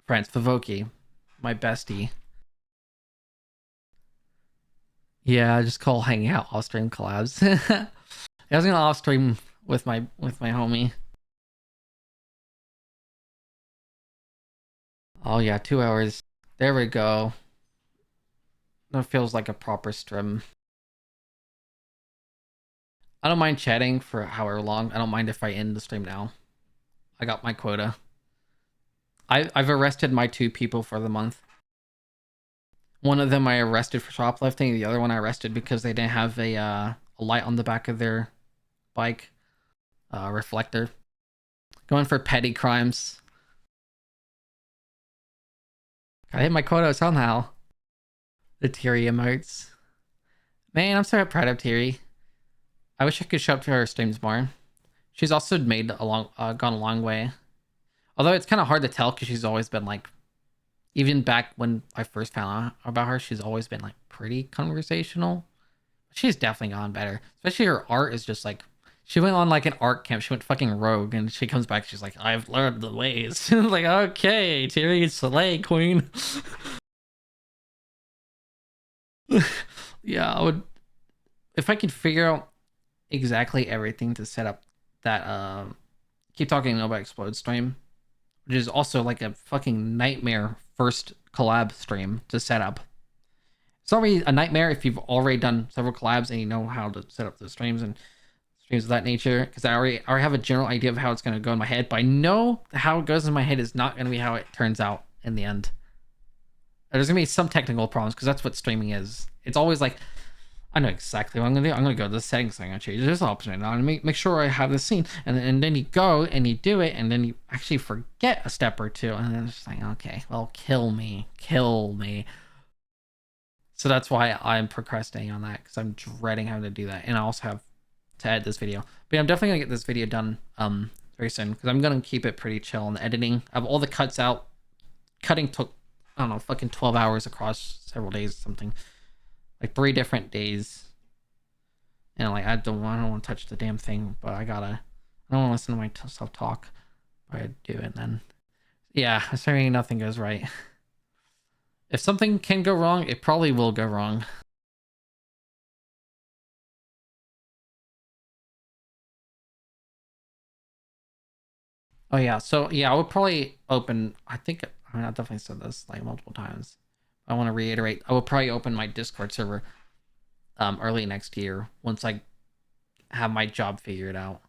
friends, Favoki, my bestie. Yeah, I just call hanging out off stream collabs. I was gonna off stream with my homie. Oh yeah, 2 hours. There we go. That feels like a proper stream. I don't mind chatting for however long. I don't mind if I end the stream now. I got my quota. I've arrested my 2 people for the month. One of them I arrested for shoplifting. The other one I arrested because they didn't have a light on the back of their bike, reflector. Going for petty crimes. I hit my quota somehow. The Teary emotes. Man, I'm so proud of Teary. I wish I could show up to her streams more. She's also gone a long way. Although it's kind of hard to tell because she's always been like, even back when I first found out about her, she's always been like pretty conversational. She's definitely gotten better. Especially her art is just like, She went on like an art camp. She went fucking rogue, and she comes back. She's like, "I've learned the ways." Like, okay, Tyrion Slay Queen. Yeah, I would if I could figure out exactly everything to set up that keep talking Nova Explode stream, which is also like a fucking nightmare first collab stream to set up. It's already a nightmare if you've already done several collabs and you know how to set up the streams and streams of that nature. Because I already have a general idea of how it's gonna go in my head, but I know how it goes in my head is not gonna be how it turns out in the end. There's gonna be some technical problems because that's what streaming is. It's always like I know exactly what I'm gonna do. I'm gonna go to the settings. I'm gonna change this option, and I'm gonna make sure I have this scene. And then you go and you do it, and then you actually forget a step or two, and then it's just like, okay, well, kill me, kill me. So that's why I'm procrastinating on that because I'm dreading having to do that, and I also have to edit this video. But yeah, I'm definitely gonna get this video done very soon because I'm gonna keep it pretty chill on the editing. I have all the cuts out. Cutting took I don't know, fucking 12 hours across several days or something. Like 3 different days. And like I don't want to touch the damn thing, but I don't want to listen to myself talk. But I do it then. Yeah, assuming nothing goes right. If something can go wrong, it probably will go wrong. Oh yeah, so yeah, I would probably open. I definitely said this like multiple times. I want to reiterate. I will probably open my Discord server early next year once I have my job figured out.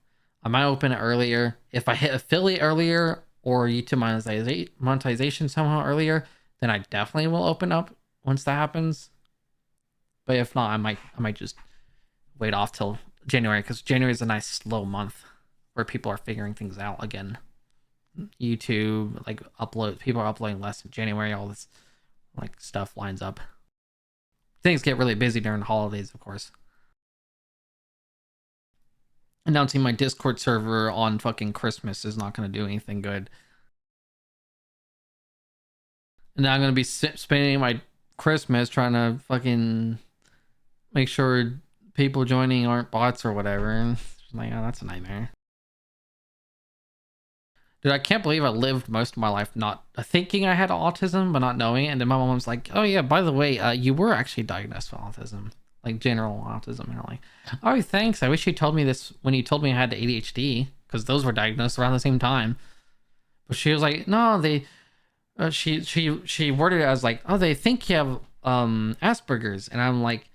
I might open it earlier if I hit affiliate earlier or YouTube monetization somehow earlier. Then I definitely will open up once that happens. But if not, I might just wait off till January because January is a nice slow month where people are figuring things out again. YouTube like people are uploading less in January. All this like stuff lines up. Things get really busy during the holidays, of course. Announcing my Discord server on fucking Christmas is not going to do anything good. And now I'm going to be spending my Christmas trying to fucking make sure people joining aren't bots or whatever. And it's like, oh, that's a nightmare. Dude, I can't believe I lived most of my life not thinking I had autism, but not knowing it. And then my mom was like, oh, yeah, by the way, you were actually diagnosed with autism, like general autism. And I'm like, oh, thanks. I wish you told me this when you told me I had ADHD, because those were diagnosed around the same time. But she was like, no, she worded it as like, oh, they think you have Asperger's. And I'm like,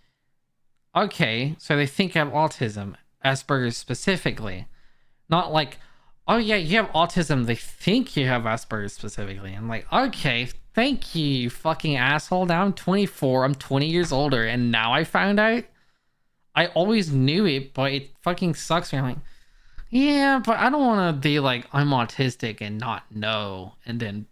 okay, so they think you have autism, Asperger's specifically. Not like, oh yeah, you have autism. They think you have Asperger's specifically. I'm like, okay, thank you, you fucking asshole. Now I'm 24. I'm 20 years older, and now I found out. I always knew it, but it fucking sucks. I'm like, yeah, but I don't want to be like I'm autistic and not know, and then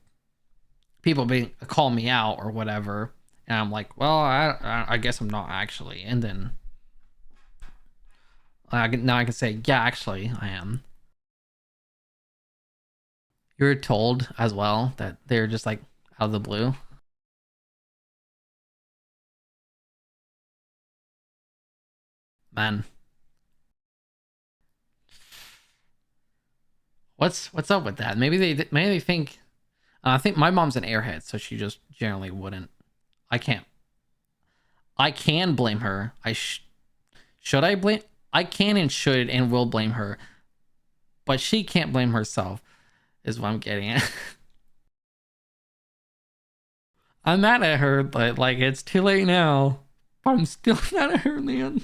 people call me out or whatever, and I'm like, well, I guess I'm not actually, and then now I can say, yeah, actually, I am. You were told as well that they're just like out of the blue. Man, what's up with that? Maybe they think. I think my mom's an airhead, so she just generally wouldn't. I can't. I can blame her. Should I blame? I can and should and will blame her, but she can't blame herself. Is what I'm getting at. I'm mad at her, but like it's too late now. But I'm still mad at her, man.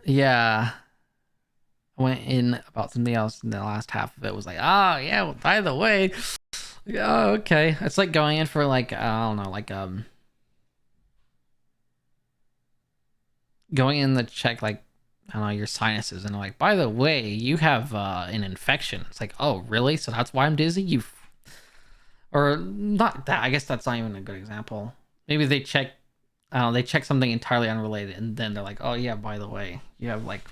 Yeah, I went in about something else, and the last half of it was like, oh yeah, well, by the way, yeah, okay. It's like going in for like I don't know, like going in to check like I don't know your sinuses, and like by the way, you have an infection. It's like, oh really? So that's why I'm dizzy. Or not that. I guess that's not even a good example. Maybe they check. They check something entirely unrelated, and then they're like, oh yeah, by the way, you have like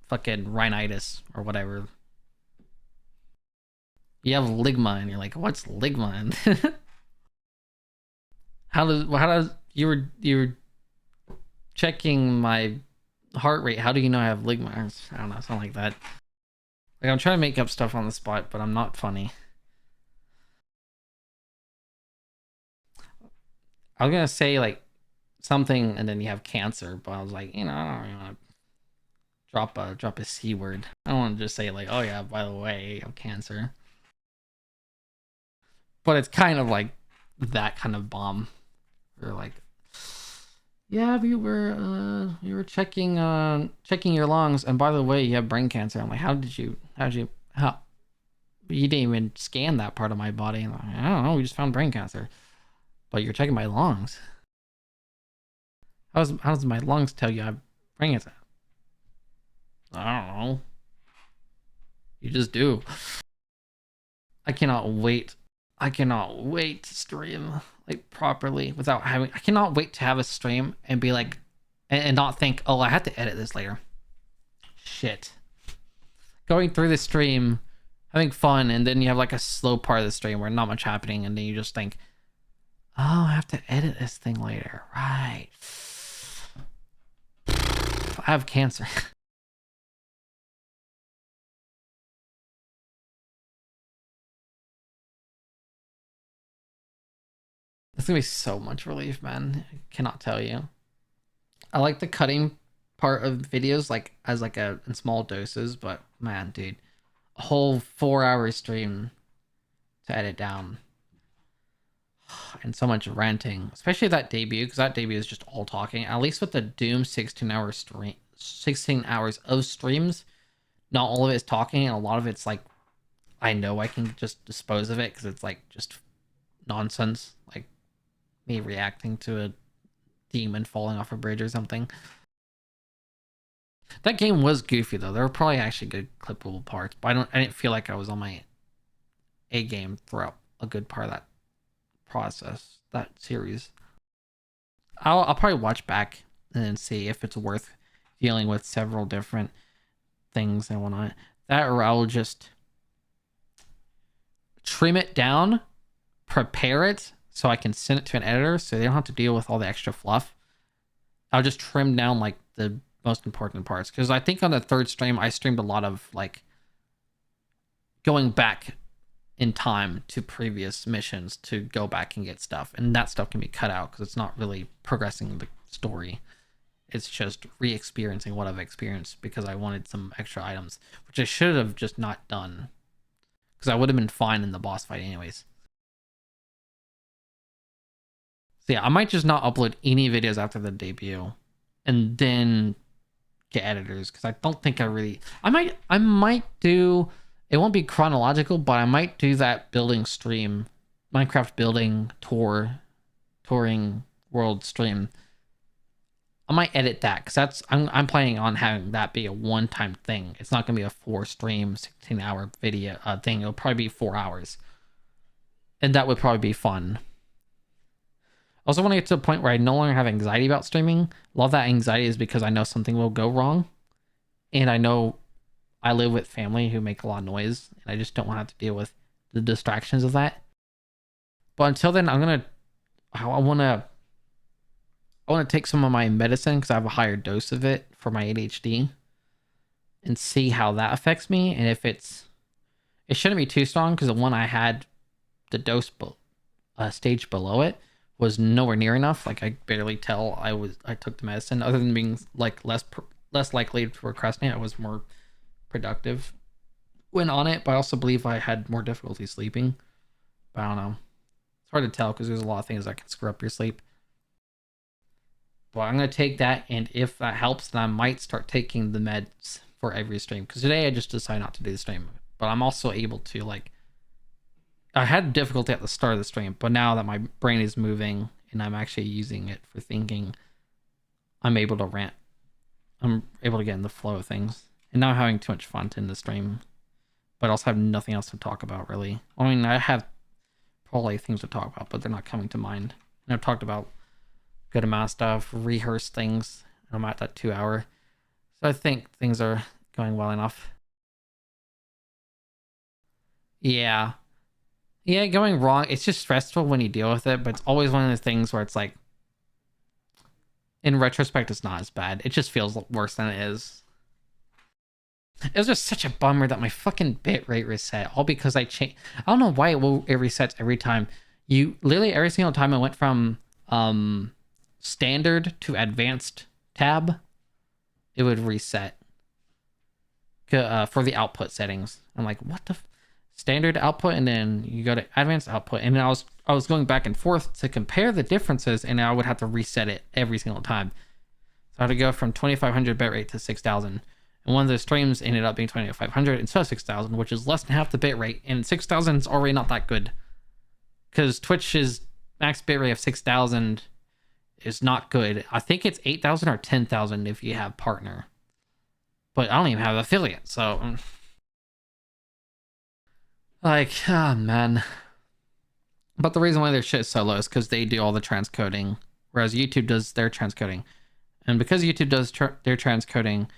fucking rhinitis or whatever. You have ligma, and you're like, what's ligma? How does you were checking my heart rate? How do you know I have ligma? I don't know, something like that. Like, I'm trying to make up stuff on the spot, but I'm not funny. I was gonna say like something, and then you have cancer, but I was like, I don't really want to drop a c word. I don't want to just say like, oh yeah, by the way, you have cancer. But it's kind of like that kind of bomb. Or like, yeah, we were checking your lungs, and by the way, you have brain cancer. I'm like, how you didn't even scan that part of my body. And like, I don't know, we just found brain cancer, but you're checking my lungs. How does my lungs tell you I have brain cancer? I don't know. You just do. I cannot wait. I cannot wait to stream like properly without having. I cannot wait to have a stream and be like, and not think, oh, I have to edit this later. Shit. Going through the stream, having fun, and then you have like a slow part of the stream where not much happening, and then you just think, oh, I have to edit this thing later. Right. I have cancer. It's gonna be so much relief, man. I cannot tell you. I like the cutting part of videos like as like a in small doses, but man, dude, a whole 4 hour stream to edit down, and so much ranting, especially that debut, because that debut is just all talking. At least with the Doom 16-hour stream, 16 hours of streams, not all of it is talking, and a lot of it's like I know I can just dispose of it because it's like just nonsense, like me reacting to a demon falling off a bridge or something. That game was goofy though. There were probably actually good clippable parts, but I didn't feel like I was on my A game throughout a good part of that process, that series. I'll probably watch back and then see if it's worth dealing with several different things and whatnot. That, or I'll just trim it down, prepare it so I can send it to an editor so they don't have to deal with all the extra fluff. I'll just trim down like the most important parts, because I think on the third stream I streamed a lot of like going back in time to previous missions to go back and get stuff, and that stuff can be cut out because it's not really progressing the story. It's just re-experiencing what I've experienced because I wanted some extra items, which I should have just not done because I would have been fine in the boss fight anyways. So yeah, I might just not upload any videos after the debut and then get editors, because I don't think I might do, it won't be chronological, but I might do that building stream, Minecraft building touring world stream. I might edit that because I'm planning on having that be a one-time thing. It's not gonna be a 4 stream 16-hour video thing. It'll probably be 4 hours, and that would probably be fun. I also want to get to a point where I no longer have anxiety about streaming. A lot of that anxiety is because I know something will go wrong, and I know I live with family who make a lot of noise, and I just don't want to have to deal with the distractions of that. But until then, I want to take some of my medicine because I have a higher dose of it for my ADHD, and see how that affects me. And if it shouldn't be too strong, because the one I had, the dose stage below it was nowhere near enough. Like I barely tell I took the medicine, other than being like less likely to procrastinate. I was more productive when on it, but I also believe I had more difficulty sleeping. But I don't know. It's hard to tell because there's a lot of things that can screw up your sleep. But I'm gonna take that, and if that helps, then I might start taking the meds for every stream. Because today I just decided not to do the stream, but I'm also able to like. I had difficulty at the start of the stream, but now that my brain is moving and I'm actually using it for thinking, I'm able to rant. I'm able to get in the flow of things. And now I'm having too much fun in the stream, but I also have nothing else to talk about, really. I mean, I have probably things to talk about, but they're not coming to mind. And I've talked about a good amount of stuff, rehearsed things, and I'm at that 2 hour. So I think things are going well enough. Yeah. Yeah, going wrong. It's just stressful when you deal with it, but it's always one of those things where it's like, in retrospect, it's not as bad. It just feels worse than it is. It was just such a bummer that my fucking bitrate reset, all because I changed. I don't know why it resets every time. You literally every single time it went from standard to advanced tab, it would reset for the output settings. I'm like, what the standard output, and then you go to advanced output, and then I was going back and forth to compare the differences, and I would have to reset it every single time. So I had to go from 2500 bitrate to 6000. And one of the streams ended up being 2500 instead of 6000, which is less than half the bitrate. And 6000 is already not that good, because Twitch's max bitrate of 6000 is not good. I think it's 8000 or 10,000 if you have partner, but I don't even have affiliate. So, like, oh man. But the reason why their shit is so low is because they do all the transcoding, whereas YouTube does their transcoding. And because YouTube does their transcoding,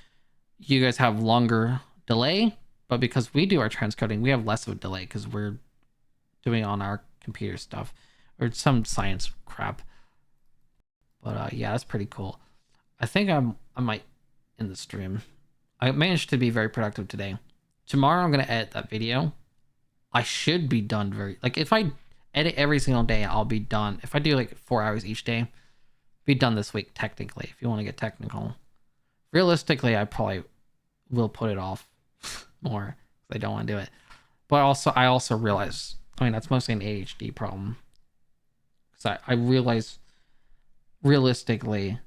you guys have longer delay, but because we do our transcoding, we have less of a delay because we're doing on our computer stuff or some science crap. But yeah, that's pretty cool. I think I might end the stream. I managed to be very productive today. Tomorrow I'm gonna edit that video. I should be done if I edit every single day, I'll be done. If I do like 4 hours each day, be done this week technically, if you want to get technical. Realistically, I probably will put it off more because I don't want to do it. But I also realize, I mean, that's mostly an ADHD problem. Because I realize, realistically,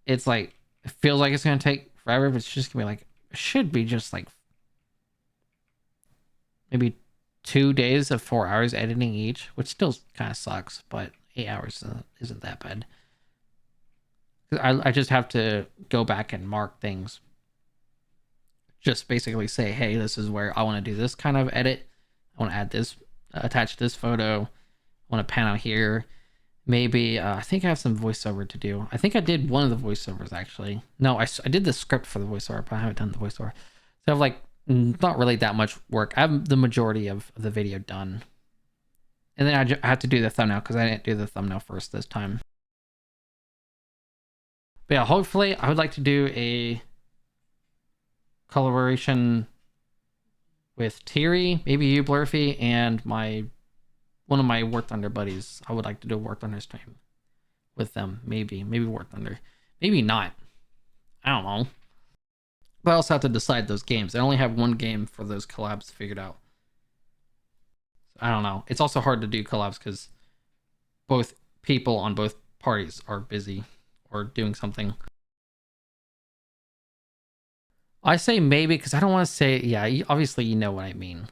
it's like, it feels like it's going to take forever, but it's just going to be like, it should be just like maybe 2 days of 4 hours editing each, which still kind of sucks, but 8 hours isn't that bad. I just have to go back and mark things. Just basically say, hey, this is where I want to do this kind of edit. I want to add this, attach this photo. I want to pan out here. Maybe, I think I have some voiceover to do. I think I did one of the voiceovers, actually. No, I did the script for the voiceover, but I haven't done the voiceover. So I have, like, not really that much work. I have the majority of the video done. And then I had to do the thumbnail because I didn't do the thumbnail first this time. But yeah, hopefully I would like to do a collaboration with Thierry, maybe you, Blurfy, and one of my War Thunder buddies. I would like to do a War Thunder stream with them. Maybe War Thunder. Maybe not. I don't know. But I also have to decide those games. I only have one game for those collabs figured out. I don't know. It's also hard to do collabs because both people on both parties are busy or doing something. I say maybe because I don't want to say, yeah, obviously you know what I mean.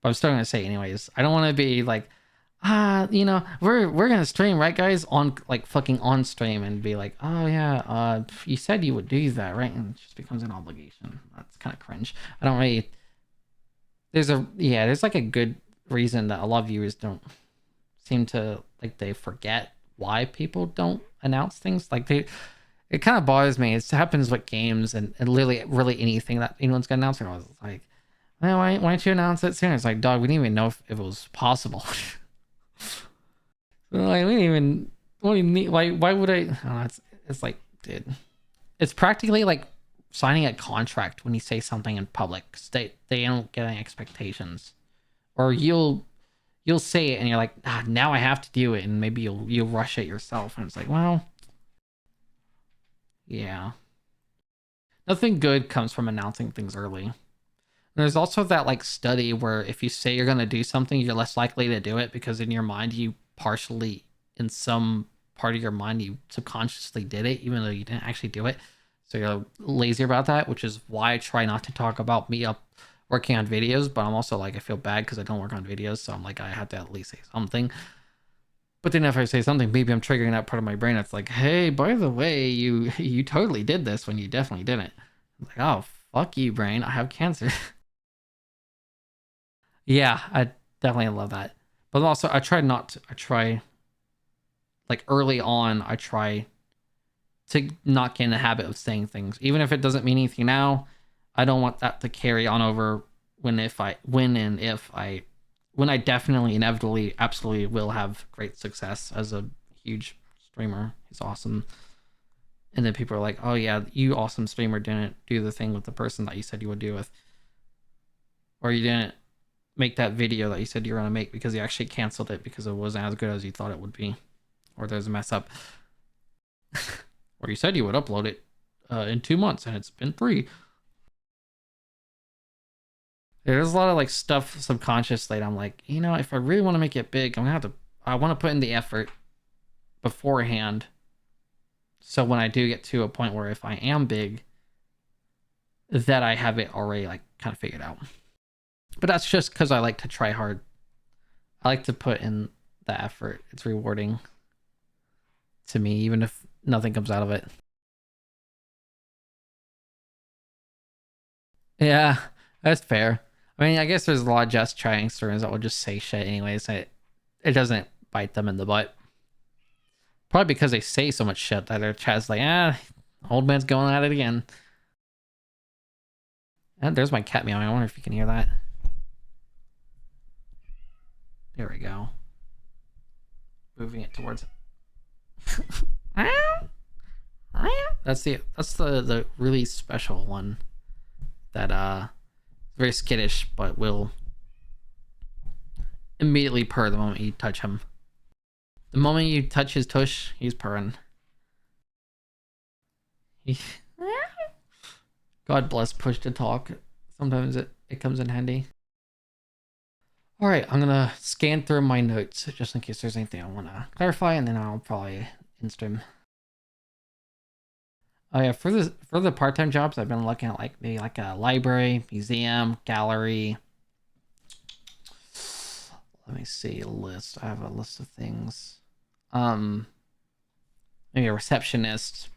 But I'm still going to say anyways. I don't want to be like, we're going to stream, right, guys? On, like, fucking on stream and be like, oh, yeah, you said you would do that, right? And it just becomes an obligation. That's kind of cringe. I don't really... There's like a good reason that a lot of viewers don't seem to, like, they forget why people don't announce things. Like, it kind of bothers me. It happens with games and literally really anything that anyone's gonna announce. I was like, well, why don't you announce it sooner? It's like, dog, we didn't even know if it was possible. Like, we didn't even. What do you mean? Why would I? Oh, it's like, dude, it's practically like signing a contract when you say something in public. They don't get any expectations, or you'll say it and you're like, now I have to do it, and maybe you'll rush it yourself, and it's like, well. Yeah. Nothing good comes from announcing things early. And there's also that, like, study where if you say you're going to do something, you're less likely to do it because in your mind, in some part of your mind, you subconsciously did it, even though you didn't actually do it. So you're lazy about that, which is why I try not to talk about me working on videos. But I'm also like, I feel bad because I don't work on videos. So I'm like, I have to at least say something. But then if I say something, maybe I'm triggering that part of my brain. It's like, hey, by the way, you totally did this when you definitely didn't. I'm like, oh, fuck you, brain. I have cancer. Yeah, I definitely love that. But also, like, early on, I try to not get in the habit of saying things, even if it doesn't mean anything now. I don't want that to carry on over when I definitely inevitably absolutely will have great success as a huge streamer. He's awesome. And then people are like, oh yeah, you awesome streamer didn't do the thing with the person that you said you would do with, or you didn't make that video that you said you were going to make because you actually canceled it because it wasn't as good as you thought it would be, or there's a mess up. Or you said you would upload it in 2 months and it's been 3. There's a lot of like stuff subconsciously that I'm like, if I really want to make it big, I want to put in the effort beforehand. So when I do get to a point where if I am big, that I have it already like kind of figured out. But that's just because I like to try hard. I like to put in the effort. It's rewarding to me, even if nothing comes out of it. Yeah, that's fair. I mean, I guess there's a lot of just trying streamers that will just say shit anyways. It doesn't bite them in the butt. Probably because they say so much shit that their chat's like, old man's going at it again. And there's my cat meowing. I wonder if you can hear that. There we go. Moving it towards. That's the really special one that very skittish but will immediately purr the moment you touch him. The moment you touch his tush, he's purring. God bless push to talk. Sometimes it comes in handy. All right, I'm gonna scan through my notes just in case there's anything I want to clarify, and then I'll probably in stream. Oh yeah, for the part-time jobs, I've been looking at like maybe like a library, museum, gallery. Let me see a list. I have a list of things. Maybe a receptionist.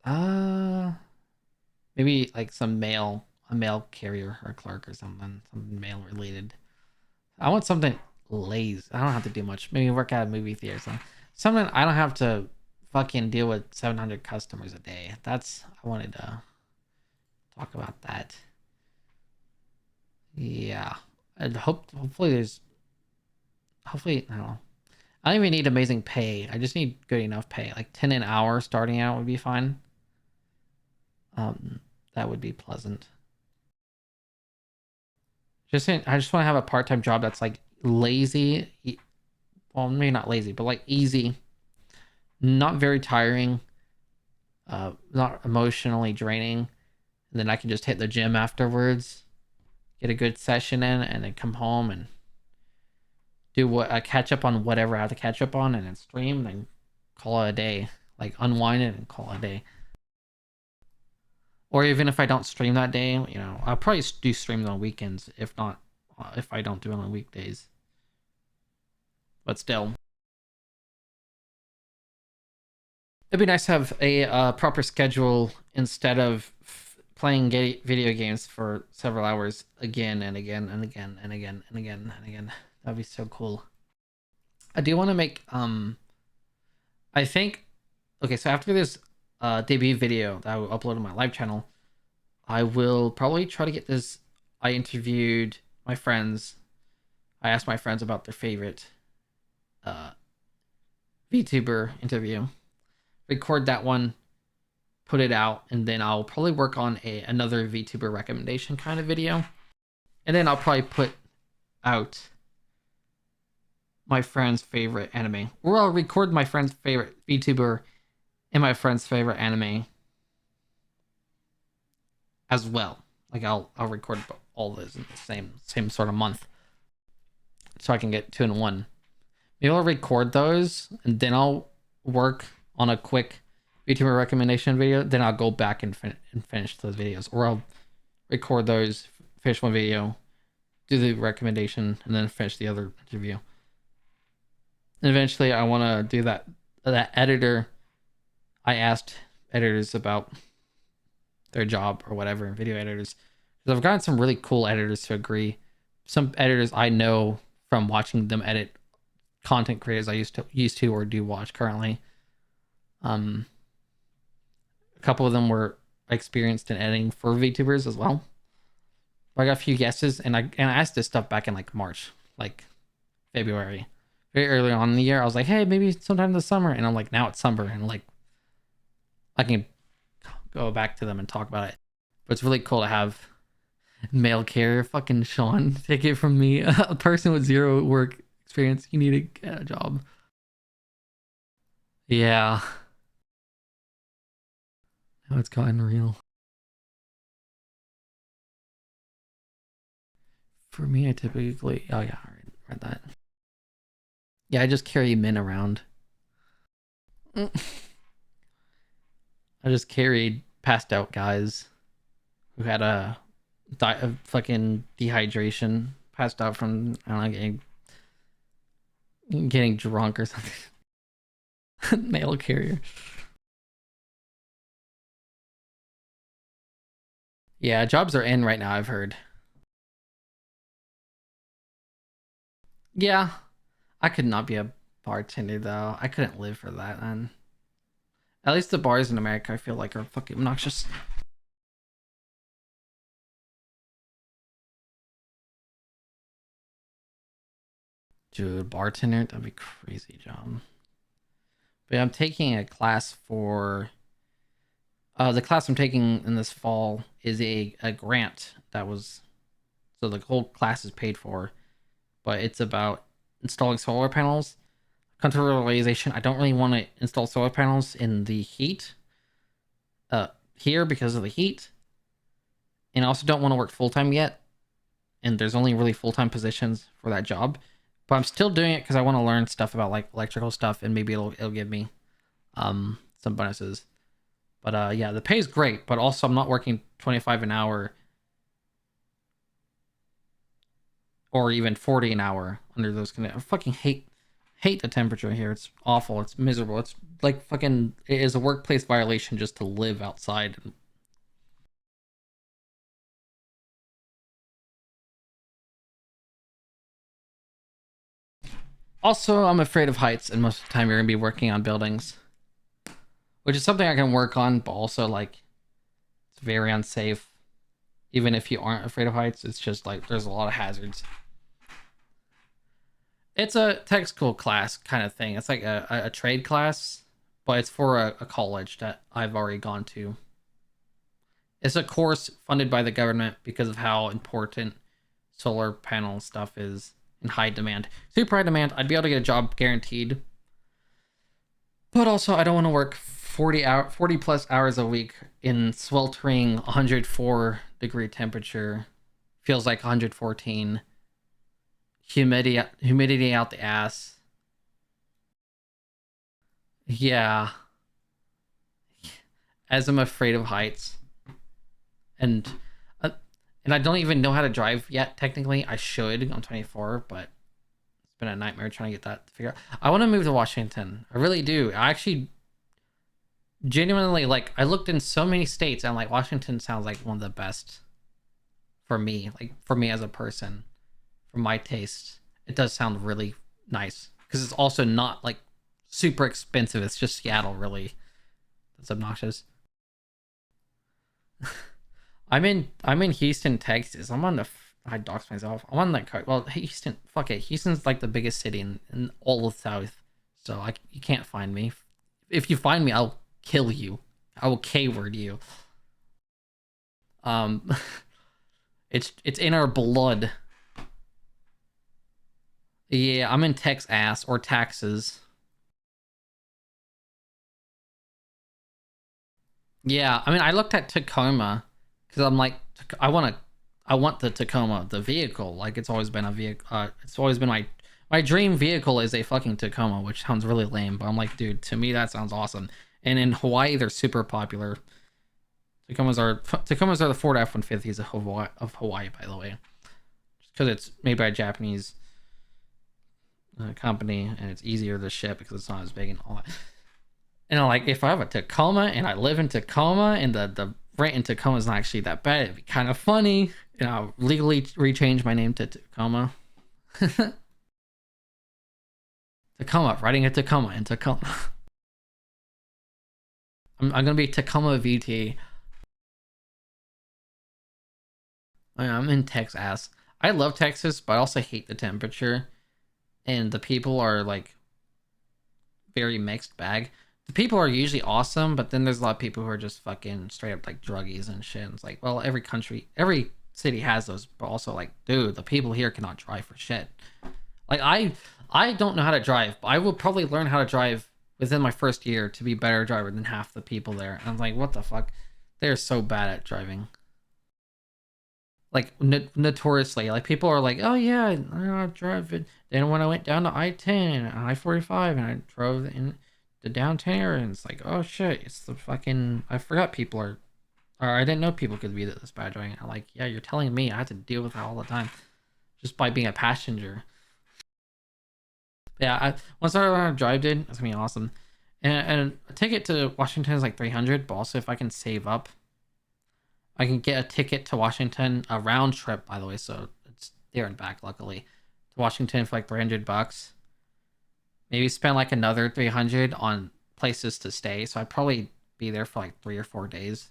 Maybe like a mail carrier or clerk or something mail related. I want something lazy. I don't have to do much. Maybe work at a movie theater or something I don't have to fucking deal with 700 customers a day. I wanted to talk about that. Yeah. And hopefully I don't know. I don't even need amazing pay. I just need good enough pay. Like 10 an hour starting out would be fine. That would be pleasant. I just want to have a part-time job that's like lazy. Well, maybe not lazy, but like easy. Not very tiring. Not emotionally draining. And then I can just hit the gym afterwards. Get a good session in and then come home and do what I catch up on whatever I have to catch up on and then stream and then call it a day. Like unwind it and call it a day. Or even if I don't stream that day, I'll probably do streams on weekends, if not, if I don't do it on weekdays. But still. It'd be nice to have a proper schedule instead of playing video games for several hours again and again and again and again and again and again. That'd be so cool. I do want to make, I think, okay, so after this debut video that I will upload on my live channel, I will probably try to get this. I interviewed my friends. I asked my friends about their favorite VTuber interview. Record that one, put it out, and then I'll probably work on another VTuber recommendation kind of video. And then I'll probably put out my friend's favorite anime. Or I'll record my friend's favorite VTuber and my friend's favorite anime as well. Like I'll record all those in the same sort of month. So I can get 2 in 1. Maybe I'll record those and then I'll work on a quick VTuber recommendation video. Then I'll go back and finish those videos. Or I'll record those, finish one video, do the recommendation, and then finish the other interview. And eventually I want to do that editor. I asked editors about their job or whatever, video editors. Because I've gotten some really cool editors to agree. Some editors I know from watching them edit content creators I used to or do watch currently. A couple of them were experienced in editing for VTubers as well. But I got a few guesses, and I asked this stuff back in like March, like February, very early on in the year. I was like, hey, maybe sometime this summer, and I'm like, now it's summer, and like I can go back to them and talk about it. But it's really cool to have mail carrier fucking Sean take it from me, a person with zero work experience. You need to get a job. Yeah, now it's gotten real. For me, I typically, oh yeah, I read that. Yeah, I just carry men around. I just carried passed out guys who had a fucking dehydration, passed out from, I don't know, getting drunk or something. Mail carrier. Yeah, jobs are in right now, I've heard. Yeah, I could not be a bartender though. I couldn't live for that, man. At least the bars in America, I feel like, are fucking obnoxious. Dude, bartender, that'd be crazy job. But yeah, I'm taking a class for the class I'm taking in this fall is a grant that was, so the whole class is paid for, but it's about installing solar panels. Come to the realization I don't really want to install solar panels in the heat here because of the heat, and I also don't want to work full time yet. And there's only really full time positions for that job, but I'm still doing it because I want to learn stuff about like electrical stuff, and maybe it'll give me some bonuses. But yeah, the pay is great, but also I'm not working 25 an hour or even 40 an hour under those conditions. I fucking hate the temperature here. It's awful. It's miserable. It's like fucking, it is a workplace violation just to live outside. Also, I'm afraid of heights, and most of the time you're gonna be working on buildings, which is something I can work on, but also like it's very unsafe. Even if you aren't afraid of heights, it's just like there's a lot of hazards. It's a tech school class kind of thing. It's like a trade class, but it's for a college that I've already gone to. It's a course funded by the government because of how important solar panel stuff is in high demand. Super high demand. I'd be able to get a job guaranteed. But also I don't want to work 40 plus hours a week in sweltering 104-degree temperature. Feels like 114. Humidity out the ass. Yeah. As I'm afraid of heights. And uh, and I don't even know how to drive yet. Technically, I should. I'm 24, but it's been a nightmare trying to get that to figure out. I want to move to Washington. I really do. I actually genuinely like. I looked in so many states, and like Washington sounds like one of the best for me. Like for me as a person, for my taste, it does sound really nice because it's also not like super expensive. It's just Seattle, really. That's obnoxious. I'm in Houston, Texas. I'm on the I doxed myself. I'm on the well, Houston. Fuck it. Houston's like the biggest city in all of South. So like you can't find me. If you find me, I'll kill you. I will K-word you. Um, it's in our blood. Yeah, I'm in Texas or taxes. Yeah, I mean, I looked at Tacoma because I'm like, I want the Tacoma, the vehicle. Like, it's always been a vehicle. It's always been my dream vehicle is a fucking Tacoma, which sounds really lame, but I'm like, dude, to me that sounds awesome. And in Hawaii, they're super popular. Tacomas are the Ford F-150s of Hawaii, by the way, just because it's made by a Japanese company and it's easier to ship because it's not as big and all that. And I'm like, if I have a Tacoma and I live in Tacoma and the rent in Tacoma is not actually that bad, it'd be kind of funny. And I'll legally rechange my name to Tacoma. Tacoma, riding a Tacoma in Tacoma. I'm gonna be Tacoma VT. I'm in Texas. I love Texas, but I also hate the temperature, and the people are like very mixed bag. The people are usually awesome, but then there's a lot of people who are just fucking straight up like druggies and shit. And it's like, well, every country, every city has those, but also like, dude, the people here cannot drive for shit. Like I don't know how to drive, but I will probably learn how to drive within my first year to be a better driver than half the people there. And I'm like, what the fuck? They're so bad at driving. Like notoriously, like people are like, oh yeah, I drive it. Then when I went down to I-10 and I-45 and I drove in the downtown area, and it's like, oh shit, it's the fucking, I forgot people are, or I didn't know people could be this bad driving. I'm like, yeah, you're telling me I have to deal with that all the time just by being a passenger. Yeah, once I learn how to drive, dude, that's gonna be awesome. And a ticket to Washington is like 300, but also if I can save up, I can get a ticket to Washington, a round trip, by the way, so it's there and back, luckily, to Washington for like $300. Maybe spend like another 300 on places to stay. So I'd probably be there for like 3 or 4 days.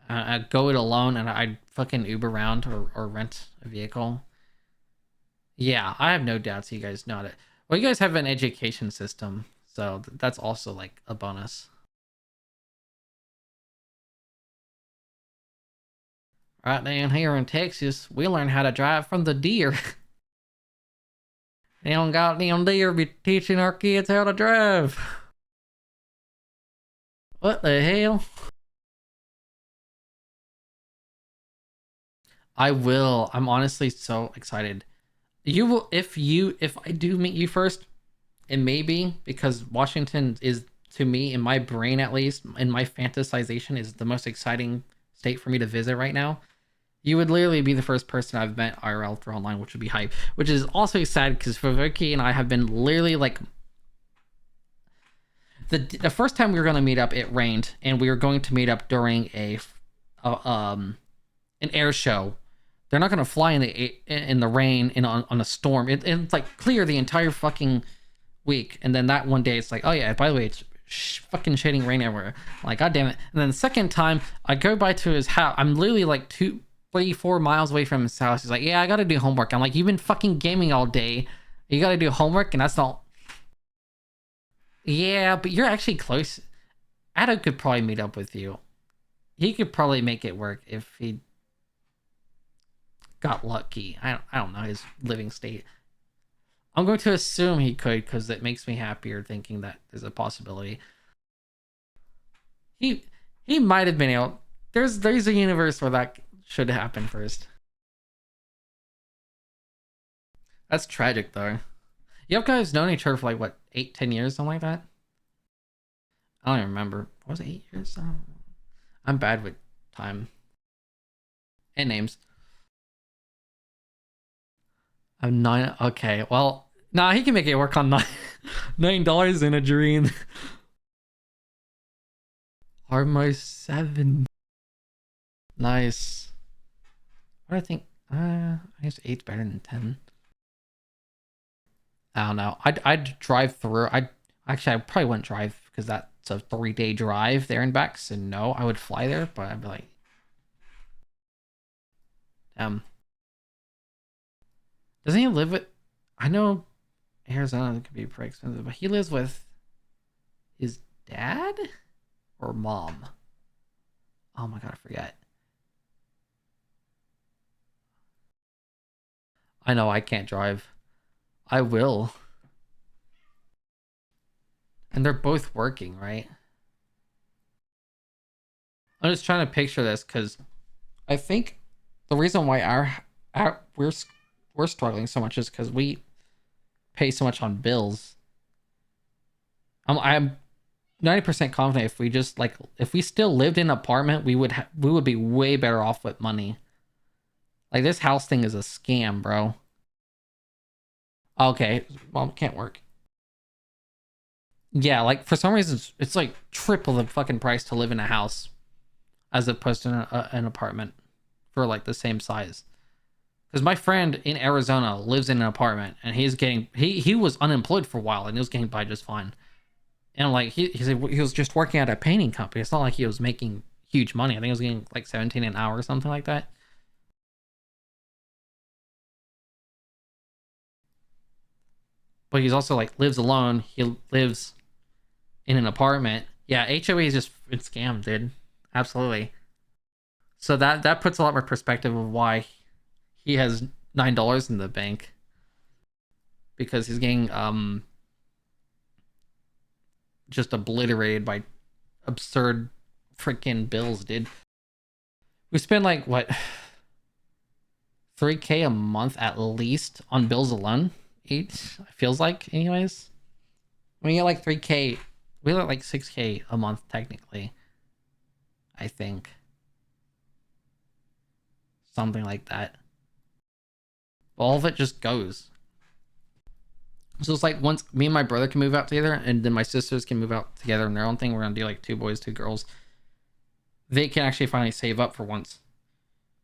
I'd go it alone, and I'd fucking Uber around or rent a vehicle. Yeah, I have no doubts you guys know it. Well, you guys have an education system, so that's also like a bonus. Right down here in Texas, we learn how to drive from the deer. They don't got them deer be teaching our kids how to drive. What the hell? I will. I'm honestly so excited. You will if I do meet you first, and maybe because Washington is, to me, in my brain at least, in my fantasization, is the most exciting state for me to visit right now. You would literally be the first person I've met IRL through online, which would be hype. Which is also sad because Vicky and I have been literally like the first time we were going to meet up, it rained, and we were going to meet up during an air show. They're not going to fly in the rain on a storm. It's like clear the entire fucking week, and then that one day it's like, oh yeah, by the way, it's fucking shading rain everywhere. I'm like, god damn it. And then the second time I go by to his house, I'm literally like 2, 3, 4 miles away from his house. He's like, yeah, I gotta do homework. I'm like, you've been fucking gaming all day, you gotta do homework, and that's not. Yeah, but you're actually close. Adam could probably meet up with you. He could probably make it work if he got lucky. I don't know his living state. I'm going to assume he could because it makes me happier thinking that there's a possibility. He he might have been able. There's a universe where that should happen first. That's tragic though. You guys known each other for like what, 8, 10 years, something like that. I don't even remember. Was it 8 years? I'm bad with time and names. I'm nine. Okay, well, nah, he can make it work on nine $9 in a dream. Are my 7? Nice. What do I think? I guess 8's better than 10. I don't know. I'd drive through. I probably wouldn't drive because that's a 3-day drive there and back. So no, I would fly there, but I'd be like, doesn't he live with? I know Arizona could be pretty expensive, but he lives with his dad or mom. Oh my god, I forget. I know I can't drive. I will. And they're both working, right? I'm just trying to picture this because I think the reason why our we're struggling so much is because we pay so much on bills. I'm 90% confident if we just like if we still lived in an apartment, we would be way better off with money. Like this house thing is a scam, bro. Okay, well, can't work. Yeah, like for some reason it's like triple the fucking price to live in a house as opposed to an apartment for like the same size. Because my friend in Arizona lives in an apartment and he was unemployed for a while and he was getting by just fine. And like he said he was just working at a painting company. It's not like he was making huge money. I think he was getting like 17 an hour or something like that. But he's also like lives alone. He lives in an apartment. Yeah, HOA is just it's scam, dude. Absolutely. So that puts a lot more perspective of why he has $9 in the bank, because he's getting just obliterated by absurd freaking bills, dude. We spend like what 3K a month at least on bills alone. Each feels like, anyways. We get like 3K. We get like 6K a month technically. I think something like that. All of it just goes. So it's like once me and my brother can move out together, and then my sisters can move out together in their own thing. We're gonna do like 2 boys, 2 girls. They can actually finally save up for once,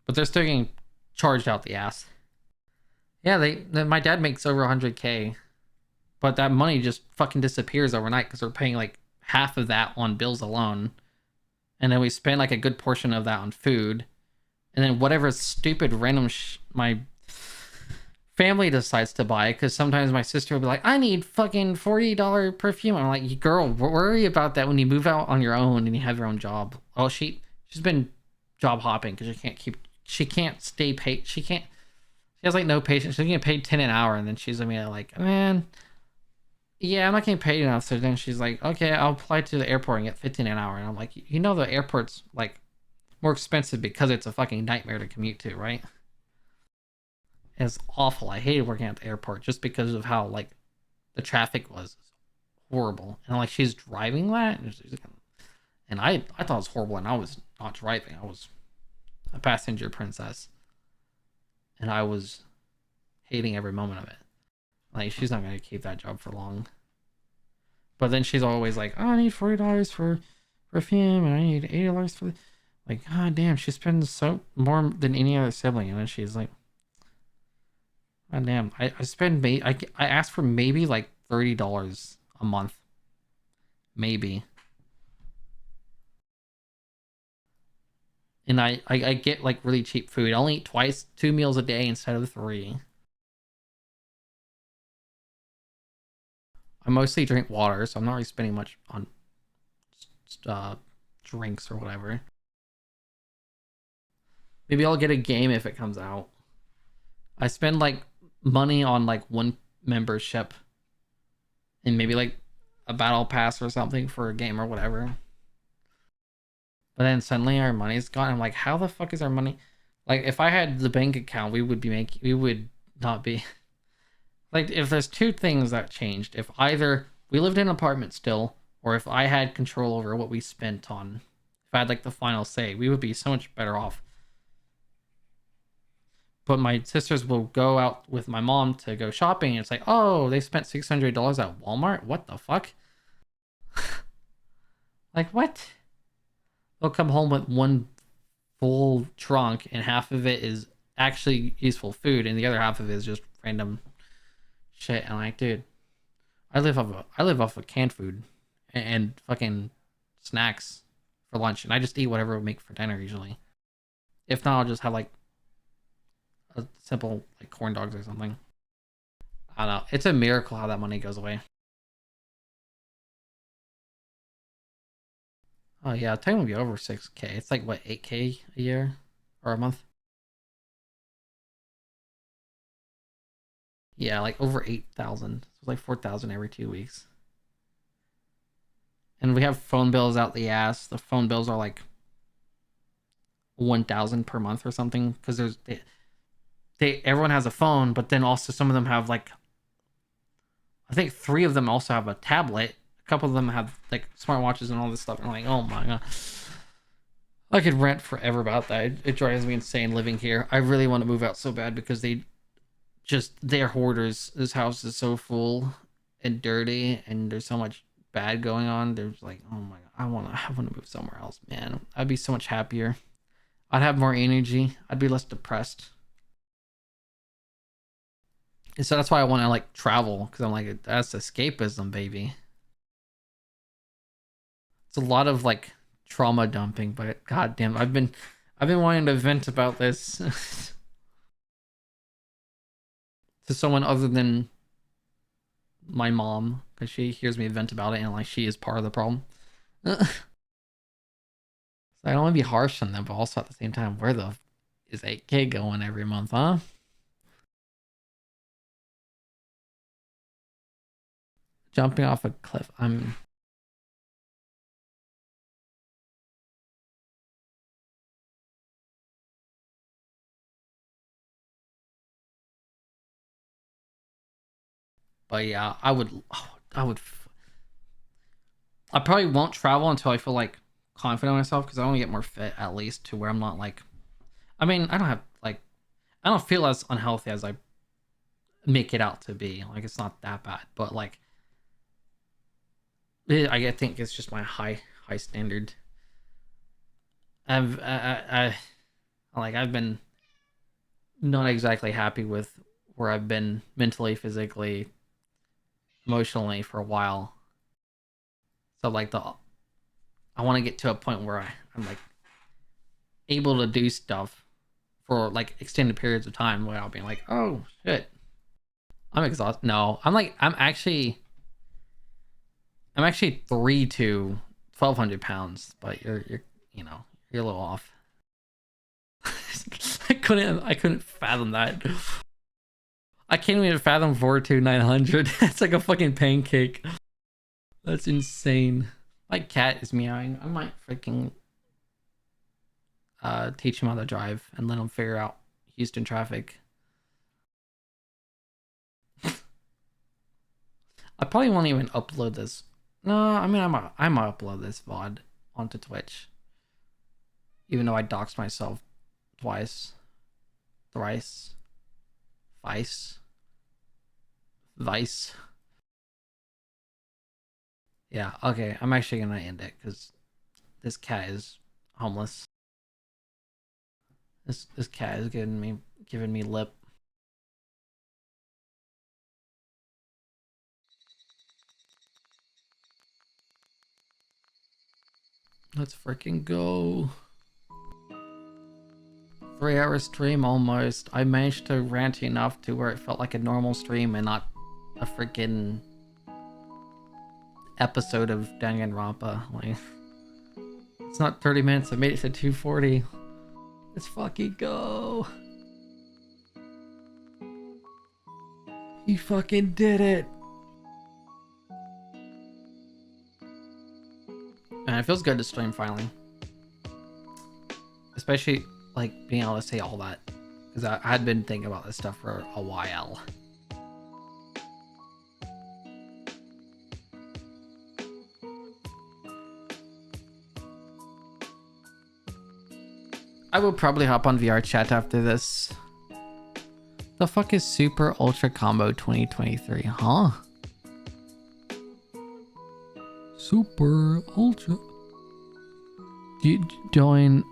but they're still getting charged out the ass. Yeah, my dad makes over 100K, but that money just fucking disappears overnight because we're paying like half of that on bills alone, and then we spend like a good portion of that on food, and then whatever stupid random my family decides to buy, because sometimes my sister will be like, I need fucking $40 perfume. I'm like, girl, worry about that when you move out on your own and you have your own job. Oh, she's been job hopping because she can't stay paid. She has like no patience. She's getting paid 10 an hour, and then she's gonna be like, man, yeah, I'm not getting paid enough. So then she's like, okay, I'll apply to the airport and get 15 an hour. And I'm like, the airport's like more expensive because it's a fucking nightmare to commute to, right? It's awful. I hated working at the airport just because of how like the traffic was horrible. And like she's driving that, and I thought it was horrible, and I was not driving. I was a passenger princess, and I was hating every moment of it. Like she's not gonna keep that job for long. But then she's always like, oh, I need $40 for perfume, and I need $80 for like, god damn, she spends so more than any other sibling. And then she's like, god damn, I spend I ask for maybe like $30 a month, maybe. And I get like really cheap food. I only eat twice, 2 meals a day instead of 3. I mostly drink water, so I'm not really spending much on uh, drinks or whatever. Maybe I'll get a game if it comes out. I spend like money on like one membership and maybe like a battle pass or something for a game or whatever. But then suddenly our money's gone. I'm like, how the fuck is our money? Like, if I had the bank account, we would not be like, if there's two things that changed, if either we lived in an apartment still, or if I had control over what we spent on, if I had like the final say, we would be so much better off. But my sisters will go out with my mom to go shopping, and it's like, oh, they spent $600 at Walmart. What the fuck? Like, what? They'll come home with one full trunk, and half of it is actually useful food, and the other half of it is just random shit. And I'm like, dude, I live off of canned food and fucking snacks for lunch, and I just eat whatever we make for dinner usually. If not, I'll just have like a simple like corn dogs or something. I don't know. It's a miracle how that money goes away. Oh yeah, technically be over 6K. It's like what, 8K a year or a month? Yeah, like over 8,000. It's like 4,000 every 2 weeks. And we have phone bills out the ass. The phone bills are like 1,000 per month or something, because they everyone has a phone, but then also some of them have like, I think 3 of them also have a tablet. A couple of them have like smartwatches and all this stuff. And I'm like, oh my god, I could rant forever about that. It drives me insane living here. I really want to move out so bad because they're hoarders. This house is so full and dirty, and there's so much bad going on. There's like, oh my god, I want to move somewhere else, man. I'd be so much happier. I'd have more energy. I'd be less depressed. And so that's why I want to like travel, because I'm like, that's escapism, baby. It's a lot of like trauma dumping, but goddamn, I've been wanting to vent about this to someone other than my mom, because she hears me vent about it and like she is part of the problem. So I don't want to be harsh on them, but also at the same time, where the is 8K going every month, huh? Jumping off a cliff. But yeah, I probably won't travel until I feel like confident in myself because I want to get more fit at least to where I'm not like, I mean, I don't feel as unhealthy as I make it out to be. Like it's not that bad, but like I think it's just my high standard. I've I've been not exactly happy with where I've been mentally, physically, emotionally for a while. So like I want to get to a point where I'm like able to do stuff for like extended periods of time without being like, oh shit, I'm exhausted. No, I'm actually 3 to 1,200 pounds, but you're you're a little off. I couldn't fathom that. I can't even fathom 4 to 900. That's like a fucking pancake. That's insane. My cat is meowing. I might freaking teach him how to drive and let him figure out Houston traffic. I probably won't even upload this. No, I mean I'm gonna upload this VOD onto Twitch. Even though I doxed myself twice. Thrice. Vice. Vice. Yeah, okay. I'm actually gonna end it because this cat is homeless. This cat is giving me lip. Let's freaking go. 3 hour stream almost. I managed to rant enough to where it felt like a normal stream and not a freaking episode of Danganronpa. Like, it's not 30 minutes. I made it to 240. Let's fucking go. He fucking did it. And it feels good to stream finally. Especially like being able to say all that. Because I had been thinking about this stuff for a while. I will probably hop on VR chat after this. The fuck is Super Ultra Combo 2023, huh? Super Ultra. Do you join?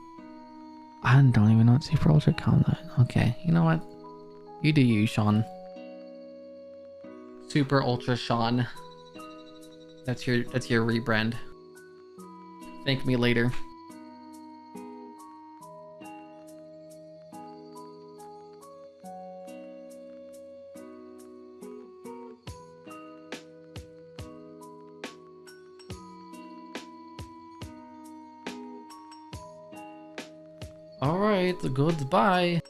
I don't even know what Super Ultra Combo. Okay, you know what? You do you, Sean. Super Ultra Sean. That's your rebrand. Thank me later. Alright, goodbye.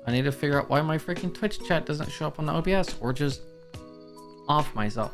I need to figure out why my freaking Twitch chat doesn't show up on the OBS or just off myself.